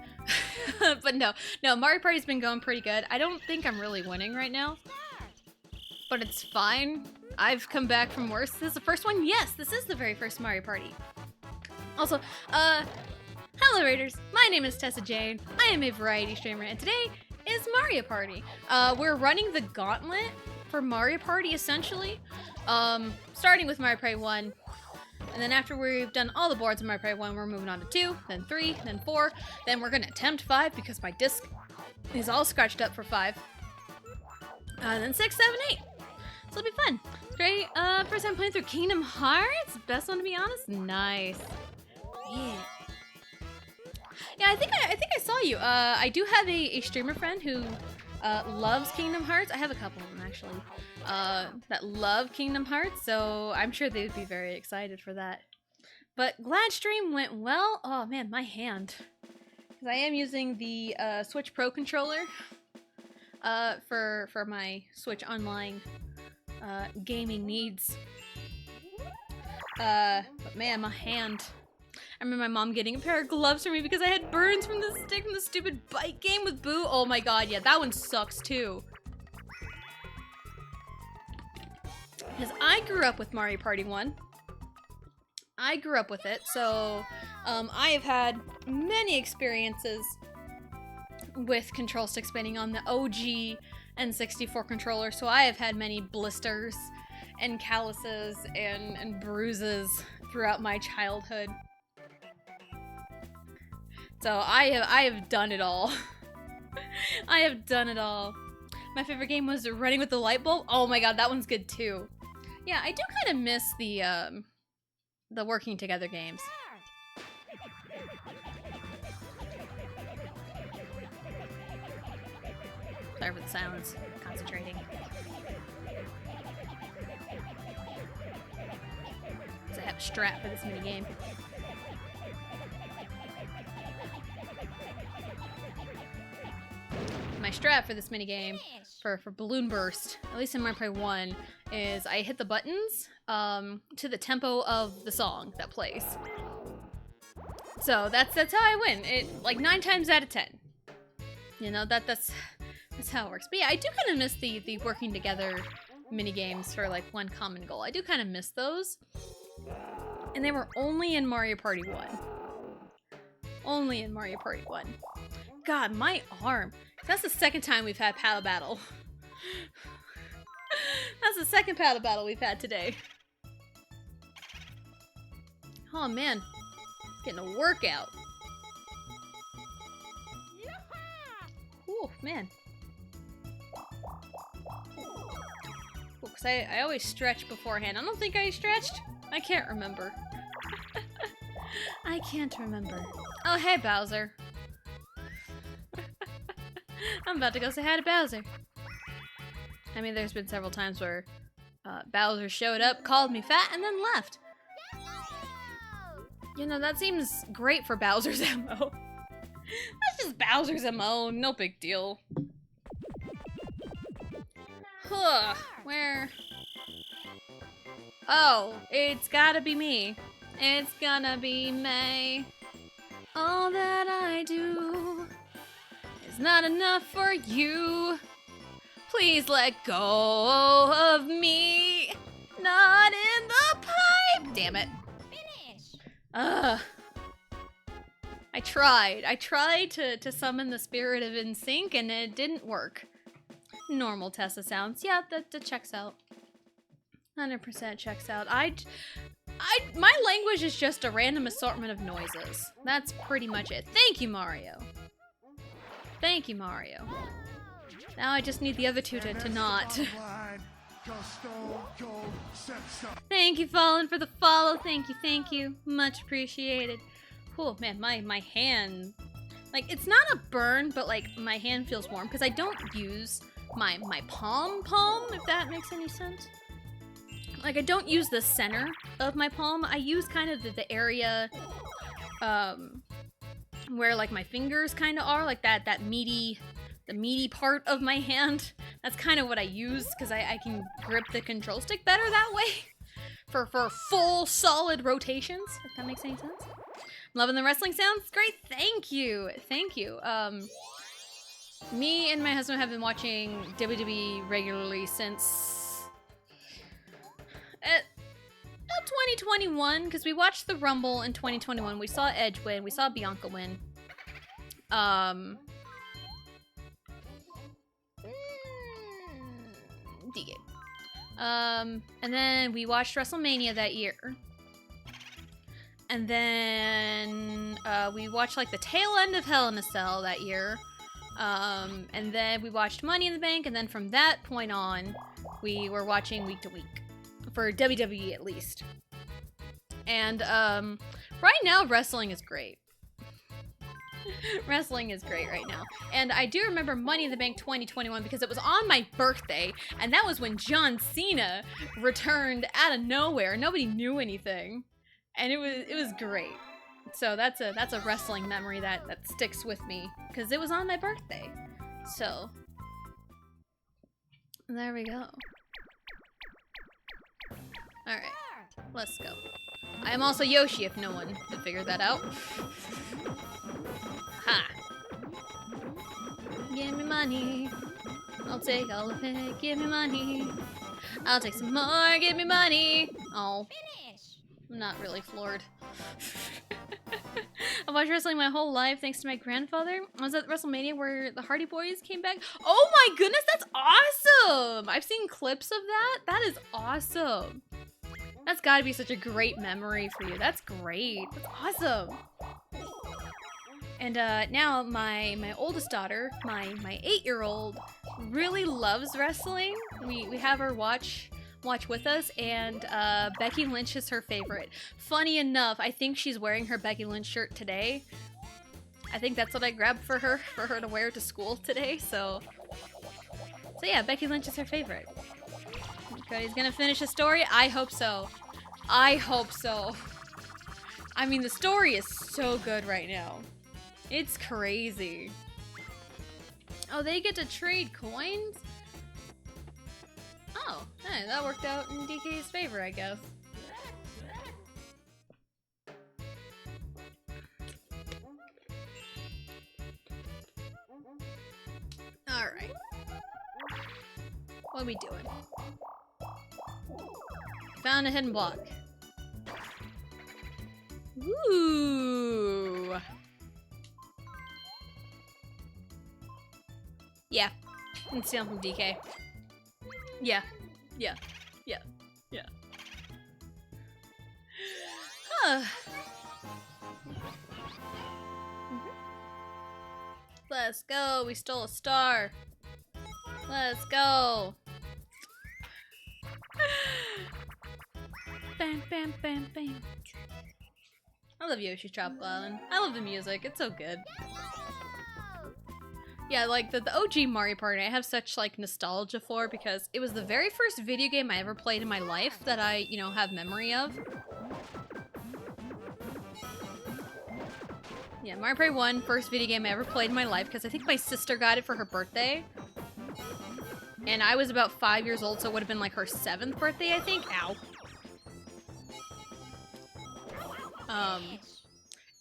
But no, Mario Party's been going pretty good. I don't think I'm really winning right now. But it's fine. I've come back from worse. This is the first one? Yes, this is the very first Mario Party. Also, hello Raiders. My name is Tessa Jane. I am a variety streamer, and today is Mario Party. We're running the gauntlet for Mario Party, essentially. Starting with Mario Party 1. And then after we've done all the boards in Mario Party 1, we're moving on to 2, then 3, then 4. Then we're going to attempt 5 because my disc is all scratched up for 5. Then 6, 7, 8. So it'll be fun. Great. First time playing through Kingdom Hearts. Best one, to be honest. Nice. Yeah. Yeah, I think I saw you. I do have a streamer friend who loves Kingdom Hearts. I have a couple of them actually that love Kingdom Hearts, so I'm sure they would be very excited for that. But glad stream went well. Oh man, my hand, because I am using the Switch Pro controller for my Switch Online gaming needs. But man, my hand. I remember my mom getting a pair of gloves for me because I had burns from the stick from the stupid bike game with Boo. Oh my god, yeah, that one sucks too. Because I grew up with Mario Party 1. I grew up with it, so I have had many experiences with control stick spinning on the OG N64 controller, so I have had many blisters and calluses and bruises throughout my childhood. So I have done it all. I have done it all. My favorite game was Running with the Light Bulb. Oh my god, that one's good too. Yeah, I do kind of miss the working together games. Sorry for the silence. Concentrating. So I have a strap for this mini game. My strat for this minigame for Balloon Burst, at least in Mario Party 1, is I hit the buttons to the tempo of the song that plays. So that's how I win. It like 9 times out of 10. You know, that's how it works. But yeah, I do kind of miss the working together minigames for like one common goal. I do kind of miss those. And they were only in Mario Party 1. Only in Mario Party 1. God, my arm. That's the second time we've had paddle battle. That's the second paddle battle we've had today. Oh man, getting a workout. Oh man. Because I always stretch beforehand. I don't think I stretched. I can't remember. I can't remember. Oh, hey, Bowser. I'm about to go say hi to Bowser. I mean, there's been several times where Bowser showed up, called me fat, and then left. You know, that seems great for Bowser's MO. That's just Bowser's MO, no big deal. Huh, where? Oh, it's gotta be me. It's gonna be me. All that I do is not enough for you. Please let go of me. Not in the pipe. Damn it. Ugh. I tried to summon the spirit of NSYNC and it didn't work. Normal Tessa sounds. Yeah, that checks out. 100% checks out. My language is just a random assortment of noises. That's pretty much it. Thank you, Mario. Thank you, Mario. Now I just need the other two to not. Thank you, Fallen, for the follow. Thank you. Much appreciated. Cool, man, my hand... Like, it's not a burn, but, like, my hand feels warm, because I don't use my palm, if that makes any sense. Like, I don't use the center of my palm. I use kind of the area, where, like, my fingers kind of are, like that meaty part of my hand. That's kind of what I use, because I can grip the control stick better that way. For full, solid rotations, if that makes any sense. I'm loving the wrestling sounds. Great, thank you. Me and my husband have been watching WWE regularly since 2021, because we watched the Rumble in 2021. We saw Edge win. We saw Bianca win. DK. And then we watched WrestleMania that year. And then we watched like the tail end of Hell in a Cell that year. And then we watched Money in the Bank, and then from that point on, we were watching week to week. For WWE at least. And right now, wrestling is great. Wrestling is great right now. And I do remember Money in the Bank 2021 because it was on my birthday, and that was when John Cena returned out of nowhere. Nobody knew anything. And it was great. So that's a wrestling memory that sticks with me because it was on my birthday. So there we go. Alright, let's go. I am also Yoshi, if no one had figured that out. Ha! Give me money. I'll take all of it. Give me money. I'll take some more. Give me money. Oh. I'm not really floored. I've watched wrestling my whole life thanks to my grandfather. I was at WrestleMania where the Hardy Boys came back. Oh my goodness, that's awesome! I've seen clips of that. That is awesome. That's gotta be such a great memory for you. That's great. That's awesome. And now my oldest daughter, my 8-year-old, really loves wrestling. We have her watch with us, and Becky Lynch is her favorite. Funny enough, I think she's wearing her Becky Lynch shirt today. I think that's what I grabbed for her to wear to school today, so yeah, Becky Lynch is her favorite. Cody's gonna finish the story? I hope so. I hope so. I mean, the story is so good right now. It's crazy. Oh, they get to trade coins? Oh, hey, that worked out in DK's favor, I guess. Alright. What are we doing? Found a hidden block. Ooh. Yeah. I'm stealing from DK. Yeah. Huh. Let's go. We stole a star. Let's go. Bam, bam, bam, bam. I love Yoshi's Tropical Island. I love the music. It's so good. Yeah, like the OG Mario Party, I have such like nostalgia for because it was the very first video game I ever played in my life that I, you know, have memory of. Yeah, Mario Party 1, first video game I ever played in my life because I think my sister got it for her birthday. And I was about 5 years old, so it would have been like her 7th birthday, I think. Ow.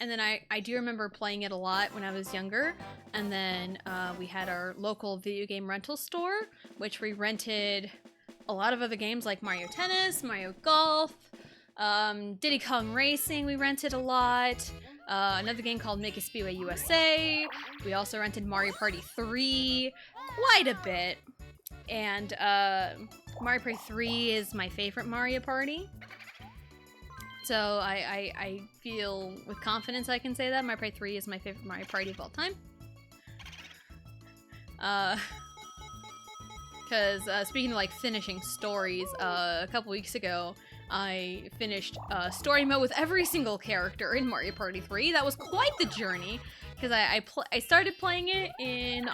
And then I do remember playing it a lot when I was younger. And then we had our local video game rental store, which we rented a lot of other games like Mario Tennis, Mario Golf, Diddy Kong Racing we rented a lot. Another game called Make a Speedway USA. We also rented Mario Party 3 quite a bit. And Mario Party 3 is my favorite Mario Party. So I feel with confidence I can say that Mario Party 3 is my favorite Mario Party of all time. Because speaking of like finishing stories, a couple weeks ago I finished story mode with every single character in Mario Party 3. That was quite the journey because I started playing it in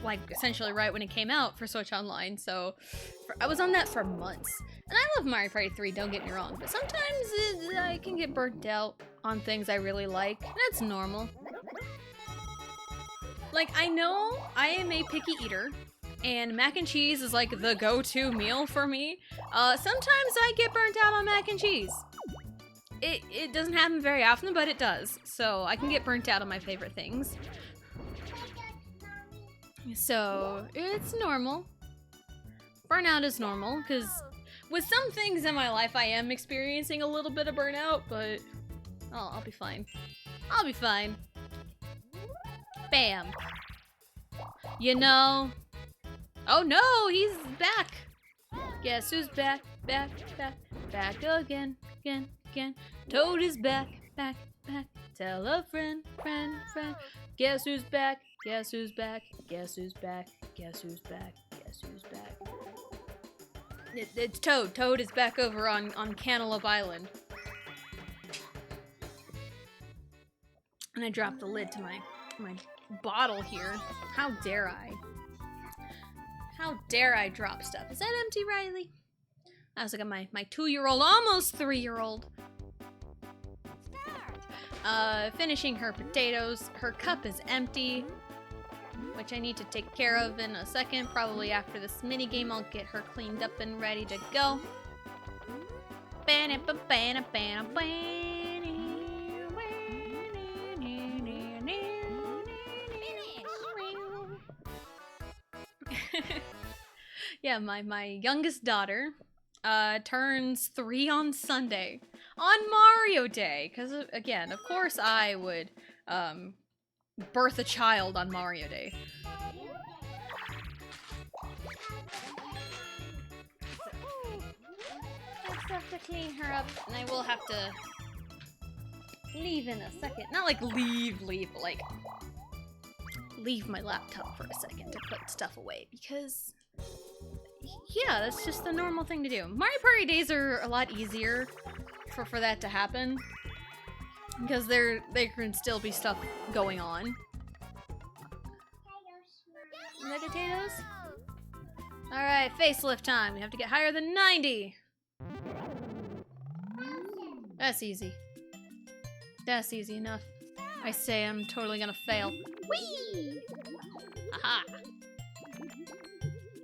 like essentially right when it came out for Switch Online. So I was on that for months. And I love Mario Party 3, don't get me wrong, but sometimes I can get burnt out on things I really like. That's normal. Like, I know I am a picky eater, and mac and cheese is like the go-to meal for me. Sometimes I get burnt out on mac and cheese. It doesn't happen very often, but it does. So I can get burnt out on my favorite things. So it's normal. Burnout is normal, because with some things in my life I am experiencing a little bit of burnout, but I'll be fine. I'll be fine. Bam. You know. Oh no, he's back. Guess who's back, back, back, back again, again, again. Toad is back, back, back. Tell a friend, friend, friend. Guess who's back, guess who's back, guess who's back, guess who's back, guess who's back. It's Toad. Toad is back over on Cantaloupe Island. And I dropped the lid to my bottle here. How dare I? How dare I drop stuff? Is that empty, Riley? I was like my 2-year-old, almost 3-year-old. Finishing her potatoes. Her cup is empty, which I need to take care of in a second. Probably after this mini game, I'll get her cleaned up and ready to go. Yeah, my youngest daughter turns 3 on Sunday. On Mario Day! Because, again, of course I would birth a child on Mario Day. I just have to clean her up, and I will have to leave in a second. Not like leave, but like leave my laptop for a second to put stuff away, because yeah, that's just the normal thing to do. Mario Party days are a lot easier for that to happen, because there can still be stuff going on. No potatoes? Alright, facelift time. We have to get higher than 90. That's easy. That's easy enough. I say I'm totally gonna fail. Whee! Aha!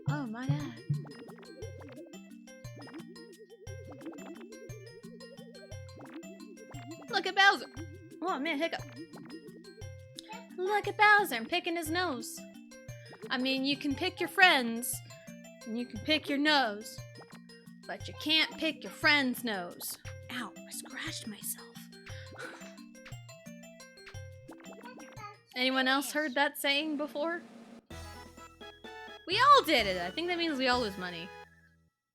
Oh my god. Look at Bowser! Oh man, hiccup. Look at Bowser, I'm picking his nose. I mean, you can pick your friends, and you can pick your nose, but you can't pick your friend's nose. Ow, I scratched myself. Anyone else heard that saying before? We all did it. I think that means we all lose money.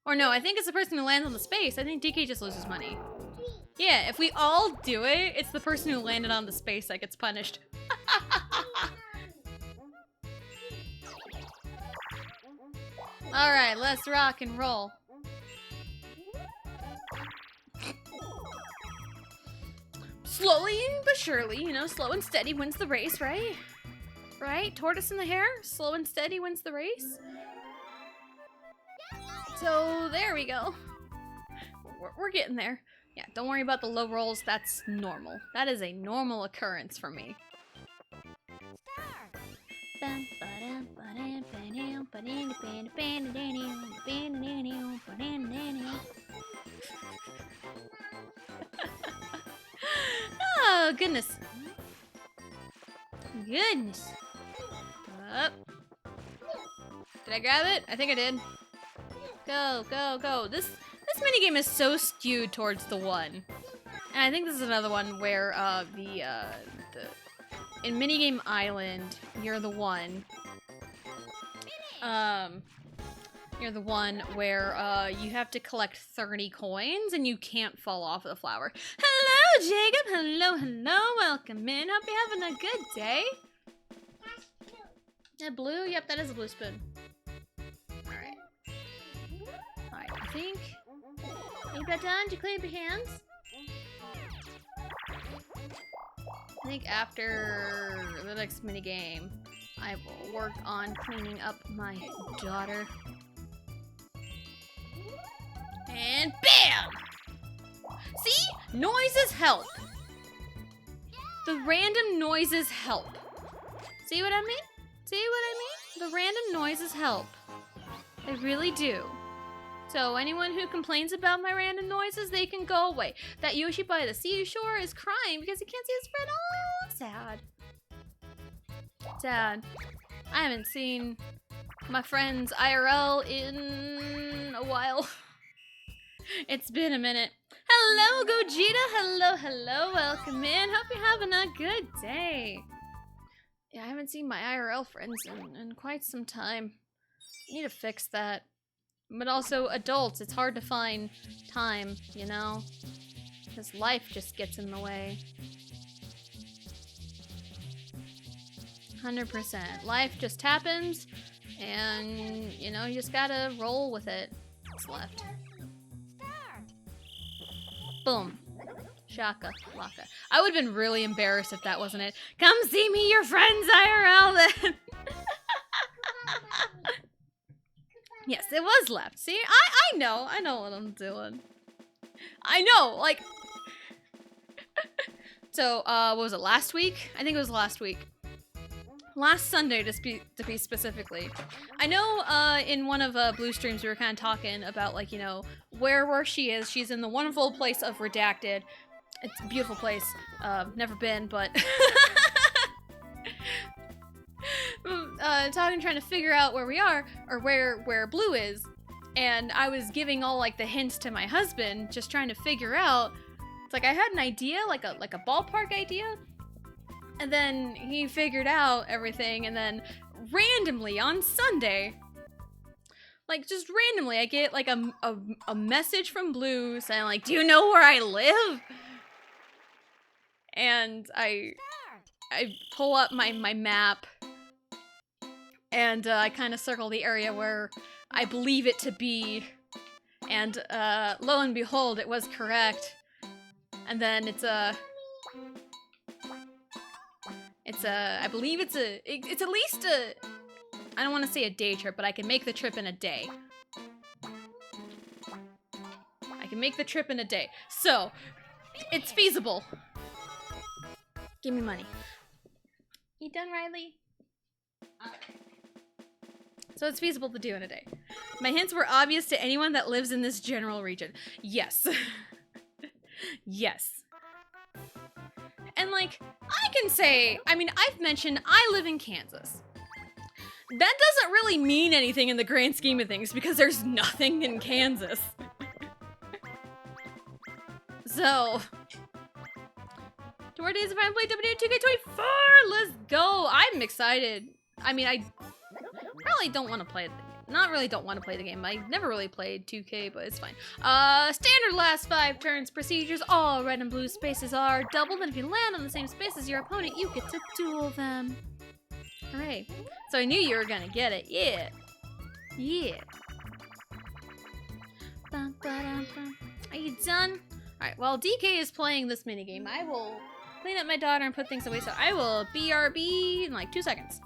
Or no, I think it's the person who lands on the space. I think DK just loses money. Yeah, if we all do it, it's the person who landed on the space that gets punished. Alright, let's rock and roll. slowly but surely, you know, slow and steady wins the race, right? Right? Tortoise in the hare, slow and steady wins the race. So there we go. We're getting there. Yeah, don't worry about the low rolls. That's normal. That is a normal occurrence for me. Oh, goodness. Goodness. Up. Did I grab it? I think I did. Go, go, go. This minigame is so skewed towards the one. And I think this is another one where in Minigame Island, you're the one. You're the one where you have to collect 30 coins and you can't fall off of the flower. Hello, Jacob. Hello, hello. Welcome in. Hope you're having a good day. A blue? Yep, that is a blue spoon. Alright. Alright, I think. You got done? Did you clean up your hands? I think after the next minigame, I will work on cleaning up my daughter. And BAM! See? Noises help. The random noises help. See what I mean? See what I mean? The random noises help. They really do. So anyone who complains about my random noises, they can go away. That Yoshi by the seashore is crying because he can't see his friend. Oh, sad. Sad. I haven't seen my friends IRL in a while. It's been a minute. Hello, Gogeta. Hello, hello. Welcome in. Hope you're having a good day. Yeah, I haven't seen my IRL friends in quite some time. I need to fix that. But also, adults, it's hard to find time, you know? Because life just gets in the way. 100%. Life just happens, and, you know, you just gotta roll with it. What's left? Boom. Shaka, laka. I would've been really embarrassed if that wasn't it. Come see me, your friends IRL then! Yes, it was left. See, I know what I'm doing. I know, like... So, what was it, last week? I think it was last week. Last Sunday, to be specifically. I know, in one of Blue's streams, we were kind of talking about, like, you know, where she is. She's in the wonderful place of Redacted. It's a beautiful place. Never been, but... trying to figure out where we are, or where Blue is, and I was giving all, like, the hints to my husband, just trying to figure out. It's like I had an idea, like a ballpark idea, and then he figured out everything, and then randomly on Sunday, like, just randomly, I get, like, a message from Blue saying, like, do you know where I live? And I pull up my map, and I kind of circle the area where I believe it to be, and lo and behold, it was correct. And then it's I believe it's at least I don't want to say a day trip, but I can make the trip in a day. I can make the trip in a day. So, it's feasible. Give me money. You done, Riley? So it's feasible to do in a day. My hints were obvious to anyone that lives in this general region. Yes. Yes. And, like, I can say, I mean, I've mentioned I live in Kansas. That doesn't really mean anything in the grand scheme of things because there's nothing in Kansas. So, 4 days if I haven't played WD2K24, let's go. I'm excited. I mean, I really don't want to play it. Not really don't want to play the game. I never really played 2K, but it's fine. Standard last 5 turns procedures. All red and blue spaces are doubled, and if you land on the same space as your opponent, you get to duel them. Hooray. So I knew you were gonna get it. Yeah. Yeah. Bum, ba, dum, bum. Are you done? Alright, while DK is playing this minigame, I will clean up my daughter and put things away, so I will BRB in like 2 seconds.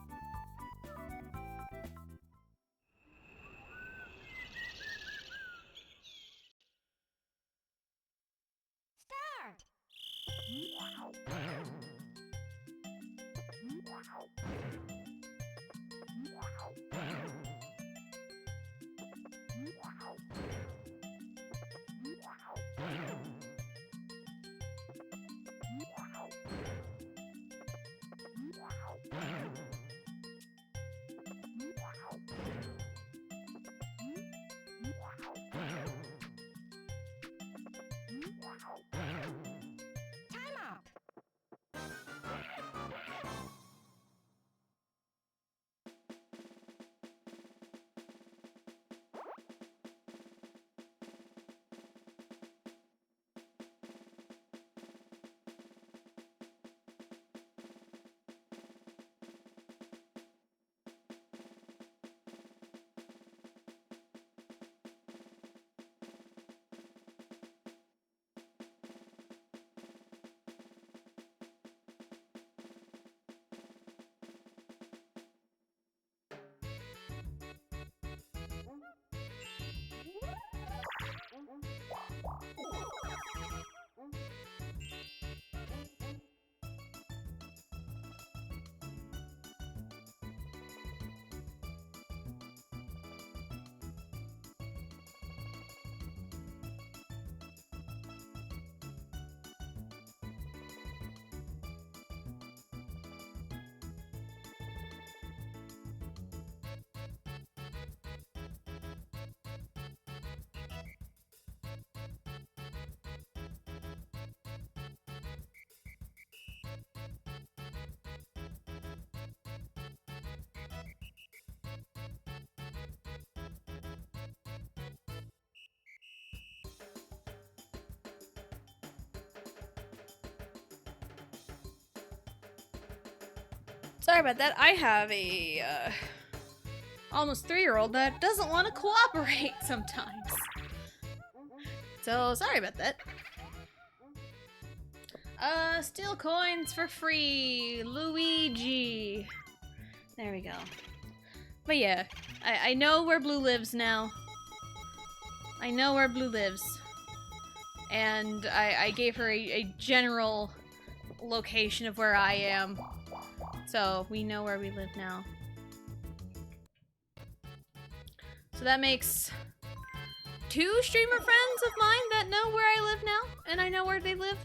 Sorry about that. I have a almost 3-year-old that doesn't want to cooperate sometimes. So sorry about that. Steal coins for free, Luigi. There we go. But yeah, I know where Blue lives now. I know where Blue lives. And I gave her a general location of where I am. So we know where we live now. So that makes 2 streamer friends of mine that know where I live now, and I know where they live.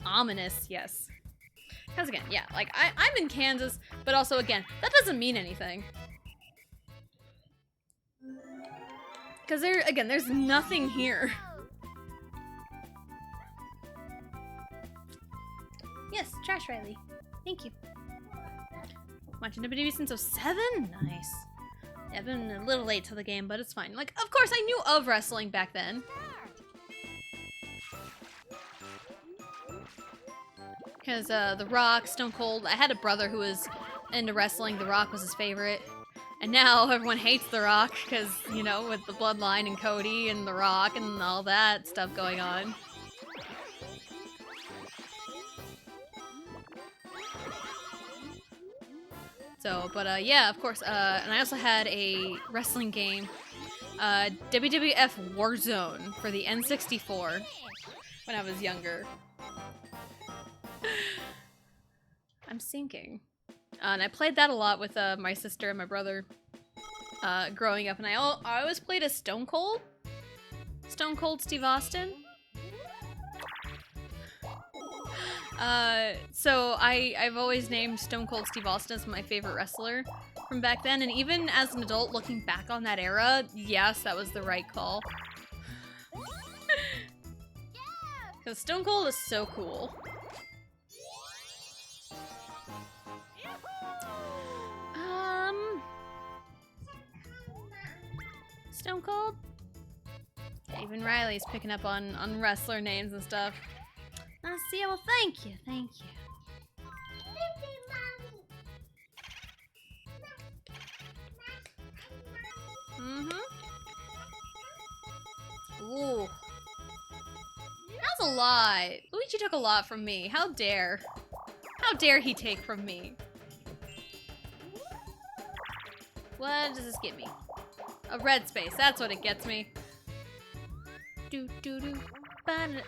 Ominous, yes. Because again, yeah, like I'm in Kansas, but also again, that doesn't mean anything. Because there's nothing here. Yes, Trash Riley. Thank you. Watching WWE since 07? Nice. Yeah, I've been a little late to the game, but it's fine. Like, of course I knew of wrestling back then. Because, The Rock, Stone Cold, I had a brother who was into wrestling. The Rock was his favorite. And now everyone hates The Rock, because, you know, with the Bloodline and Cody and The Rock and all that stuff going on. So, but yeah, of course, and I also had a wrestling game, WWF Warzone for the N64 when I was younger. I'm sinking. And I played that a lot with my sister and my brother growing up, and I always played as Stone Cold Steve Austin. So I've always named Stone Cold Steve Austin as my favorite wrestler from back then, and even as an adult looking back on that era, yes, that was the right call. Because Stone Cold is so cool. Stone Cold? Yeah, even Riley's picking up on wrestler names and stuff. I see. Well, thank you, thank you. Ooh. That was a lot. Luigi took a lot from me. How dare. How dare he take from me? What does this get me? A red space. That's what it gets me. Do do do.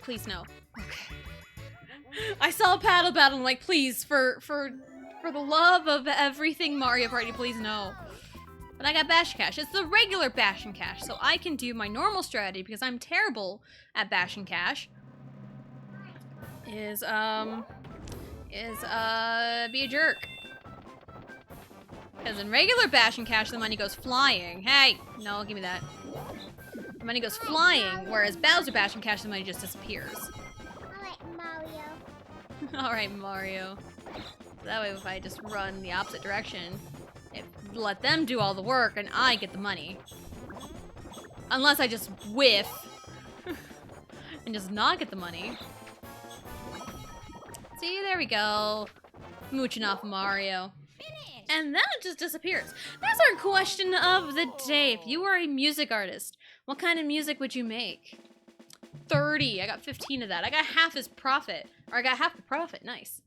Please no. Okay. I saw a paddle battle. I'm like, please, for the love of everything Mario Party, please no. But I got Bash Cash. It's the regular Bash and Cash, so I can do my normal strategy because I'm terrible at Bash and Cash. Is be a jerk. Because in regular Bash and Cash, the money goes flying. Hey, no, give me that. The money goes flying, whereas Bowser Bash and Cash, the money just disappears. Alright, Mario. Alright, Mario. So that way, if I just run the opposite direction, let them do all the work and I get the money. Unless I just whiff and just not get the money. See, there we go. Mooching off Mario. And then it just disappears. That's our question of the day. If you were a music artist, what kind of music would you make? 30. I got 15 of that. I got half his profit. Or I got half the profit. Nice.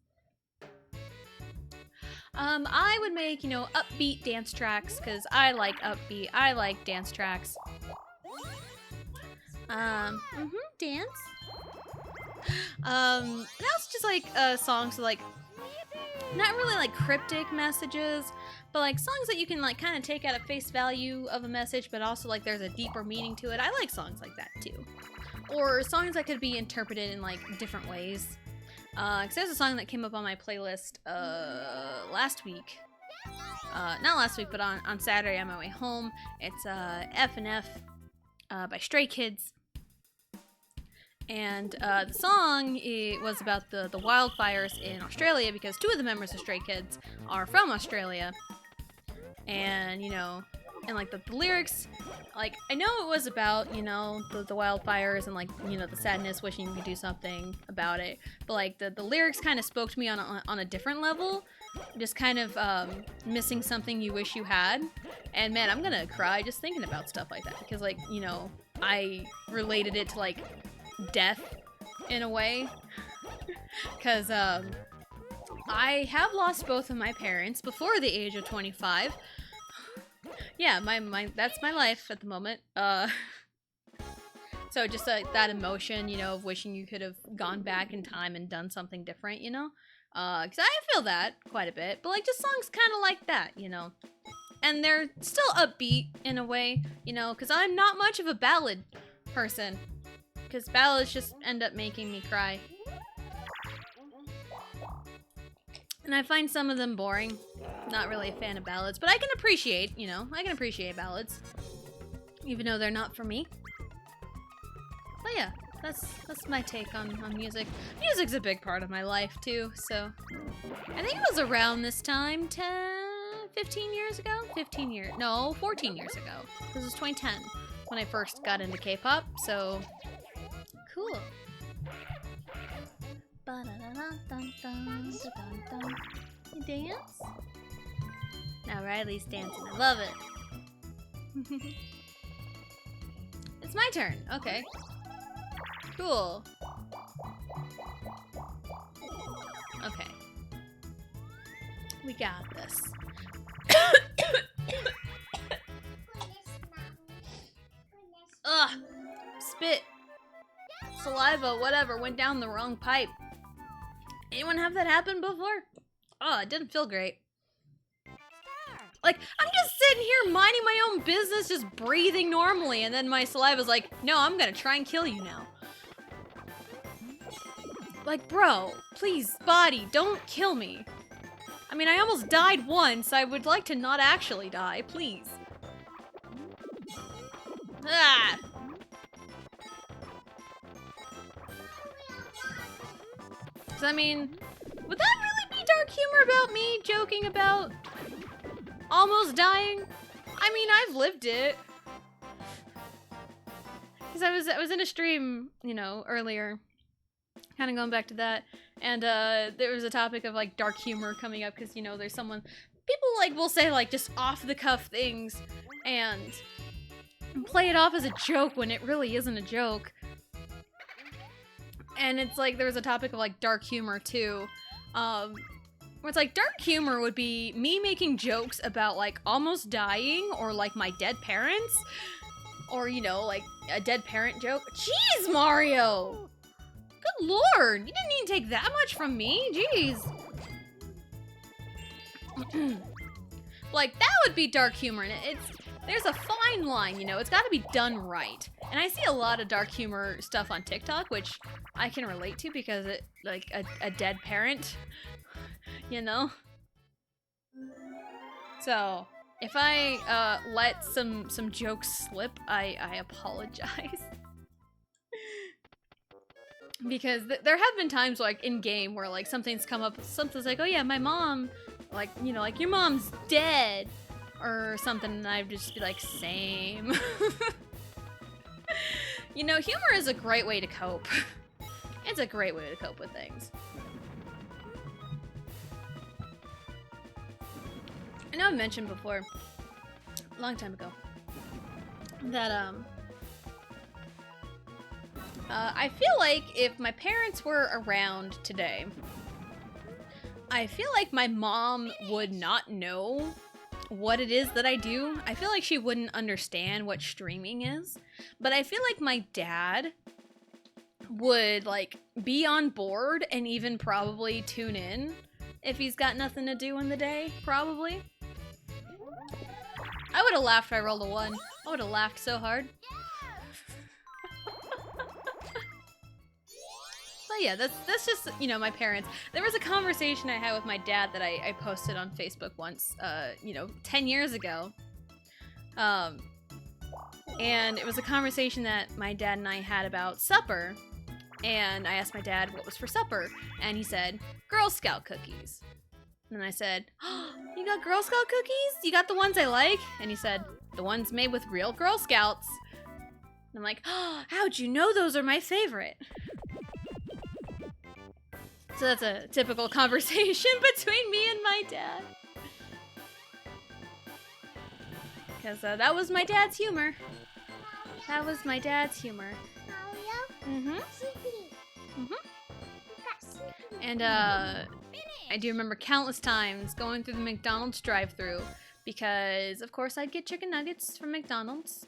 I would make, you know, upbeat dance tracks, because I like upbeat. I like dance tracks. Dance. And also just like songs with like not really like cryptic messages, but like songs that you can like kind of take out at face value of a message, but also like there's a deeper meaning to it. I like songs like that too. Or songs that could be interpreted in like different ways. Cause there's a song that came up on my playlist last week. Not last week, but on Saturday on my way home. It's F and F by Stray Kids. And the song was about the wildfires in Australia because two of the members of Stray Kids are from Australia. And, you know, and like the lyrics, like I know it was about, you know, the wildfires and like, you know, the sadness, wishing you could do something about it. But like the lyrics kind of spoke to me on a different level. Just kind of missing something you wish you had. And man, I'm gonna cry just thinking about stuff like that. Because like, you know, I related it to like death in a way. Because I have lost both of my parents before the age of 25. Yeah, that's my life at the moment. So just like that emotion, you know, of wishing you could have gone back in time and done something different, you know? Because I feel that quite a bit, but like just songs kind of like that, you know? And they're still upbeat in a way, you know, because I'm not much of a ballad person. Because ballads just end up making me cry. And I find some of them boring. Not really a fan of ballads, but I can appreciate, you know, I can appreciate ballads. Even though they're not for me. But yeah, that's my take on music. Music's a big part of my life too, so. I think it was around this time, 15 years ago? 15 years, no, 14 years ago. This was 2010 when I first got into K-pop, so cool. You dance? Now Riley's dancing. I love it. It's my turn. Okay. Cool. Okay. We got this. Ugh. Spit. Saliva, whatever, went down the wrong pipe. Anyone have that happen before? Oh, it didn't feel great. Like, I'm just sitting here minding my own business, just breathing normally, and then my saliva's like, no, I'm gonna try and kill you now. Like, bro, please, body, don't kill me. I mean, I almost died once. I would like to not actually die, please. Ah! So, I mean, would that really be dark humor about me joking about almost dying? I mean, I've lived it. Because I was in a stream, you know, earlier, kind of going back to that, and there was a topic of like dark humor coming up because, you know, there's someone, people like will say like just off the cuff things and play it off as a joke when it really isn't a joke. And it's like, there was a topic of like dark humor too. Where it's like, dark humor would be me making jokes about like almost dying or like my dead parents. Or, you know, like a dead parent joke. Jeez, Mario! Good lord! You didn't need to take that much from me. Jeez. Like, that would be dark humor. And there's a fine line, you know. It's got to be done right. And I see a lot of dark humor stuff on TikTok, which I can relate to because it, like, a dead parent, you know? So, if I let some jokes slip, I apologize. Because there have been times, like, in game where, like, something's come up, something's like, oh yeah, my mom, like, you know, like, your mom's dead, or something, and I'd just be like, same. You know, humor is a great way to cope. It's a great way to cope with things. I know I mentioned before, a long time ago, that, I feel like if my parents were around today, I feel like my mom would not know what it is that I do. I feel like she wouldn't understand what streaming is, but I feel like my dad would, like, be on board and even probably tune in if he's got nothing to do in the day, probably. I would have laughed if I rolled a 1. I would have laughed so hard. But yeah, that's just, you know, my parents. There was a conversation I had with my dad that I posted on Facebook once, you know, 10 years ago. And it was a conversation that my dad and I had about supper. And I asked my dad what was for supper. And he said, Girl Scout cookies. And I said, oh, you got Girl Scout cookies? You got the ones I like? And he said, the ones made with real Girl Scouts. And I'm like, oh, how'd you know those are my favorite? So that's a typical conversation between me and my dad. Because that was my dad's humor. That was my dad's humor. And I do remember countless times going through the McDonald's drive-thru because, of course, I'd get chicken nuggets from McDonald's.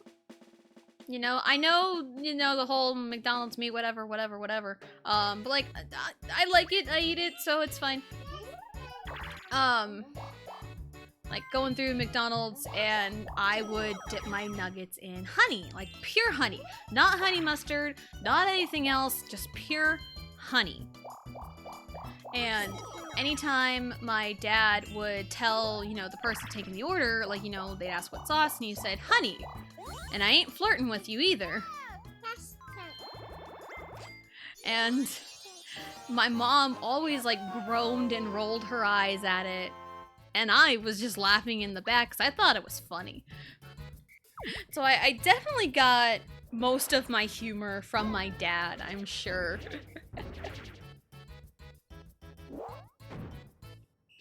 You know, I know, you know, the whole McDonald's meat, whatever. But, like, I like it, I eat it, so it's fine. Like, going through McDonald's, and I would dip my nuggets in honey. Like, pure honey. Not honey mustard, not anything else, just pure honey. And anytime my dad would tell, you know, the person taking the order, like, you know, they'd ask what sauce, and he said, honey. And I ain't flirting with you either. And my mom always, like, groaned and rolled her eyes at it. And I was just laughing in the back because I thought it was funny. So I definitely got most of my humor from my dad, I'm sure.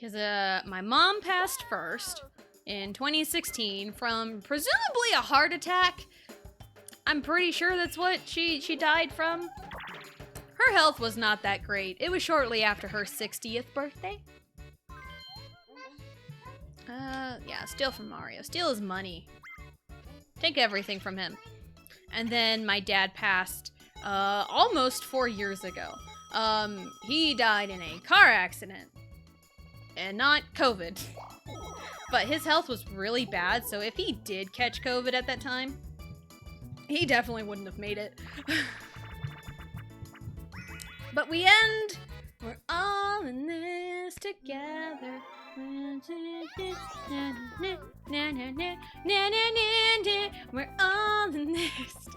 Because my mom passed first in 2016 from presumably a heart attack. I'm pretty sure that's what she died from. Her health was not that great. It was shortly after her 60th birthday. Yeah, steal from Mario. Steal his money. Take everything from him. And then my dad passed almost 4 years ago. He died in a car accident. And not COVID. But his health was really bad, so if he did catch COVID at that time, he definitely wouldn't have made it. But we end, we're all in this together. We're all in this.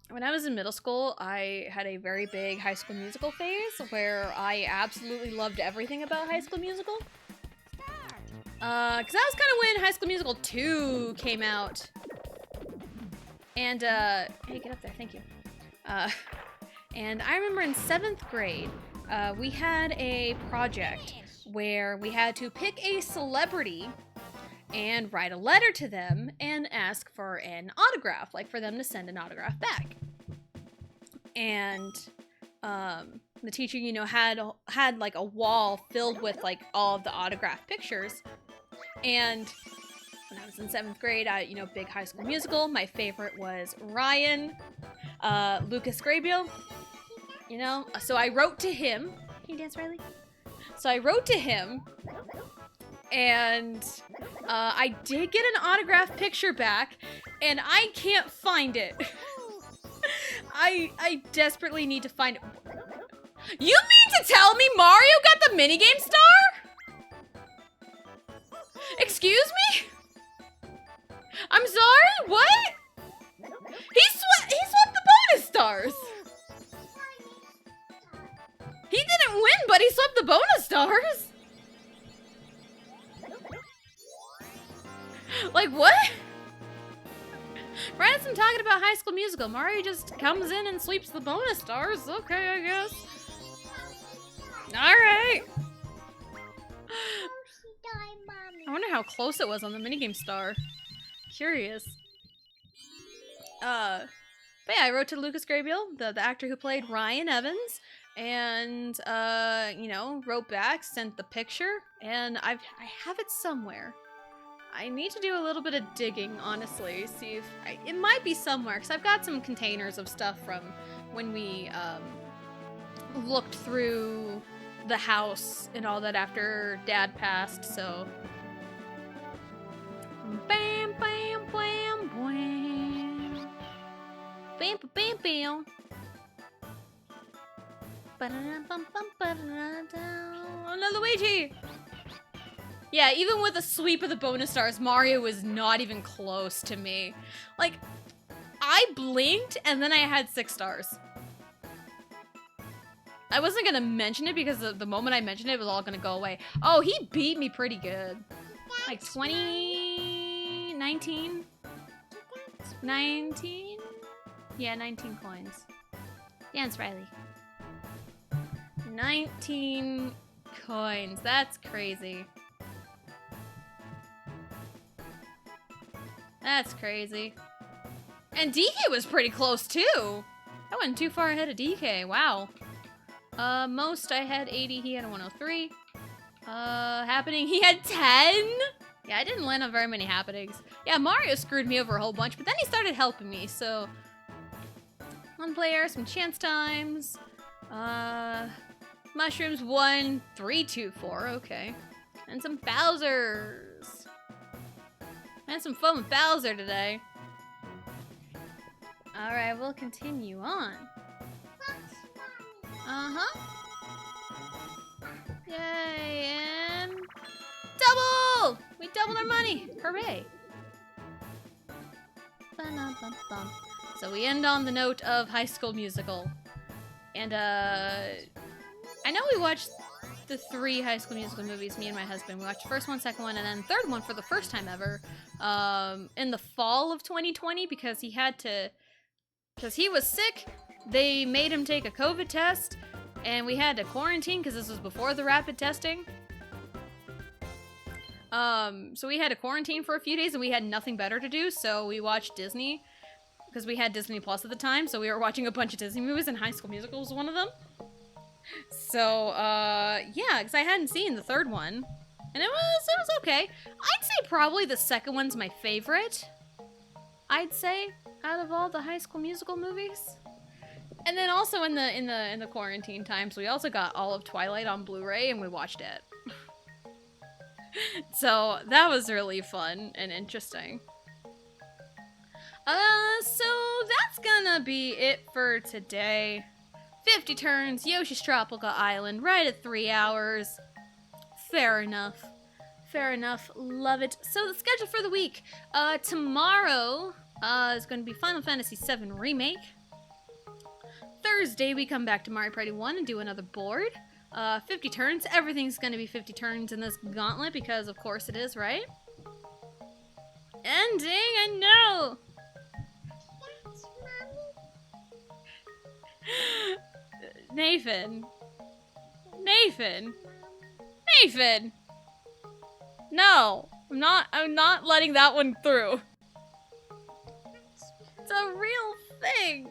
When I was in middle school, I had a very big High School Musical phase where I absolutely loved everything about High School Musical. Because that was kind of when High School Musical 2 came out. And, hey, get up there, thank you. And I remember in 7th grade, we had a project where we had to pick a celebrity and write a letter to them and ask for an autograph, like for them to send an autograph back. And the teacher, you know, had like a wall filled with like all of the autographed pictures. And when I was in 7th grade, you know, big High School Musical. My favorite was Ryan, Lucas Grabeel, you know. So I wrote to him. Can you dance, Riley? So I wrote to him, and I did get an autographed picture back, and I can't find it. I desperately need to find it. You mean to tell me Mario got the minigame star? Excuse me? I'm sorry? What? He swept the bonus stars. He didn't win, but he swept the bonus stars. Like, what? Right as I'm talking about High School Musical, Mario just comes in and sweeps the bonus stars. Okay, I guess. Alright. I wonder how close it was on the minigame star. Curious. But yeah, I wrote to Lucas Grabeel, the actor who played Ryan Evans, and you know, wrote back, sent the picture, and I have it somewhere. I need to do a little bit of digging, honestly, see if it might be somewhere, because I've got some containers of stuff from when we looked through the house and all that after Dad passed. So bam bam bam bam bam bam bam. Oh, Luigi! Yeah, even with a sweep of the bonus stars, Mario was not even close to me. Like, I blinked and then I had 6 stars. I wasn't gonna mention it because the moment I mentioned it was all gonna go away. Oh, he beat me pretty good. Like 20... 19? 19? Yeah, 19 coins. Dance, Riley. 19 coins. That's crazy. That's crazy. And DK was pretty close too. I wasn't too far ahead of DK. Wow. Most I had 80. He had a 103. Happening. He had 10. Yeah, I didn't land on very many happenings. Yeah, Mario screwed me over a whole bunch, but then he started helping me. So, one player, some chance times. Mushrooms 1, 3, 2, 4. Okay. And some Bowsers. I had some fun with Bowser today. Alright, we'll continue on. Uh-huh. Yay, and... double! We doubled our money! Hooray! Ba-dum-bum-bum. So we end on the note of High School Musical. And, I know we watched the 3 High School Musical movies, me and my husband. We watched the first one, second one, and then the third one for the first time ever, in the fall of 2020 because he had to... because he was sick, they made him take a COVID test, and we had to quarantine because this was before the rapid testing. So we had to quarantine for a few days, and we had nothing better to do, so we watched Disney, because we had Disney Plus at the time, so we were watching a bunch of Disney movies, and High School Musical was one of them. So, yeah, because I hadn't seen the third one, and it was okay. I'd say probably the second one's my favorite, I'd say, out of all the High School Musical movies. And then also in the quarantine times, we also got all of Twilight on Blu-ray and we watched it. So that was really fun and interesting. So that's gonna be it for today. 50 turns, Yoshi's Tropical Island, right at 3 hours. Fair enough. Fair enough. Love it. So the schedule for the week. Tomorrow is going to be Final Fantasy VII Remake. Thursday, we come back to Mario Party 1 and do another board. 50 turns. Everything's going to be 50 turns in this gauntlet because, of course, it is, right? Ending, I know! Nathan. Nathan. Nathan! No! I'm not letting that one through. It's a real thing!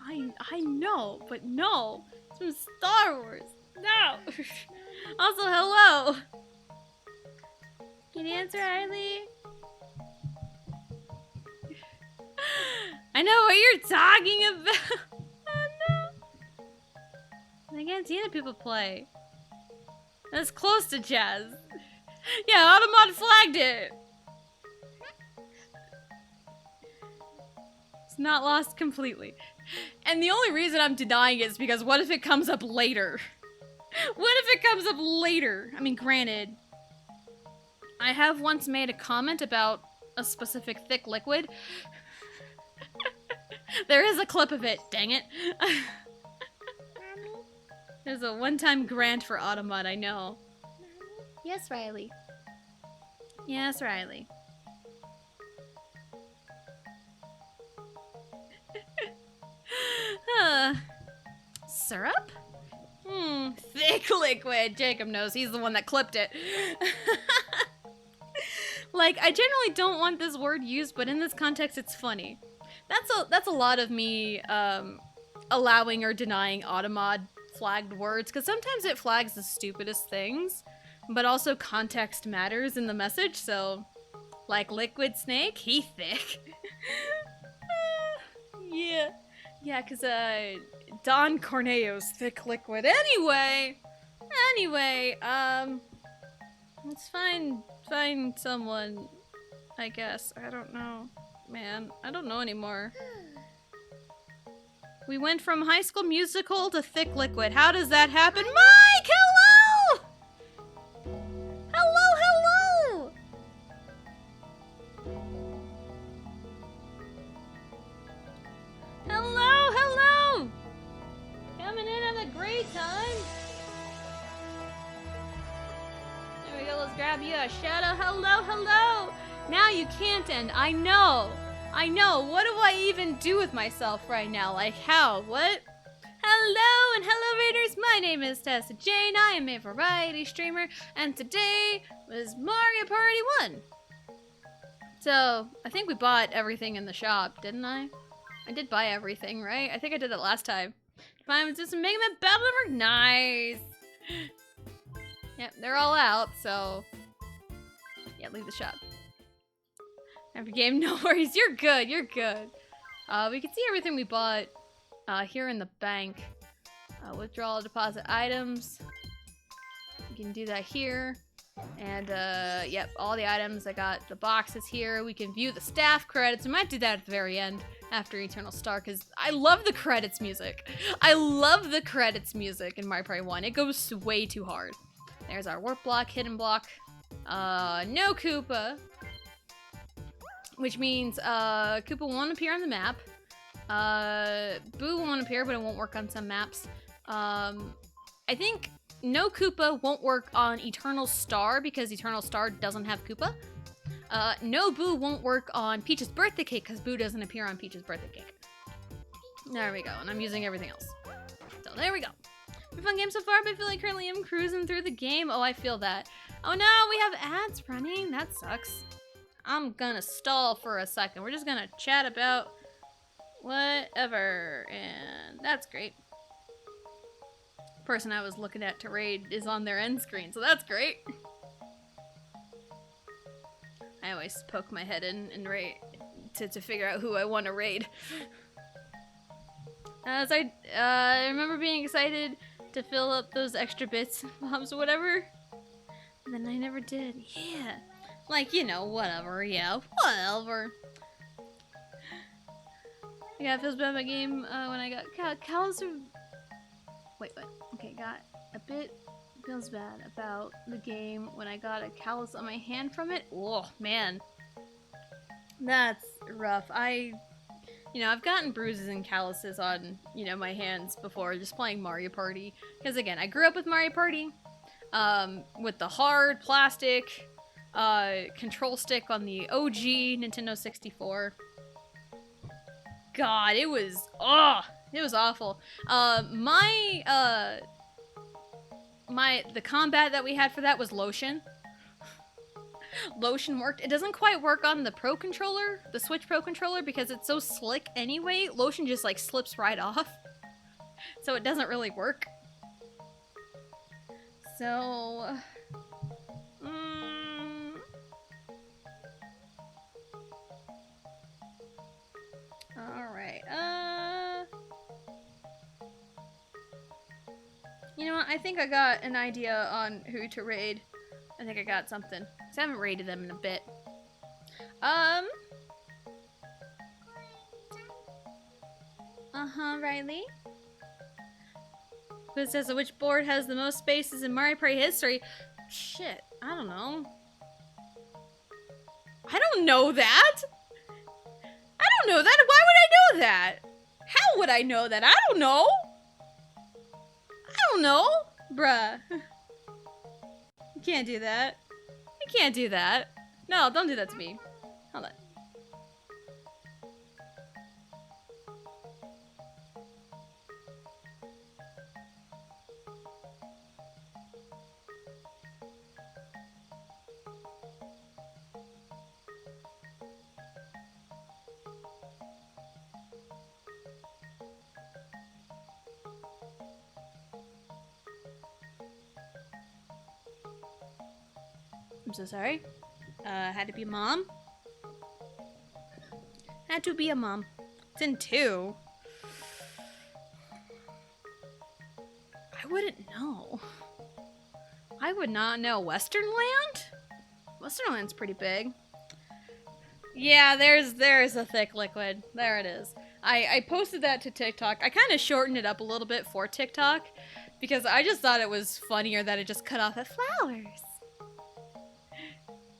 I I know, but no. It's from Star Wars. No. Also, hello. Can you answer, Riley? I know what you're talking about. Oh no. I can't see the people play. That's close to Jazz. Yeah, Automod flagged it. It's not lost completely. And the only reason I'm denying it is because what if it comes up later? What if it comes up later? I mean, granted, I have once made a comment about a specific thick liquid. There is a clip of it, dang it. There's a one-time grant for Automod, I know. Yes, Riley. Yes, Riley. Syrup? Thick liquid. Jacob knows. He's the one that clipped it. Like, I generally don't want this word used, but in this context, it's funny. That's a lot of me allowing or denying Automod flagged words, because sometimes it flags the stupidest things, but also context matters in the message, so, like liquid snake, he thick. Yeah. Yeah, because, Don Corneo's thick liquid. Anyway, let's find someone, I guess. I don't know. Man, I don't know anymore. We went from High School Musical to thick liquid. How does that happen? Mike, hello! Hello! Hello! Coming in, having a great time. There we go, let's grab you a shout out. Hello! Now you can't end. I know. What do I even do with myself right now? Like, how? What? Hello and hello Raiders. My name is Tessa Jane. I am a variety streamer, and today was Mario Party 1. So, I think we bought everything in the shop, didn't I? I did buy everything, right? I think I did it last time. Fine, it's just Mega Man Battle Network. Nice. Yep, they're all out, so yeah, leave the shop. Every game, no worries. You're good. We can see everything we bought here in the bank. Withdrawal deposit items. We can do that here. And yep, all the items. I got the boxes here. We can view the staff credits. We might do that at the very end after Eternal Star, because I love the credits music. I love the credits music in Mario Party 1. It goes way too hard. There's our warp block, hidden block. No Koopa. Which means Koopa won't appear on the map. Boo won't appear, but it won't work on some maps. I think no Koopa won't work on Eternal Star because Eternal Star doesn't have Koopa. No Boo won't work on Peach's birthday cake because Boo doesn't appear on Peach's birthday cake. There we go, and I'm using everything else. So there we go. Fun game so far, but I feel like currently I'm cruising through the game. Oh, I feel that. Oh no, we have ads running. That sucks. I'm gonna stall for a second. We're just gonna chat about whatever, and that's great. The person I was looking at to raid is on their end screen, so that's great. I always poke my head in and raid to figure out who I want to raid. As I remember being excited to fill up those extra bits, bobs, whatever. And then I never did. Yeah. Like, you know, whatever, yeah, whatever. Yeah, it feels bad about game when I got callous. Wait, okay, got a bit feels bad about the game when I got a callus on my hand from it. Oh, man. That's rough. I've gotten bruises and calluses on, my hands before just playing Mario Party. Because again, I grew up with Mario Party, with the hard plastic control stick on the OG Nintendo 64. God, it was awful. The combat that we had for that was lotion. Lotion worked. It doesn't quite work on the Pro controller, the Switch Pro controller, because it's so slick anyway. Lotion just like slips right off. So it doesn't really work. So... Alright, you know what? I think I got an idea on who to raid. I think I got something. 'Cause I haven't raided them in a bit. Riley? Who says which board has the most spaces in Mario Party history? Shit, I don't know. I don't know that! I don't know that! Why would I know that? How would I know that? I don't know! I don't know! Bruh. You can't do that. You can't do that. No, don't do that to me. Hold on. I'm so sorry. Had to be a mom. Had to be a mom. It's in 2. I wouldn't know. I would not know. Western Land? Western Land's pretty big. Yeah, there's a thick liquid. There it is. I posted that to TikTok. I kind of shortened it up a little bit for TikTok because I just thought it was funnier that it just cut off at flowers.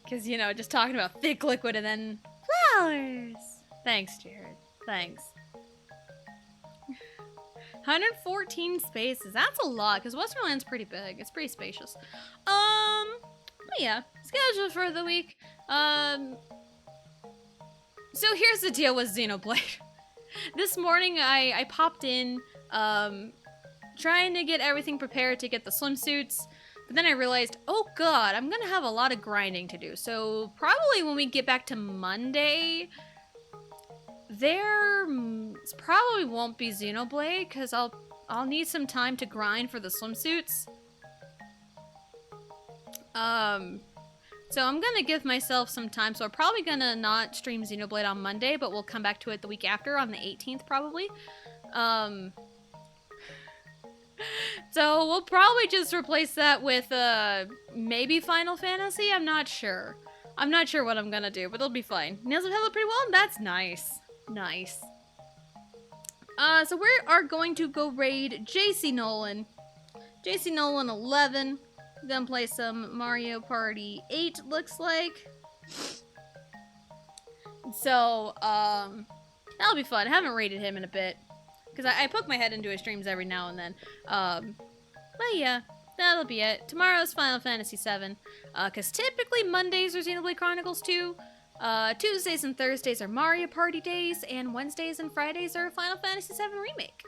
Because, you know, just talking about thick liquid and then flowers. Thanks, Jared. Thanks. 114 spaces. That's a lot, because Westerland's pretty big. It's pretty spacious. But yeah. Schedule for the week. So here's the deal with Xenoblade. This morning, I popped in, trying to get everything prepared to get the swimsuits. But then I realized, oh god, I'm gonna have a lot of grinding to do. So probably when we get back to Monday, there probably won't be Xenoblade because I'll need some time to grind for the swimsuits. So I'm gonna give myself some time. So I'm probably gonna not stream Xenoblade on Monday, but we'll come back to it the week after on the 18th probably. So we'll probably just replace that with maybe Final Fantasy. I'm not sure. I'm not sure what I'm gonna do, but it'll be fine. Nails have held pretty well, and that's nice. Nice. So we are going to go raid JC Nolan. JC Nolan 11. We're gonna play some Mario Party 8, looks like. So, that'll be fun. I haven't raided him in a bit. Because I poke my head into his streams every now and then. But yeah, that'll be it. Tomorrow's Final Fantasy VII. Because typically Mondays are Xenoblade Chronicles 2. Tuesdays and Thursdays are Mario Party days. And Wednesdays and Fridays are Final Fantasy VII Remake.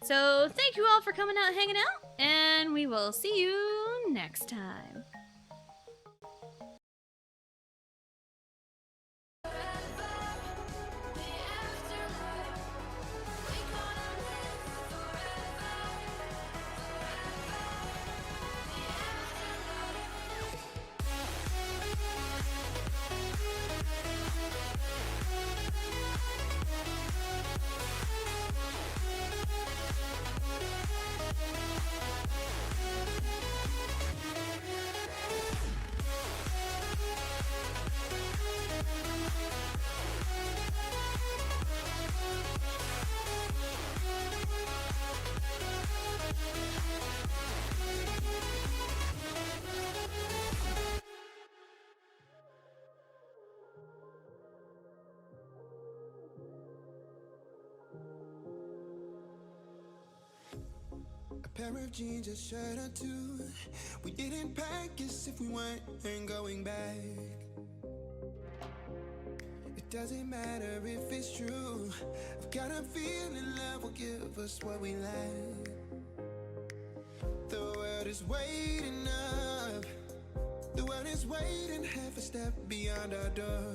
So thank you all for coming out and hanging out. And we will see you next time. Pair of jeans, a shirt or two. We didn't pack as if we weren't going back. It doesn't matter if it's true. I've got a feeling love will give us what we lack. The world is waiting up. The world is waiting half a step beyond our door.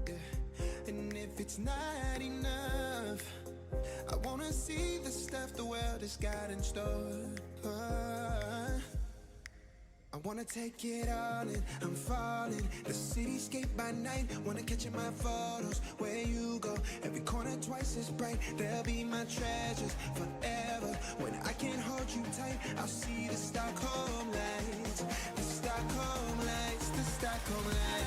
Yeah. And if it's not enough, I wanna see the stuff the world has got in store. I wanna take it all in, I'm falling. The cityscape by night, wanna catch in my photos. Where you go, every corner twice as bright. They'll be my treasures forever. When I can't hold you tight, I'll see the Stockholm lights. The Stockholm lights, the Stockholm lights.